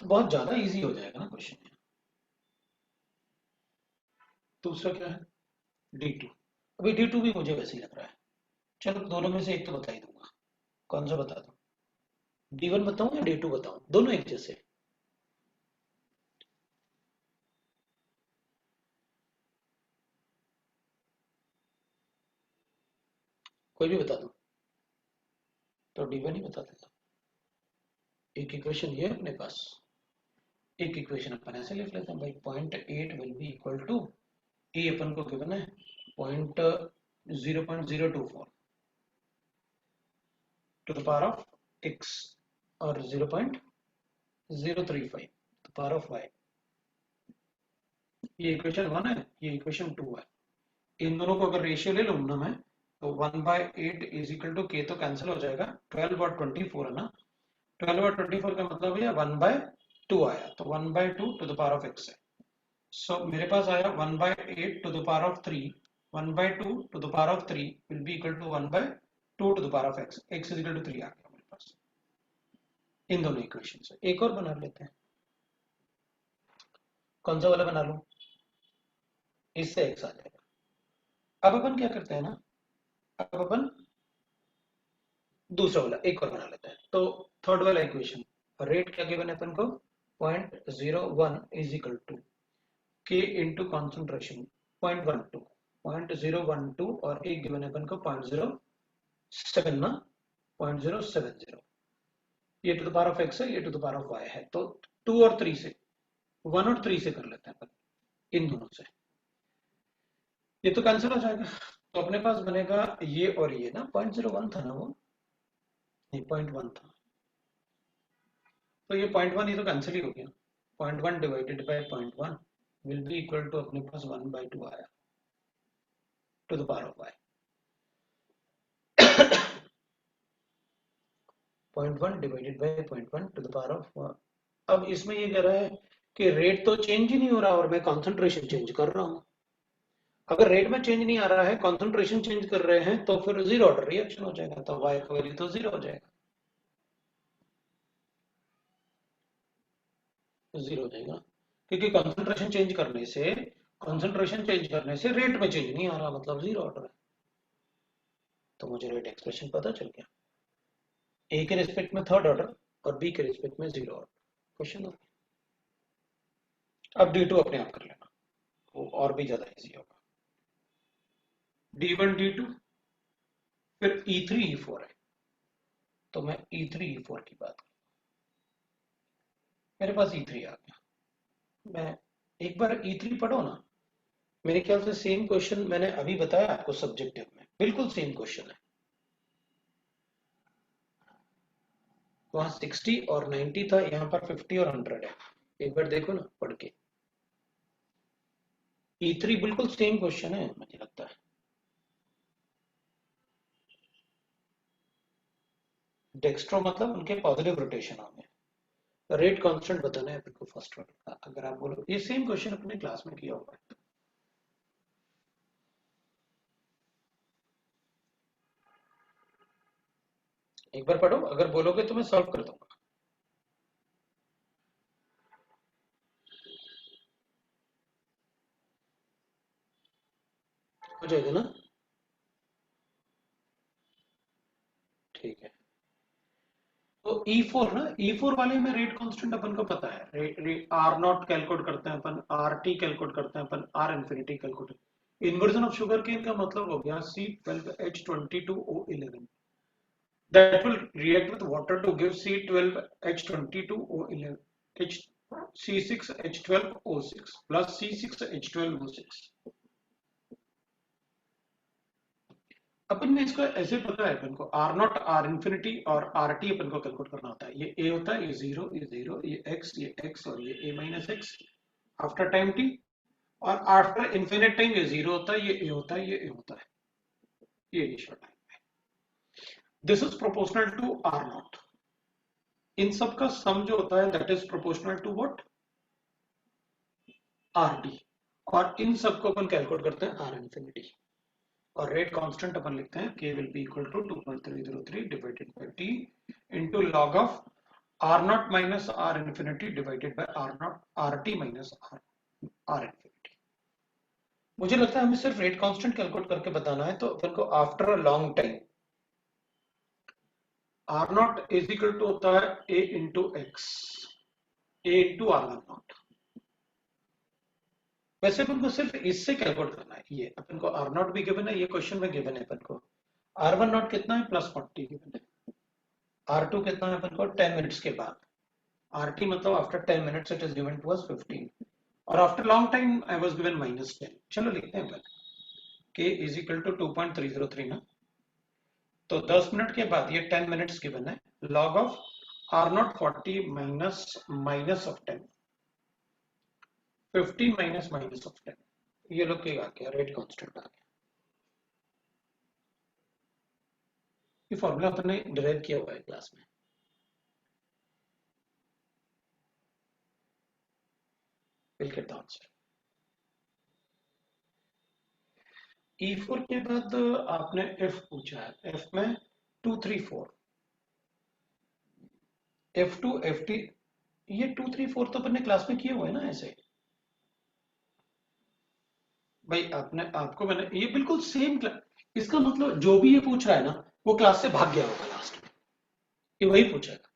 तो बहुत ज्यादा इजी हो जाएगा ना क्वेश्चन। दूसरा क्या है D2। अभी D2 भी मुझे वैसे ही लग रहा है। चलो दोनों में से एक तो बता ही दूंगा। कौन सा बता दूं? D1 बताऊं या D2 बताऊं? दोनों एक जैसे। कोई भी बता दूं? तो D1 ही बता देता। एक इक्वेशन ये है अपने पास। एक इक्वेशन अपन ऐसे लिख लेते हैं भाई, 0.8 विल बी इक्वल टू, ए अपन को गिवन है 0.024 to the power of x और 0.035 to the power of y। ये इक्वेशन 1 है, ये इक्वेशन 2 है। इन दोनों को अगर रेशियो ले लूँ ना मैं, तो 1/8 इज इक्वल टू के तो कैंसिल हो जाएगा, 12 और 24 है ना। 12 और 24 का मतलब है 1/2 आया, तो 1/2 to the power of x है। सो मेरे पास आया 1/8 to the power of 3, 1/2 to the power of 3 will be equal to 1/2 to the power of x, x is equal to 3 आ गया मेरे पास। इन दोनों इक्वेशन से एक और बना लेते हैं। कौन सा वाला बना लूं? इससे x आ जाएगा। अब अपन क्या करते हैं ना, अब अपन दूसरा वाला एक और बना लेते हैं। तो थर्ड वाला इक्वेशन, रेट क्या गिवन है अपन को? 0.01 इज इक्वल टू के इंटू कॉन्सेंट्रेशन 0.12, 0.012 और एक गिवन है अपन को 0.07 ना, 0.070। ये to the power of X है, ये to the power of Y है। तो 2 और 3 से, 1 और 3 से कर लेते हैं अपन, इन दोनों से। ये तो कैंसिल हो जाएगा, तो अपने पास बनेगा ये और ये ना, 0.01 था ना वो, नहीं 0.1 था, तो ये 0.1 ये तो कैंसिल ही हो गया। 0.1 divided by 0.1 will be equal to अपने पास 1/2 आया to the power of Y. 0.1 divided by 0.1 to the power of. अब इसमें ये कह रहा है कि रेट तो चेंज ही नहीं हो रहा और मैं कॉन्सेंट्रेशन चेंज कर रहा हूँ। अगर रेट में चेंज नहीं आ रहा है, कॉन्सेंट्रेशन चेंज कर रहे हैं, तो फिर जीरो ऑर्डर रिएक्शन हो जाएगा, तो वाई का वैल्यू तो जीरो हो जाएगा, जीरो हो जाएगा। क्योंकि कॉन्सेंट्रेशन चेंज करने से रेट में चेंज नहीं आ रहा, मतलब जीरो ऑर्डर है। तो मुझे रेट एक्सप्रेशन पता चल गया। ए के रिस्पेक्ट में थर्ड ऑर्डर और बी के रिस्पेक्ट में जीरो ऑर्डर। क्वेश्चन हो। अब D2 अपने आप कर लेना, वो और भी ज्यादा इजी होगा। D1 D2 फिर E3 E4 है, तो मैं E3 E4 की बात करूं। मेरे पास E3 आ गया। मैं एक बार E3 पढ़ो ना, मेरे ख्याल से सेम क्वेश्चन मैंने अभी बताया आपको सब्जेक्टिव में, बिल्कुल सेम क्वेश्चन है। वहां 60 और 90 था, यहाँ पर 50 और 100 है। एक बार देखो ना पढ़ के। E3 बिल्कुल सेम क्वेश्चन है मुझे लगता है। डेक्स्ट्रो मतलब उनके पॉजिटिव रोटेशन होंगे। रेट कांस्टेंट बताना है आपको फर्स्ट वर्ड का। अगर आप बोलो ये सेम क्वेश्चन अपने क्लास में किया होगा। एक बार पढ़ो, अगर बोलोगे तो मैं सॉल्व कर दूंगा। हो जाएगा ना? ठीक है। तो E4 ना, E4 वाले में रेट कांस्टेंट अपन को पता है, आर नॉट कैलकुलेट करते हैं अपन, आर टी कैलकुलेट करते हैं अपन, R infinity calculate. Inversion of sugar cane का मतलब हो गया C12H22O11, that will react with water to give C12H22O11 H C6H12O6 plus C6H12O6। अपन ने इसको ऐसे पता है, अपन को आर नॉट, आर इन्फिनिटी और आर टी अपन को कैलकुलेट करना होता है। ये ए होता है, ये जीरो, ये जीरो, ये एक्स और ये A minus X after time T, और आफ्टर इन्फिनिट टाइम ये जीरो होता है, ये ए होता है, ये ए होता है, ये initial time. This is proportional to R not. इन सब का सम जो होता है that is proportional to what? R T. और इन सब को अपन कैलकुलेट करते हैं आर इन्फिनिटी। और रेट कांस्टेंट अपन लिखते हैं k will be equal to 2.303 divided by t into log of R naught minus R infinity divided by R naught R T minus R infinity. मुझे लगता है हमें सिर्फ रेट कांस्टेंट कैलकुलेट करके बताना है, तो अपन को after a long time R naught is equal to होता है A into X, A into R one naught. वैसे अपन को सिर्फ इससे कैलकुलेट करना है, ये अपन को आर नॉट भी गिवन है, ये क्वेश्चन में गिवन है अपन को। आर वन नॉट कितना है, प्लस 40 गिवन है। आर टू कितना है अपन को 10 मिनट्स के बाद। आर टी मतलब आफ्टर 10 मिनट्स it is given to us 15, और after long time I was given -10। चलो लिखते हैं अपन, k इज इक्वल टू 2.303 ना। तो 10 मिनट के बाद ये 10 मिनट्स गिवन है, log of R naught 40 minus of 10, 15 minus of 10, ये लोग क्या आ गया, रेट कांस्टेंट आ गया। ये फॉर्मूला अपने डिराइव किया हुआ है क्लास में। Will get the answer. E4 के बाद आपने F पूछा है, F में 2 3 4, F2 FT, ये 2 3 4 तो अपने क्लास में किए हुए हैं ना ऐसे। भाई आपने आपको मैंने ये बिल्कुल सेम क्लास, इसका मतलब जो भी ये पूछ रहा है ना वो क्लास से भाग गया होगा लास्ट में, ये वही पूछेगा,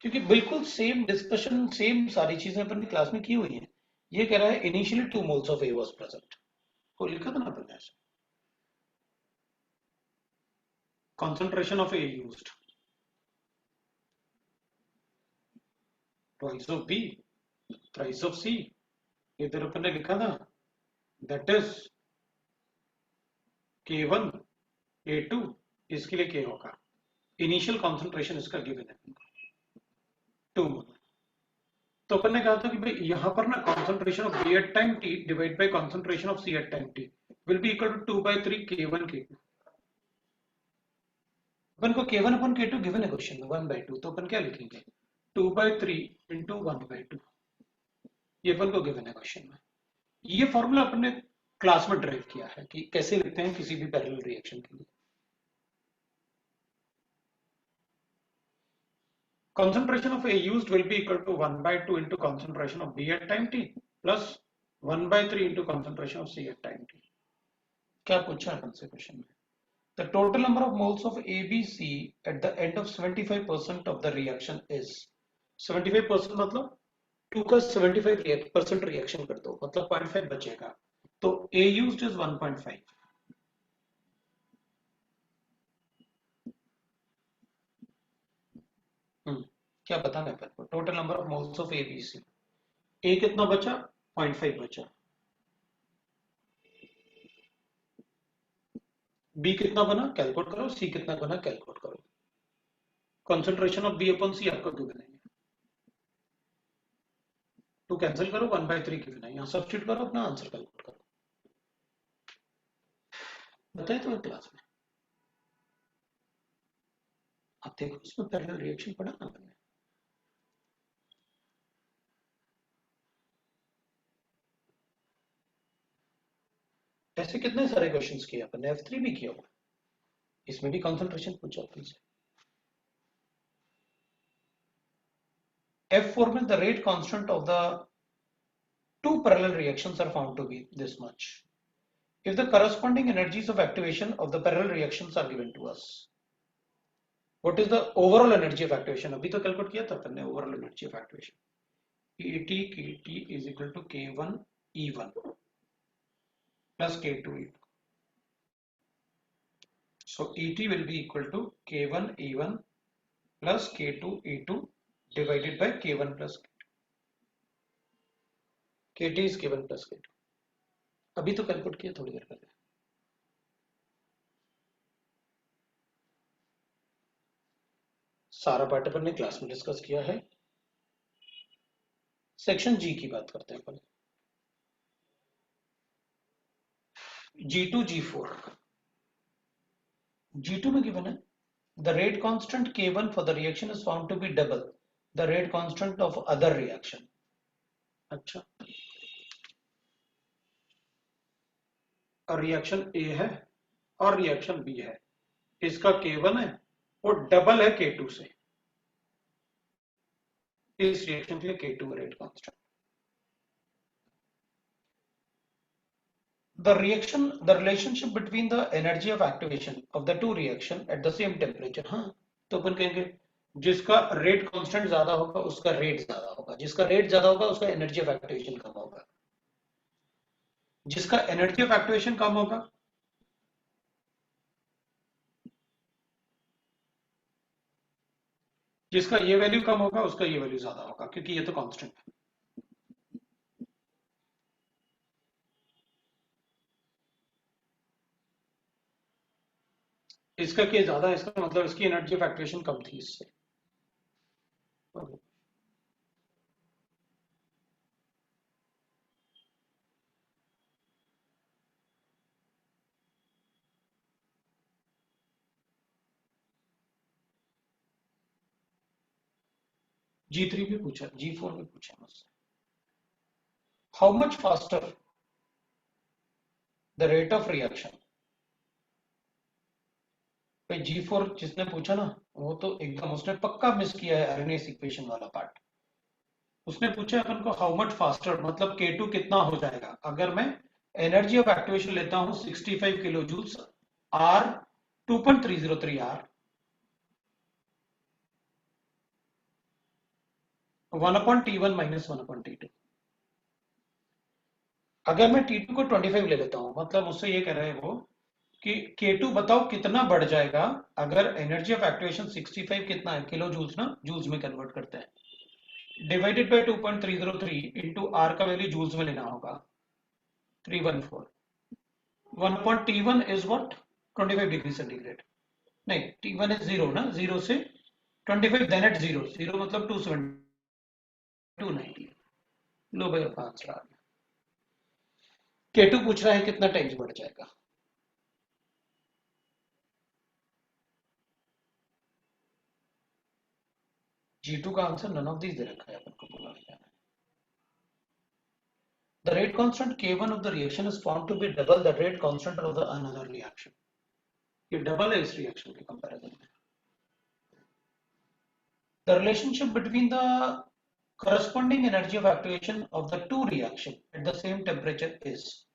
क्योंकि बिल्कुल सेम डिस्कशन सेम सारी चीजें अपन ने क्लास में की हुई हैं। ये कह रहा है initially 2 moles of A was present, को लिखा था ना अपन ने ऐसे, concentration of A used, twice of B, thrice of C, इधर अपन ने लिखा था that is K1 A2, इसके लिए K होगा, इनिशियल कॉन्सेंट्रेशन इसका गिवन है 2 मोल। तो अपन ने कहा था कि भाई यहाँ पर ना concentration of B at time t divide by concentration of C at time t will be equal to 2/3 K1 K2। अपन को K1 अपन K2 गिवन है क्वेश्चन में 1/2, तो अपन क्या लिखेंगे 2/3 इंटू 1/2, ये अपन को गिवन है क्वेश्चन में। ये फॉर्मूला अपन ने क्लास में ड्राइव किया है कि कैसे लिखते हैं किसी भी पैरेलल रिएक्शन के लिए। concentration of A used will be equal to 1/2 into concentration of B at time t plus 1/3 into concentration of C at time t। क्या पूछा है अपन से क्वेश्चन में, the total number of moles of ABC at the end of 75% of the reaction is, 75% मतलब 2 का 75% reaction कर दो मतलब 0.5 बचेगा, तो A used is 1.5। क्या बताना है अपन को, total number of moles of ABC, A कितना बचा 0.5 बचा, B कितना बना कैलकुलेट करो, C कितना बना कैलकुलेट करो, concentration of B upon C आपको गिवन है, तो कैंसिल करो 1/3 गिवन है, यहाँ सब्स्टिट्यूट करो अपना आंसर कैलकुलेट करो। बताए तो क्लास में आप देखो, उसमें पैरेलल रिएक्शन पढ़ा ना आपने। ऐसे कितने सारे क्वेश्चंस किए अपन ने, F3 भी किया हुआ, इसमें भी कंसंट्रेशन पूछा अपन से। F4 में the rate constant of the two parallel reactions are found to be this much if the corresponding energies of activation of the parallel reactions are given to us। What is the overall energy of activation, अभी तो calculate किया था अपन ने overall energy of activation, ET KT is equal to K1 E1 plus K2 E2, so ET will be equal to K1 E1 plus K2 E2 divided by K1 plus KT is K1 plus K2, अभी तो calculate किया थोड़ी देर पहले। सारा part अपन ने class में discuss किया है। सेक्शन जी की बात करते हैं अपन, G2 G4, G2 में गिवन है the rate constant K1 for the reaction is found to be double the rate constant of other reaction। अच्छा, और रिएक्शन A है और रिएक्शन B है, इसका K1 है वो डबल है K2 से, इस रिएक्शन के लिए K2 rate constant. The relationship between the energy of activation of the two reaction at the same temperature। हाँ, तो अपन कहेंगे जिसका रेट कांस्टेंट ज्यादा होगा उसका रेट ज्यादा होगा, जिसका रेट ज्यादा होगा उसका एनर्जी ऑफ एक्टिवेशन कम होगा, जिसका एनर्जी ऑफ एक्टिवेशन कम होगा जिसका ये वैल्यू कम होगा उसका ये वैल्यू ज्यादा होगा, क्योंकि ये तो कांस्टेंट है। इसका क्या ज्यादा है, इसका मतलब इसकी एनर्जी ऑफ एक्टिवेशन कम थी इससे। G3 भी पूछा, G4 भी पूछा मुझसे। How much faster the rate of reaction. भाई G4 जिसने पूछा ना वो तो एकदम उसने पक्का मिस किया है अर्नेस इक्वेशन वाला पार्ट। उसने पूछा अपन को हाउ मच फास्टर मतलब K2 कितना हो जाएगा अगर मैं एनर्जी ऑफ एक्टिवेशन लेता हूं 65 kilo joules R 2.303 R 1/T1 minus 1/T2। अगर मैं T2 को 25 ले लेता हूं मतलब मुझसे ये कह रहे हैं वो कि K2 बताओ कितना बढ़ जाएगा अगर एनर्जी ऑफ एक्टिवेशन 65 कितना है किलो जूल्स ना, जूल्स में कन्वर्ट करते हैं, डिवाइडेड बाय 2.303 इंटू आर का वैल्यू जूल्स में लेना होगा 314। 1/T1 is what 25 degree centigrade. नहीं T1 इज जीरो ना, जीरो से 25 देन एट जीरो, जीरो मतलब 290 लो भाई अपना आंसर आ गया। K2 पूछ रहा है कितना टाइम्स बढ़ जाएगा। G2 का आंसर नन ऑफ दीज दे रखा है अपन को, बोला गया है। The rate constant K1 of the reaction is found to be double the rate constant of the another reaction। ये डबल है इस रिएक्शन के कंपैरिजन में। The relationship between the corresponding energy of activation of the two reaction at the same temperature is।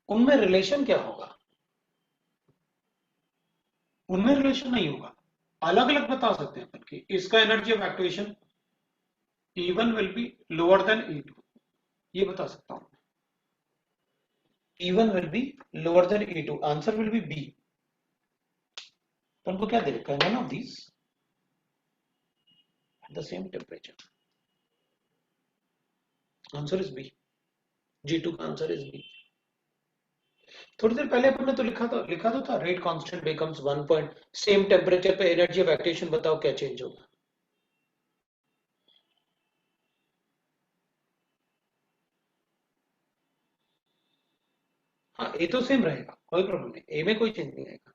उनमें relation क्या होगा, उनमें relation नहीं होगा, अलग अलग बता सकते हैं अपन की। इसका energy of activation E1 will be lower than E2, ये बता सकता हूं। E1 will be lower than E2, answer will be B। अपन को क्या दे रखा है, none of these at the same temperature, answer is B। G2 का आंसर इज B। थोड़ी देर पहले अपन ने तो लिखा तो था rate constant becomes 1 point same temperature पे एनर्जी ऑफ एक्टिवेशन बताओ क्या चेंज होगा। हाँ ए तो सेम रहेगा, कोई प्रॉब्लम नहीं, ए में कोई चेंज नहीं आएगा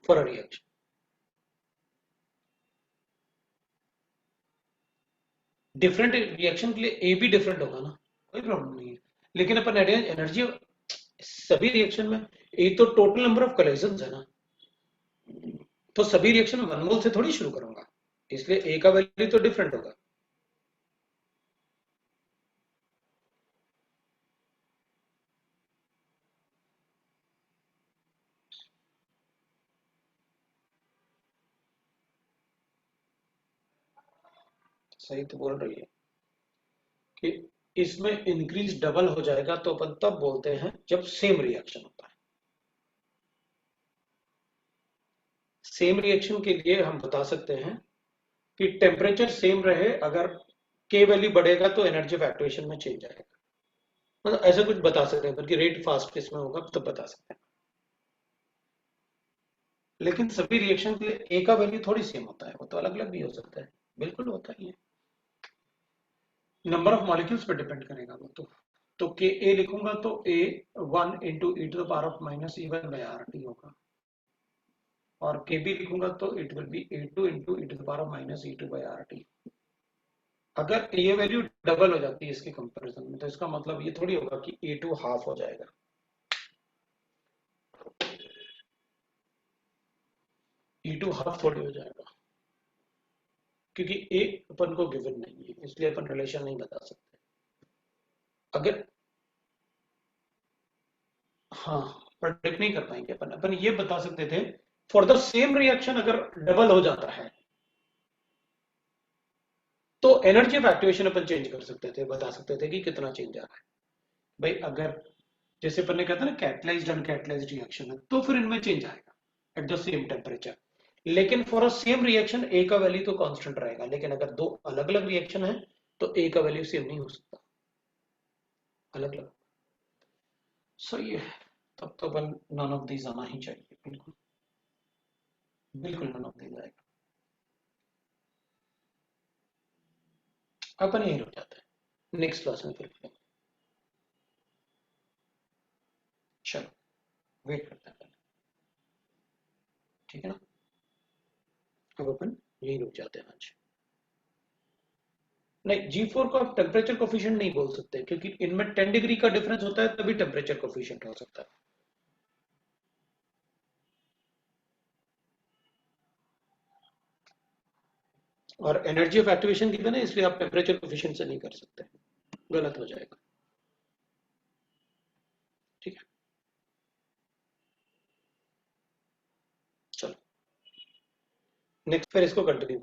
for a reaction. Different reaction के लिए ए भी डिफरेंट होगा ना, कोई प्रॉब्लम नहीं है। लेकिन अपन एनर्जी सभी रिएक्शन में ए तो टोटल नंबर ऑफ कोलिजन्स है ना, तो सभी रिएक्शन में 1 मोल से थोड़ी शुरू करूंगा, इसलिए ए का वैल्यू तो डिफरेंट होगा। सही तो बोल रही है कि इसमें इंक्रीज डबल हो जाएगा तो अपन तब बोलते हैं जब सेम रिएक्शन होता है। सेम रिएक्शन के लिए हम बता सकते हैं कि टेम्परेचर सेम रहे, अगर के वैल्यू बढ़ेगा तो एनर्जी ऑफ एक्टिवेशन में चेंज आएगा, मतलब ऐसा कुछ बता सकते हैं, बल्कि रेट फास्ट इसमें होगा तो बता सकते हैं। लेकिन सभी रिएक्शन के लिए ए का वैल्यू थोड़ी सेम होता है, वो तो अलग अलग भी हो सकता है, बिल्कुल होता ही है, नंबर ऑफ मॉलिक्यूल्स पे डिपेंड करेगा वो तो के ए लिखूंगा तो A 1 into e to the power of minus E1 by R T होगा, और के बी लिखूंगा तो it will be A2 into e to the power of minus E2 by R T. अगर ये value double हो जाती है इसके कंपैरिजन में तो इसका मतलब ये थोड़ी होगा कि A2 हाफ हो जाएगा, E2 हाफ थोड़ी हो जाएगा। क्योंकि ए अपन को गिवन नहीं है, इसलिए अपन रिलेशन नहीं बता सकते। अगर हाँ, प्रेडिक्ट नहीं कर पाएंगे अपन अपन ये बता सकते थे फॉर द सेम रिएक्शन अगर डबल हो जाता है तो energy of activation upon change कर सकते थे, बता सकते थे कि कितना चेंज आ रहा है। भाई अगर जैसे अपन ने कहा था ना कैटलाइज्ड अनकैटलाइज्ड रिएक्शन है तो फिर इनमें चेंज आएगा एट द सेम टेम्परेचर। लेकिन फॉर अ सेम रिएक्शन ए का वैल्यू तो कांस्टेंट रहेगा, लेकिन अगर दो अलग अलग रिएक्शन है तो ए का वैल्यू सेम नहीं हो सकता, अलग अलग। सही है, तब तो अपन नन ऑफ दीज आना ही चाहिए, बिल्कुल बिल्कुल नन ऑफ दीज आएगा। अपन यही रुक जाते हैं, नेक्स्ट क्लास में फिर करेंगे। चलो वेट करते हैं पहले, ठीक है ना। अब अपन यही रुक जाते हैं आज। नहीं, G4 को आप टेम्परेचर कोफिशिएंट नहीं बोल सकते क्योंकि इनमें 10 डिग्री का डिफरेंस होता है तभी टेम्परेचर कोफिशिएंट हो सकता है। और एनर्जी ऑफ एक्टिवेशन गिवन है इसलिए आप टेम्परेचर कोफिशिएंट से नहीं कर सकते, गलत हो जाएगा। ठीक है, चलो नेक्स्ट फिर इसको कंटिन्यू